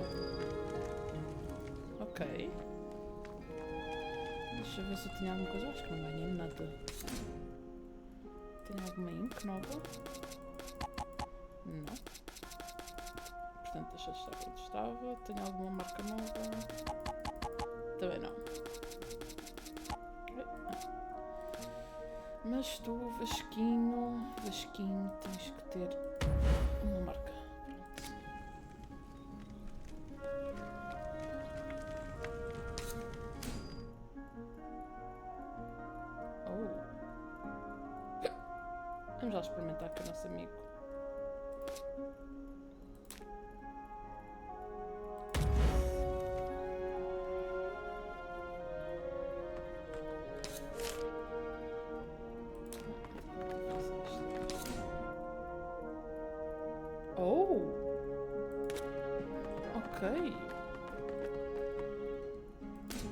Ok. Deixa eu ver se eu tinha alguma coisa. Acho que não ganhei nada. Tenho alguma ink nova? Não. Portanto, deixa de estar onde estava. Tenho alguma marca nova? Também não. Mas tu, Vasquinho, tens que ter uma marca. Pronto. Oh. Vamos lá experimentar com o nosso amigo.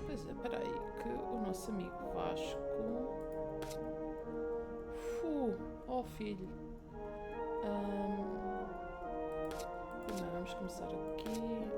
Pois é, peraí, que o nosso amigo Vasco... Oh filho. Primeiro vamos começar aqui.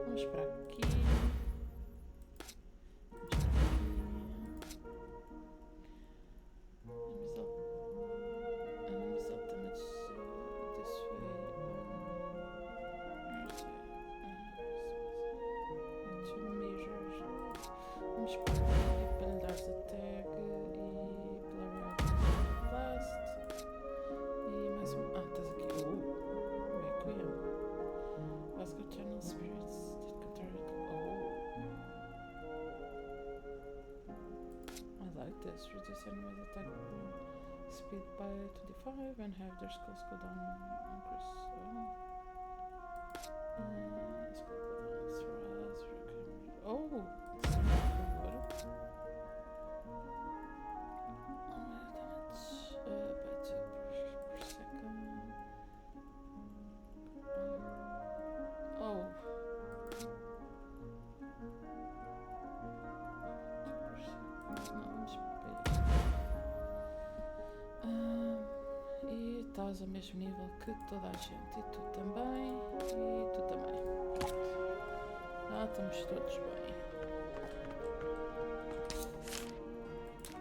Vamos para aqui. Vamos para aqui para lhe dar a tag e blur last. E mais um. Ah, estás aqui. Requiem. Vasco Channel Spirits. I like this. Reduce enemies attack speed by 25 and have their skulls go down increase. Oh! Estás ao mesmo nível que toda a gente. E tu também. E tu também. Ah, estamos todos bem.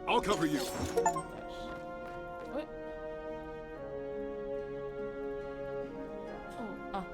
I'll cover you.
Oi. Oh, ah.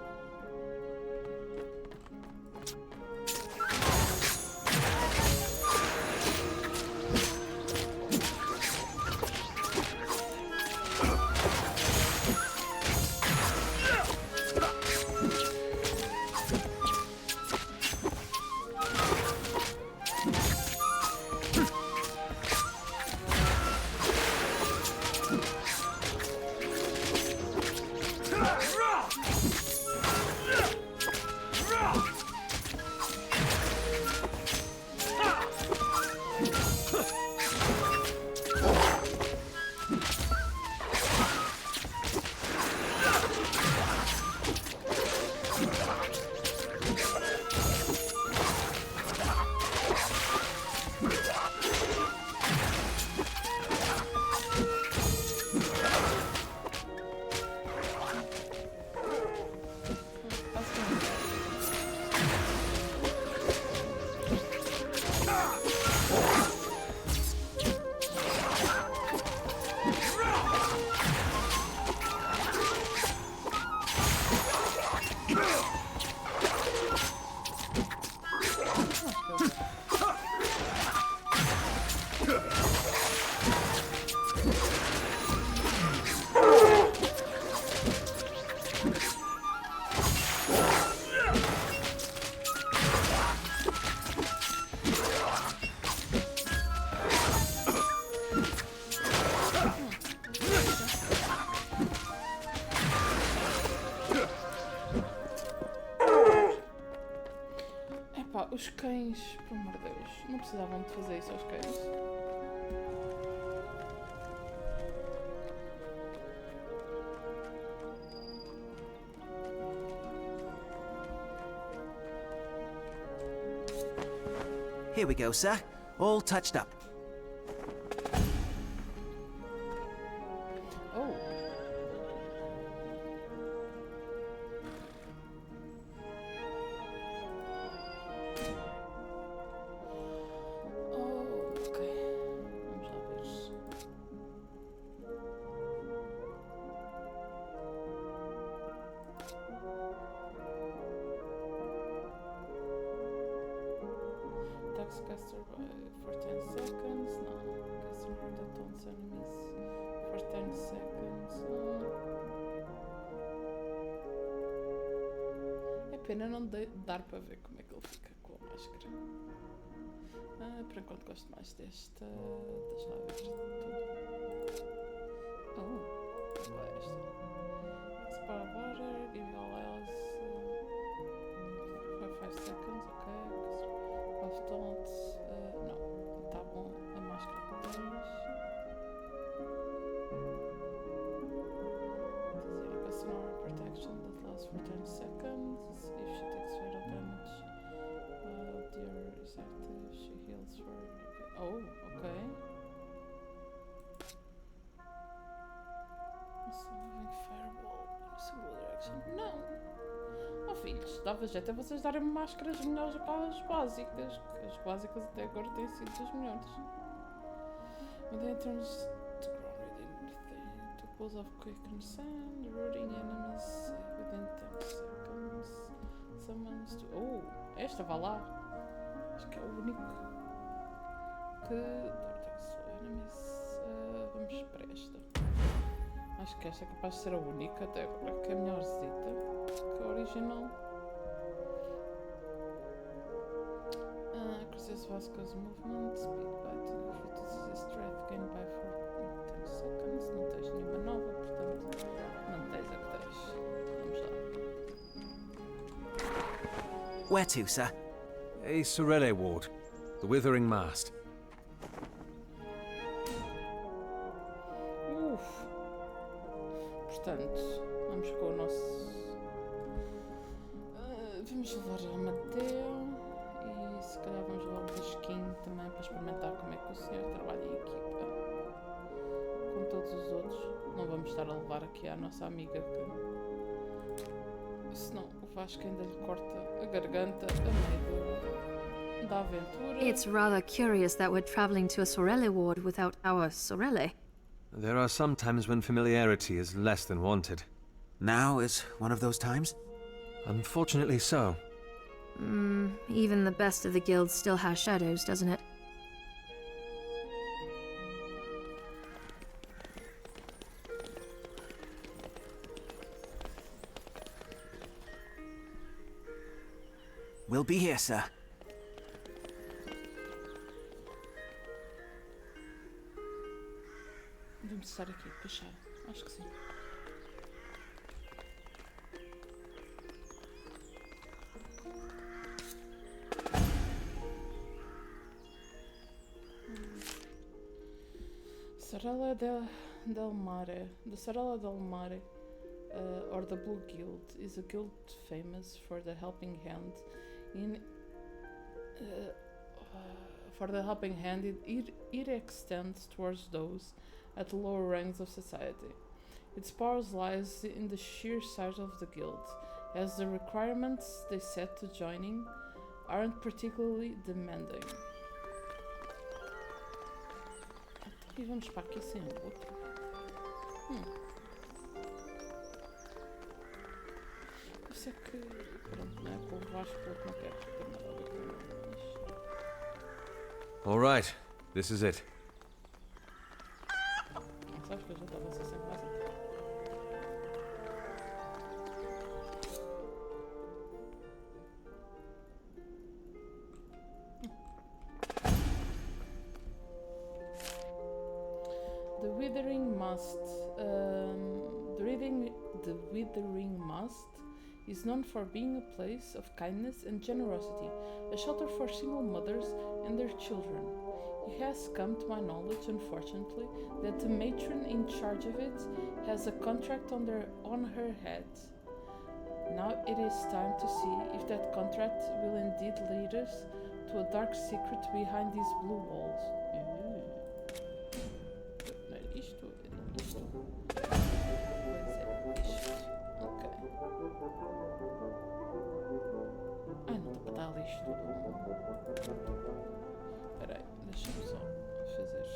Não precisavam de fazer isso aos queiros.
Here we go, sir. All touched up.
Oh. Oh, ok. Vamos lá ver. Attacks caster for 10 seconds. No. Caster that taunts enemies for 10 seconds. É pena não dar para ver como é que ele fica com a máscara. Por enquanto gosto mais desta. Deixa lá ver tudo. Oh, qual é esta? Spar water, give all else for 5 seconds, ok. Of taunts, não, tá bom, a máscara que tens. Continuar protection that lasts for 10 seconds. If she takes fatal damage, dear is active, she heals for. Oh, ok. Moving fireball in a single direction. Não! Oh filhos, dava jeito a vocês darem máscaras melhores do que as básicas. Que as básicas até agora têm sido das melhores. When they turns to ground within the pools of quickened sand, rooting enemies within 10 seconds. Summons to. Oh, esta vá lá. Acho que é o único que. Enemies. Vamos para esta. Acho que esta é capaz de ser a única até agora que é melhorzita que a original. Increases Vasco's movement, speed by 2, reduces strength gain by 10 seconds. Não tens nenhuma nova, portanto mantens a que tens. Vamos lá.
Where to, sir?
A Sorelle ward. The Withering Mast.
Portanto, vamos com o nosso. Vamos levar a Mateo e se calhar vamos levar o Basquinho também para experimentar como é que o senhor trabalha em equipa. Com todos os outros, não vamos estar a levar aqui a nossa amiga que. Senão o Vasco ainda lhe corta a garganta a meio da aventura.
It's rather curious that we're traveling to a Sorelle ward without our Sorelle.
There are some times when familiarity is less than wanted.
Now is one of those times?
Unfortunately so.
Even the best of the guilds still has shadows, doesn't it?
We'll be here, sir.
Vamos estar aqui, puxar. Acho que sim. Sorelle del Mare. The Sorelle del Mare, or the Blue Guild, is a guild famous for the helping hand in. It extends towards those at the lower ranks of society. Its powers lies in the sheer size of the guild, as the requirements they set to joining aren't particularly demanding. E vamos para aqui sem o outro. Eu sei que, pronto, não é para o Vasco porque não quero ter nada a ver com ele, mas...
All right, this is it.
Sabes que eu já estava a ser sempre mais alto. The Withering Mast is known for being a place of kindness and generosity, a shelter for single mothers and their children. It has come to my knowledge, unfortunately, that the matron in charge of it has a contract on her head. Now it is time to see if that contract will indeed lead us to a dark secret behind these blue walls. Não era isto? Era isto? Pois é, isto. Ok. Ai, não dá para dar ali isto tudo. Espera aí, deixa-me só fazer.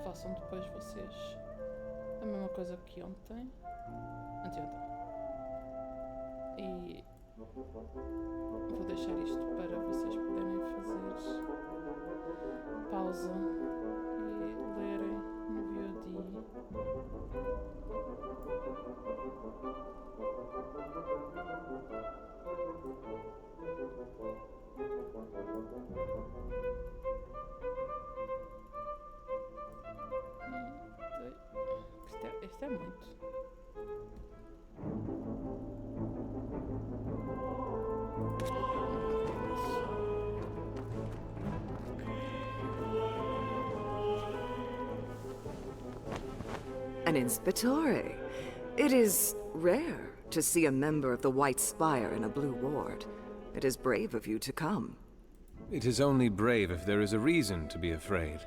Façam depois vocês a mesma coisa que ontem. Anteontem. E vou deixar isto para vocês poderem fazer pausa e lerem no VOD. Isto é muito.
An Inspectore. It is rare to see a member of the White Spire in a blue ward. It is brave of you to come.
It is only brave if there is a reason to be afraid.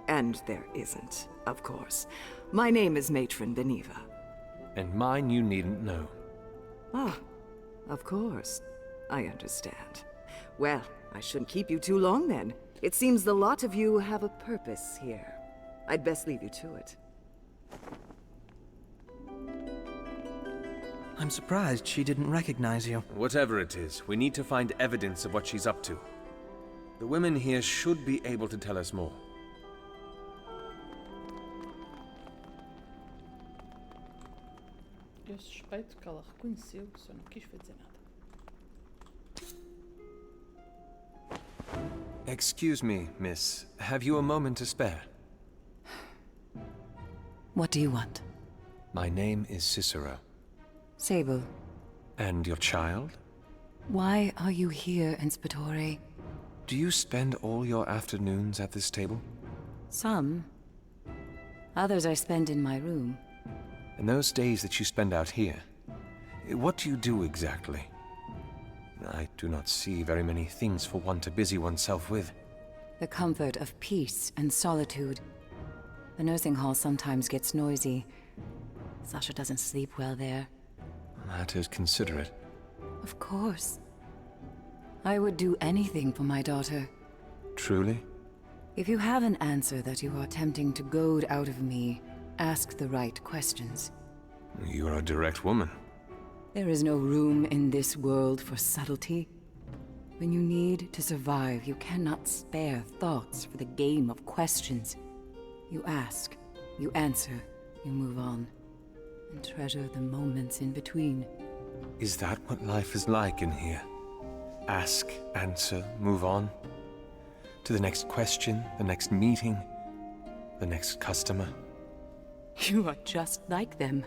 And there isn't, of course. My name is Matron Beneva.
And mine you needn't know.
Ah, of course. I understand. Well, I shouldn't keep you too long then. It seems the lot of you have a purpose here. I'd best leave you to it.
I'm surprised she didn't recognize you.
Whatever it is, we need to find evidence of what she's up to. The women here should be able to tell us more.
Eu suspeito que ela reconheceu, só não quis dizer nada.
Excuse me, miss. Have you a moment to spare?
What do you want?
My name is Cicero.
Sable.
And your child?
Why are you here, Inspectore?
Do you spend all your afternoons at this table?
Some. Others I spend in my room.
And those days that you spend out here, what do you do exactly? I do not see very many things for one to busy oneself with.
The comfort of peace and solitude. The nursing hall sometimes gets noisy. Sasha doesn't sleep well there.
That is considerate.
Of course. I would do anything for my daughter.
Truly?
If you have an answer that you are attempting to goad out of me, ask the right questions.
You are a direct woman.
There is no room in this world for subtlety. When you need to survive, you cannot spare thoughts for the game of questions. You ask, you answer, you move on, and treasure the moments in between.
Is that what life is like in here? Ask, answer, move on? To the next question, the next meeting, the next customer?
You are just like them.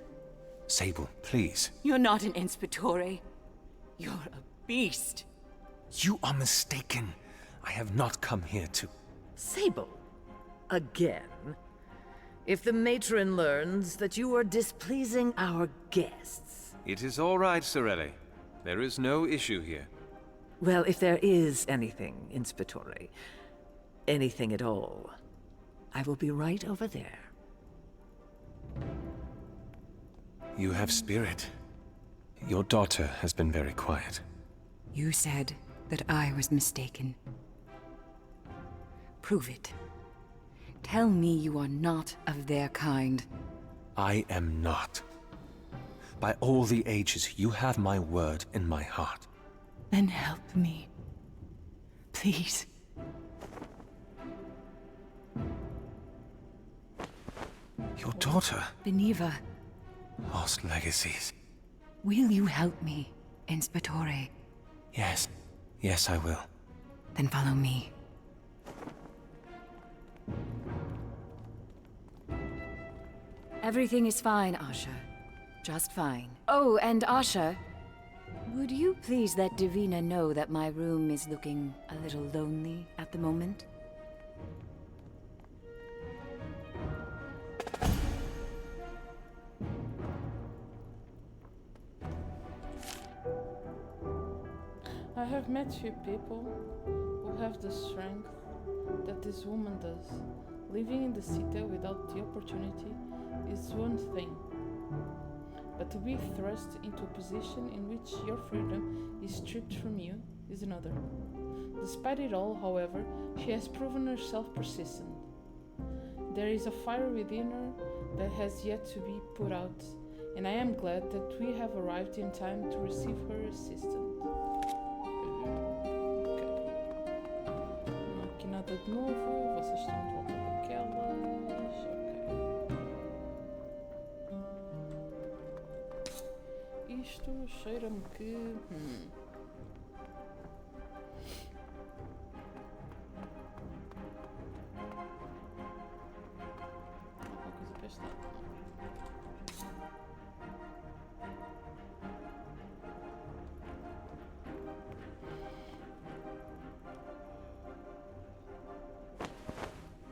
Sable, please.
You're not an Inspectore. You're a beast.
You are mistaken. I have not come here to...
Sable? Again? If the matron learns that you are displeasing our guests...
It is all right, Sorelli. There is no issue here.
Well, if there is anything, Inspectore, anything at all, I will be right over there.
You have spirit. Your daughter has been very quiet.
You said that I was mistaken. Prove it. Tell me you are not of their kind.
I am not. By all the ages, you have my word in my heart.
Then help me. Please.
Your daughter?
Beneva.
Lost legacies.
Will you help me, Inspectore?
Yes. Yes, I will.
Then follow me. Everything is fine, Asha. Just fine. Oh, and Asha,
Would you please let Divina know that my room is looking a little lonely at the moment?
I have met few people who have the strength that this woman does. Living in the city without the opportunity is one thing, but to be thrust into a position in which your freedom is stripped from you is another. Despite it all, however, she has proven herself persistent. There is a fire within her that has yet to be put out, and I am glad that we have arrived in time to receive her assistance. Não há aqui nada de novo, vocês estão de volta daquelas. Ok. Isto cheira-me que. Alguma coisa para este lado.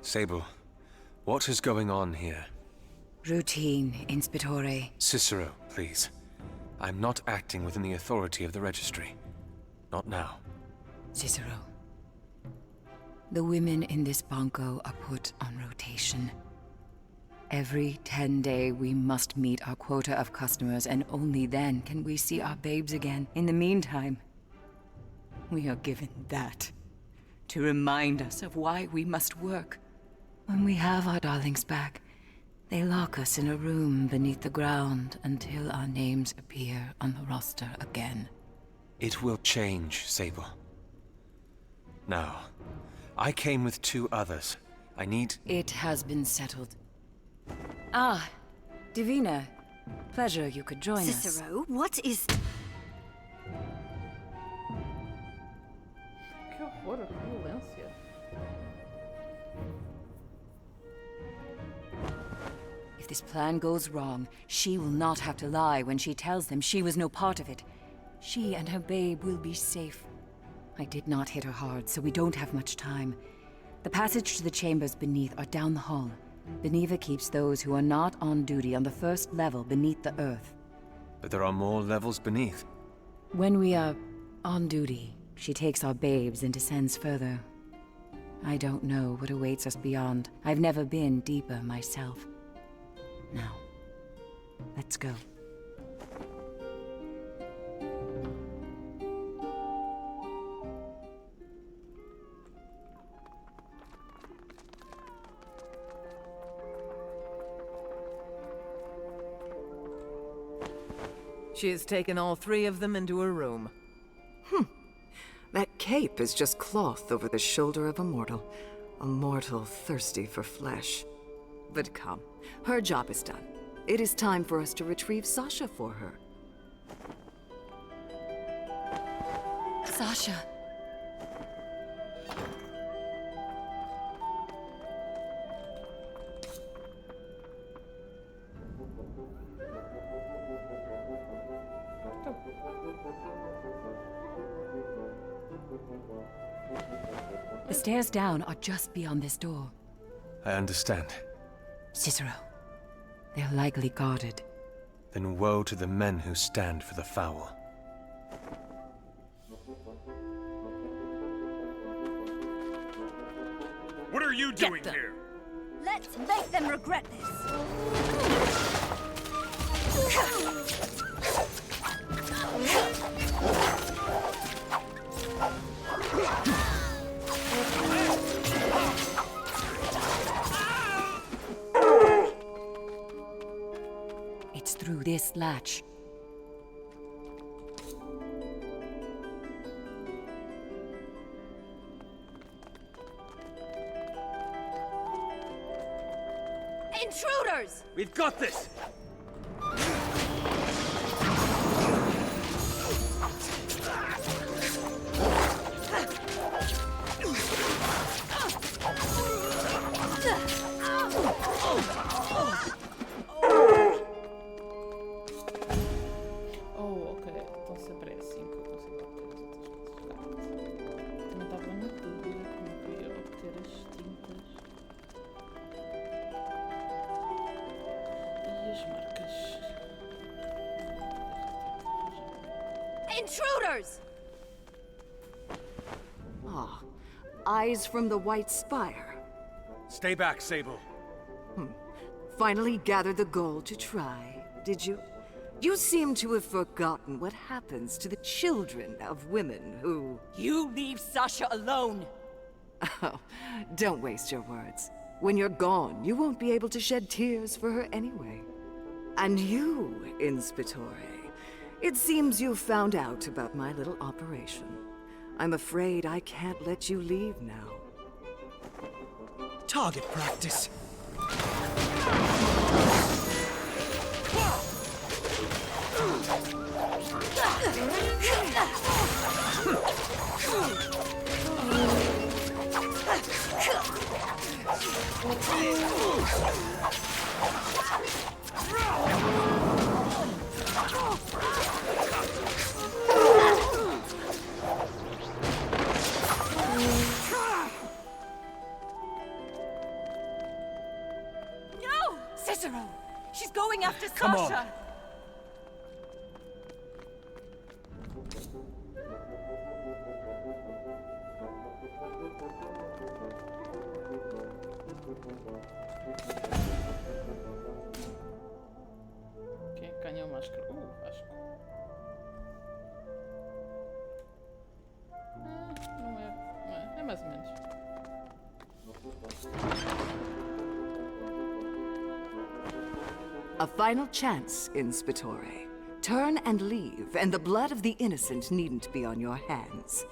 Sable, what is going on here?
Routine, Inspectore.
Cicero, please. I'm not acting within the authority of the registry. Not now.
Cicero. The women in this banco are put on rotation. Every 10-day we must meet our quota of customers, and only then can we see our babes again. In the meantime, we are given that to remind us of why we must work. When we have our darlings back, they lock us in a room beneath the ground until our names appear on the roster again.
It will change, Sable. Now, I came with 2 others. I need...
It has been settled. Ah, Divina. Pleasure you could join us.
Cicero, what is...
Que horror, que violência.
If this plan goes wrong, she will not have to lie when she tells them she was no part of it. She and her babe will be safe. I did not hit her hard, so we don't have much time. The passage to the chambers beneath are down the hall. Beneva keeps those who are not on duty on the first level beneath the earth.
But there are more levels beneath.
When we are on duty, she takes our babes and descends further. I don't know what awaits us beyond. I've never been deeper myself. Now, let's go.
She has taken all 3 of them into her room.
That cape is just cloth over the shoulder of a mortal thirsty for flesh. But come, her job is done. It is time for us to retrieve Sasha for her.
Sasha. The stairs down are just beyond this door.
I understand.
Cicero, they're likely guarded.
Then woe to the men who stand for the foul.
What are you doing here?
Let's make them regret
It's through this latch.
Intruders!
We've got this!
Oh, ok, então se aparece
Answers!
Ah, eyes from the White Spire.
Stay back, Sable.
Finally gathered the gall to try, did you? You seem to have forgotten what happens to the children of women who...
You leave Sasha alone!
Oh, don't waste your words. When you're gone, you won't be able to shed tears for her anyway. And you, Inspitore, it seems you found out about my little operation. I'm afraid I can't let you leave now.
Target practice.
No! Cicero! She's going after
Come on.
Sasha!
Quem ganhou a máscara? Acho que. Não é. É mais ou menos.
A final chance, Inspitore. Turn and leave, and the blood of the innocent needn't be on your hands.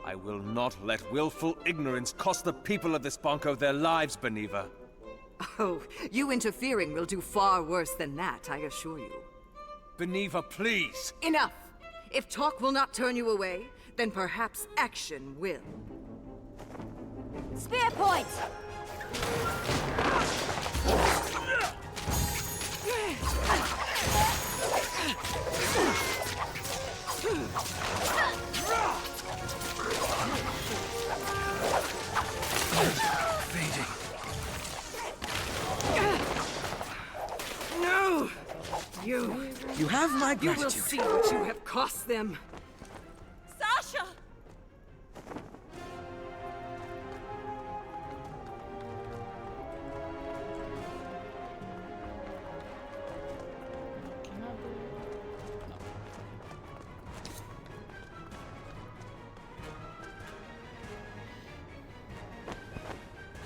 I will not let willful ignorance cost the people of this Bonko their lives, Beneva.
Oh, you interfering will do far worse than that, I assure you.
Beneva, please!
Enough! If talk will not turn you away, then perhaps action will.
Spear point!
Fading.
No!
You have my
You
gratitude.
will see what you have cost them.
Sasha!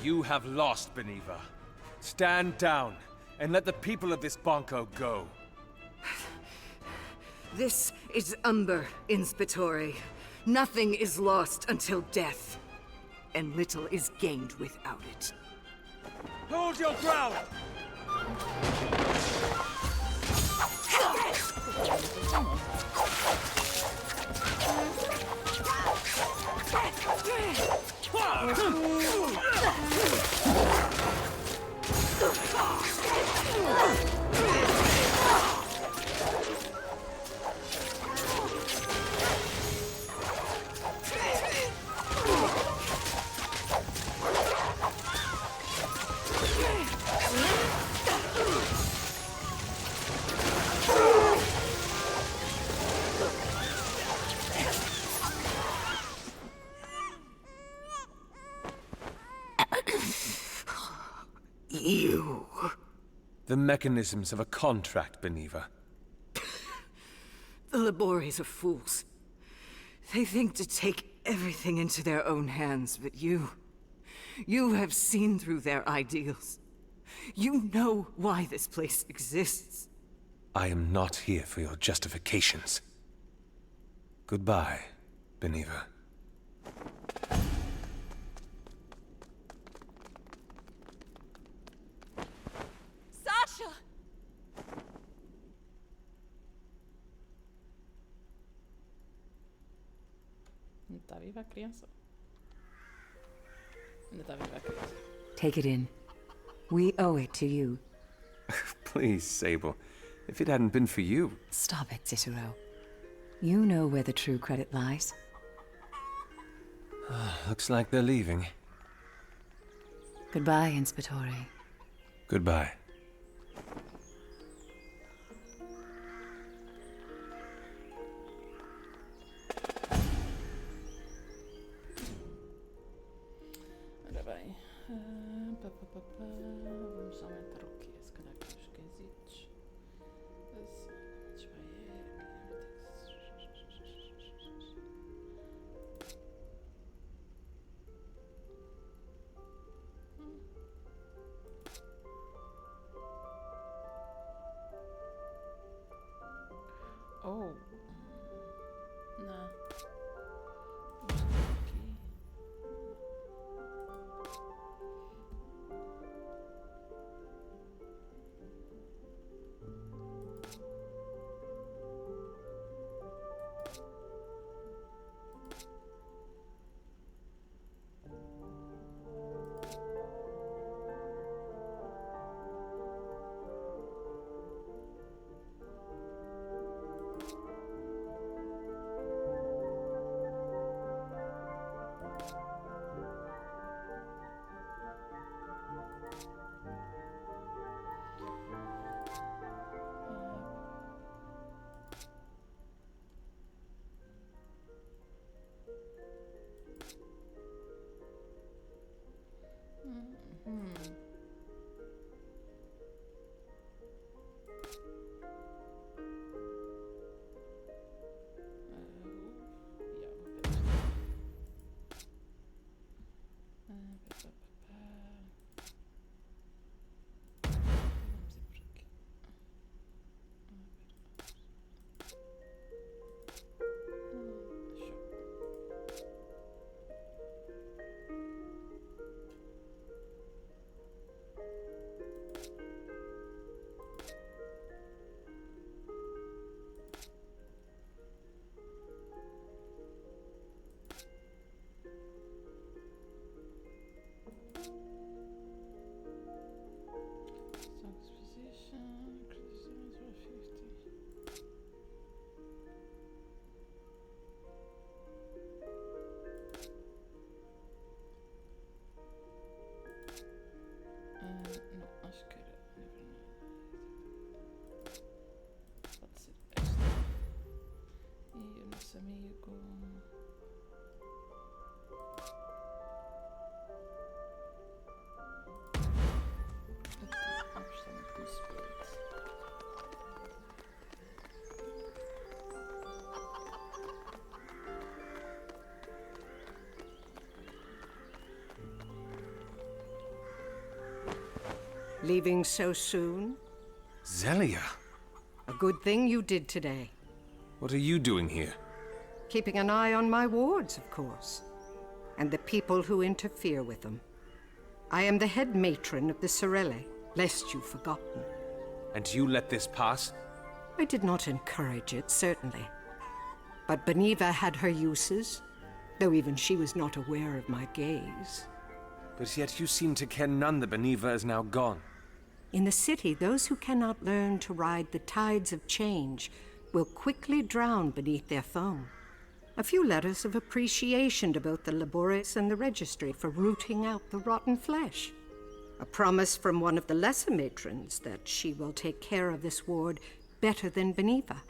You have lost, Beneva. Stand down, and let the people of this Bonko go.
This is Umber, Inspitore. Nothing is lost until death, and little is gained without it.
Hold your ground!
You...
The mechanisms of a contract, Beneva.
The Labores are fools. They think to take everything into their own hands, but you have seen through their ideals. You know why this place exists.
I am not here for your justifications. Goodbye, Beneva.
Sasha!
Ainda está viva a criança? Ainda está viva a criança.
Take it in. We owe it to you.
Please, Sable. If it hadn't been for you...
Stop it, Cicero. You know where the true credit lies.
Looks like they're leaving.
Goodbye, Inspitore.
Goodbye.
Vamos aumentar o quê? Se calhar aqui os quesitos. Oh. Não. Não, acho que era. Pode ser esta. E o nosso amigo. Não gostei muito do Spirit.
Leaving so soon?
Zelia!
A good thing you did today.
What are you doing here?
Keeping an eye on my wards, of course. And the people who interfere with them. I am the head matron of the Sorelli, lest you've forgotten.
And you let this pass?
I did not encourage it, certainly. But Beniva had her uses, though even she was not aware of my gaze.
But yet you seem to care none that Beniva is now gone.
In the city, those who cannot learn to ride the tides of change will quickly drown beneath their foam. A few letters of appreciation to both the Labores and the Registry for rooting out the rotten flesh. A promise from one of the lesser matrons that she will take care of this ward better than Beniva.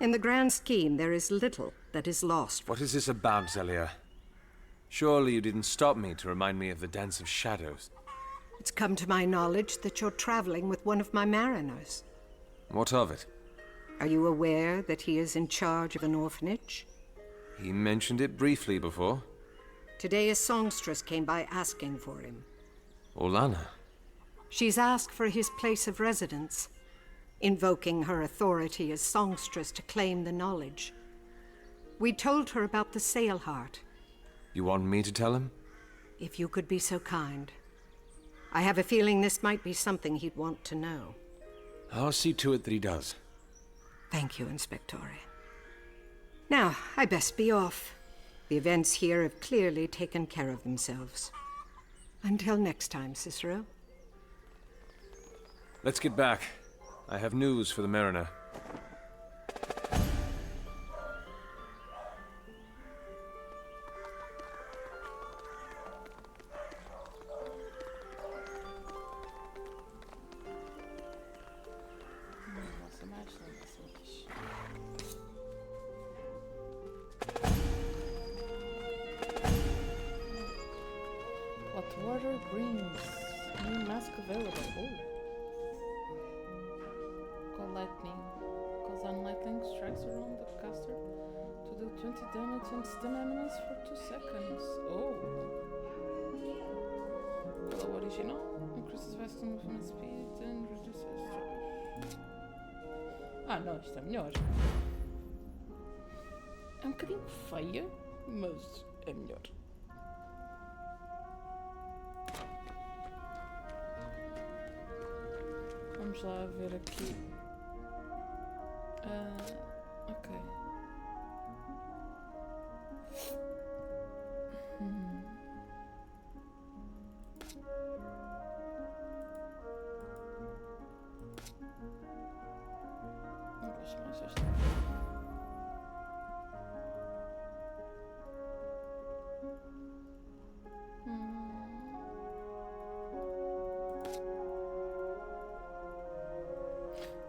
In the grand scheme, there is little that is lost.
What is this about, Zelia? Surely you didn't stop me to remind me of the Dance of Shadows.
It's come to my knowledge that you're traveling with one of my mariners.
What of it?
Are you aware that he is in charge of an orphanage?
He mentioned it briefly before.
Today a songstress came by asking for him.
Olana?
She's asked for his place of residence, invoking her authority as songstress to claim the knowledge. We told her about the sail heart.
You want me to tell him?
If you could be so kind. I have a feeling this might be something he'd want to know.
I'll see to it that he does.
Thank you, Inspectore. Now, I best be off. The events here have clearly taken care of themselves. Until next time, Cicero.
Let's get back. I have news for the mariner.
Hot water greens. New mask available. Oh. Call lightning. Calls on lightning strikes around the caster to do 20 damage and stun enemies for 2 seconds. Oh. Call original. Increases fast movement speed and reduces. Ah não, isto é melhor. É um bocadinho feia, mas é melhor. Vamos lá ver aqui. Ok. Não gosto mais desta.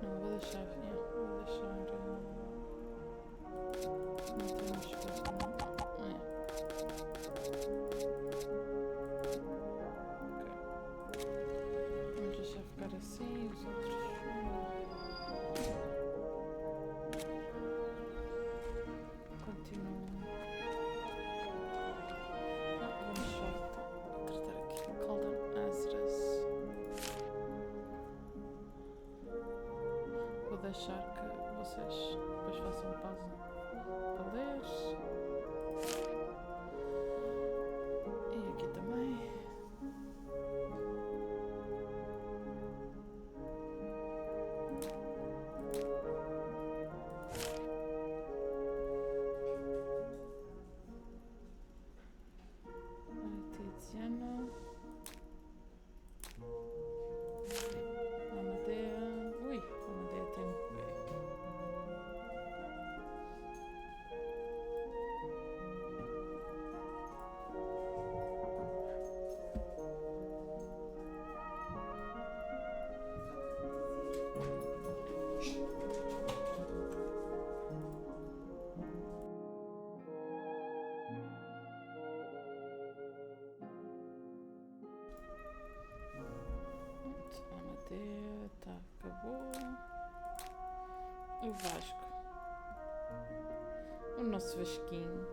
Não, vou deixar. Vou deixar. Não temos coisa. Não. Ok. Vamos deixar ficar assim. Os outros. Continuam. Vamos só acreditar aqui. Caldan Asras. Vou deixar que vocês depois façam pausa para ler. E aqui também. Tiziana. Amadea. Ui, Amadea tem um pé. Amadea, tá, acabou. O Vasco. O nosso Vasquinho.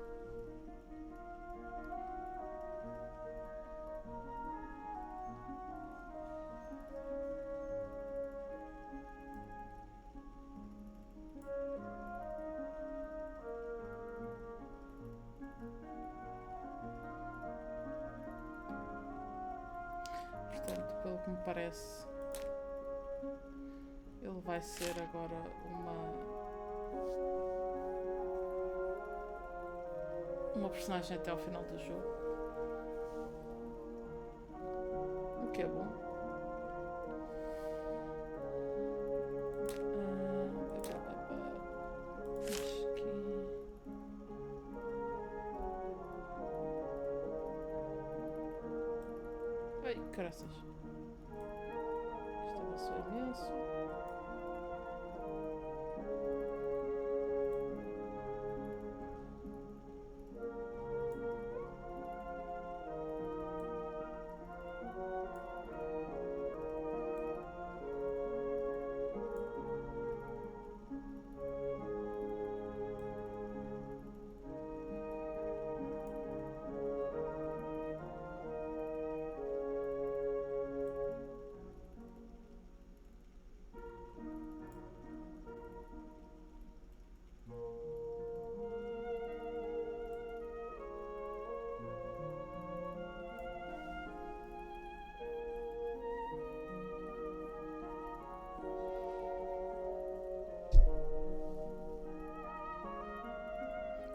Portanto, pelo que me parece, ele vai ser agora uma personagem até ao final do jogo. O que é bom. Acho que... Ai, caraças. Isto avançou imenso.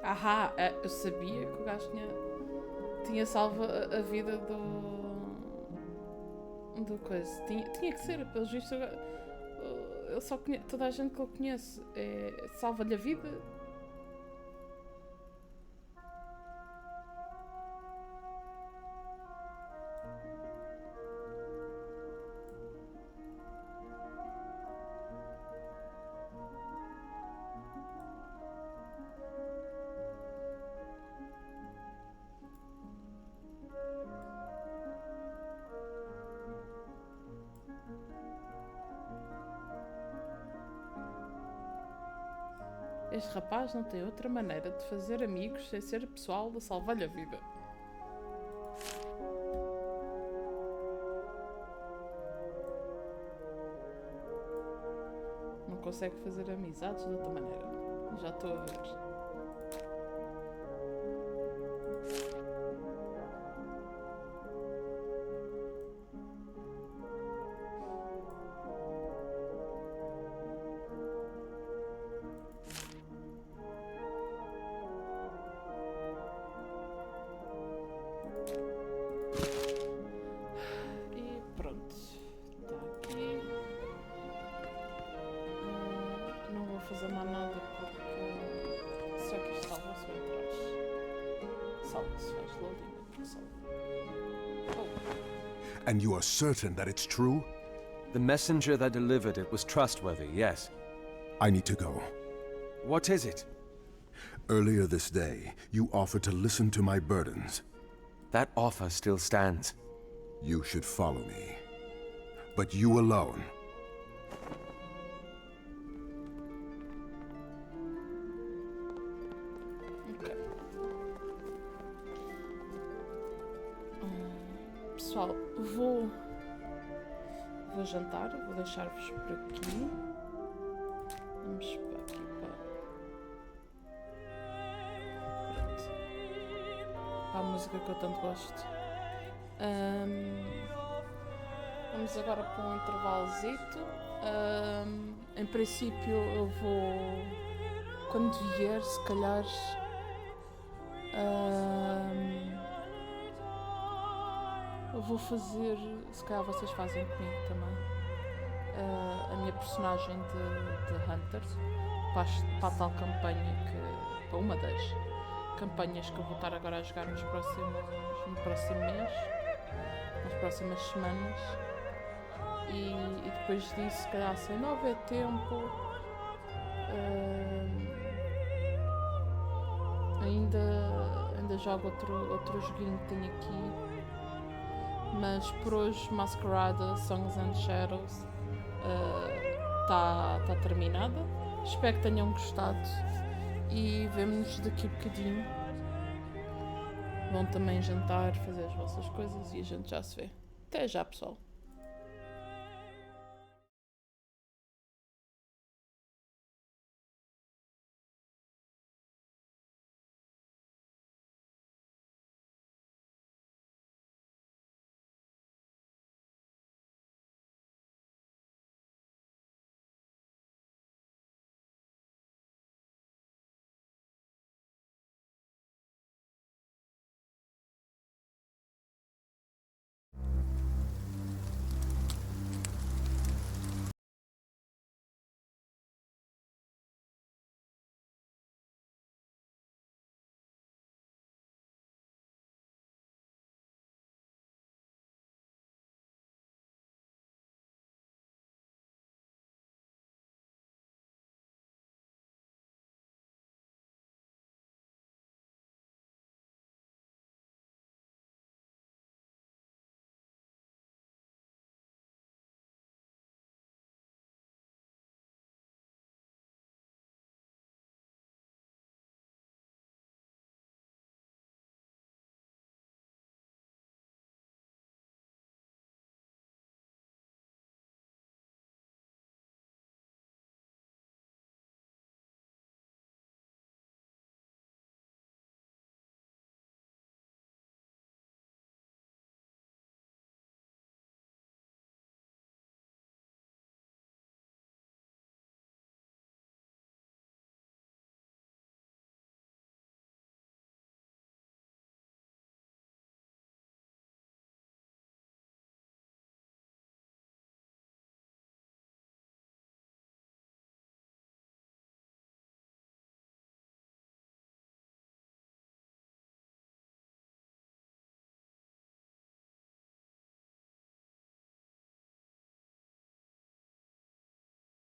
Ahá, eu sabia que o gajo tinha salvo a vida do coisa. Tinha que ser, pelos vistos, ele só conhece, toda a gente que ele conhece salva-lhe a vida. Este rapaz não tem outra maneira de fazer amigos sem ser pessoal de salvar-lhe a vida. Não consegue fazer amizades de outra maneira. Já estou a ver. E pronto. Está aqui. Não vou fazer mais nada porque só que isto salva-se bem atrás. Salva-se, faz loading porque salva. Oh.
And you are certain that it's true?
The messenger that delivered it was trustworthy, yes.
I need to go.
What is it?
Earlier this day, you offered to listen to my burdens.
That offer still stands.
You should follow me. But you alone.
Ok. Pessoal, vou jantar, vou deixar-vos por aqui. Vamos para aqui para a música que eu tanto gosto. Vamos agora para um intervalozito. Em princípio eu vou, quando vier, se calhar eu vou fazer, se calhar vocês fazem comigo também, a minha personagem de Hunter para a tal campanha para uma das campanhas que eu vou estar agora a jogar no próximo mês, nas próximas semanas, e depois disso, se calhar, se não houver tempo, ainda jogo outro joguinho que tenho aqui, mas por hoje Mascarada, Songs and Shadows está terminada. Espero que tenham gostado e vemo-nos daqui a bocadinho. Vão também jantar, fazer as vossas coisas e a gente já se vê. Até já, pessoal!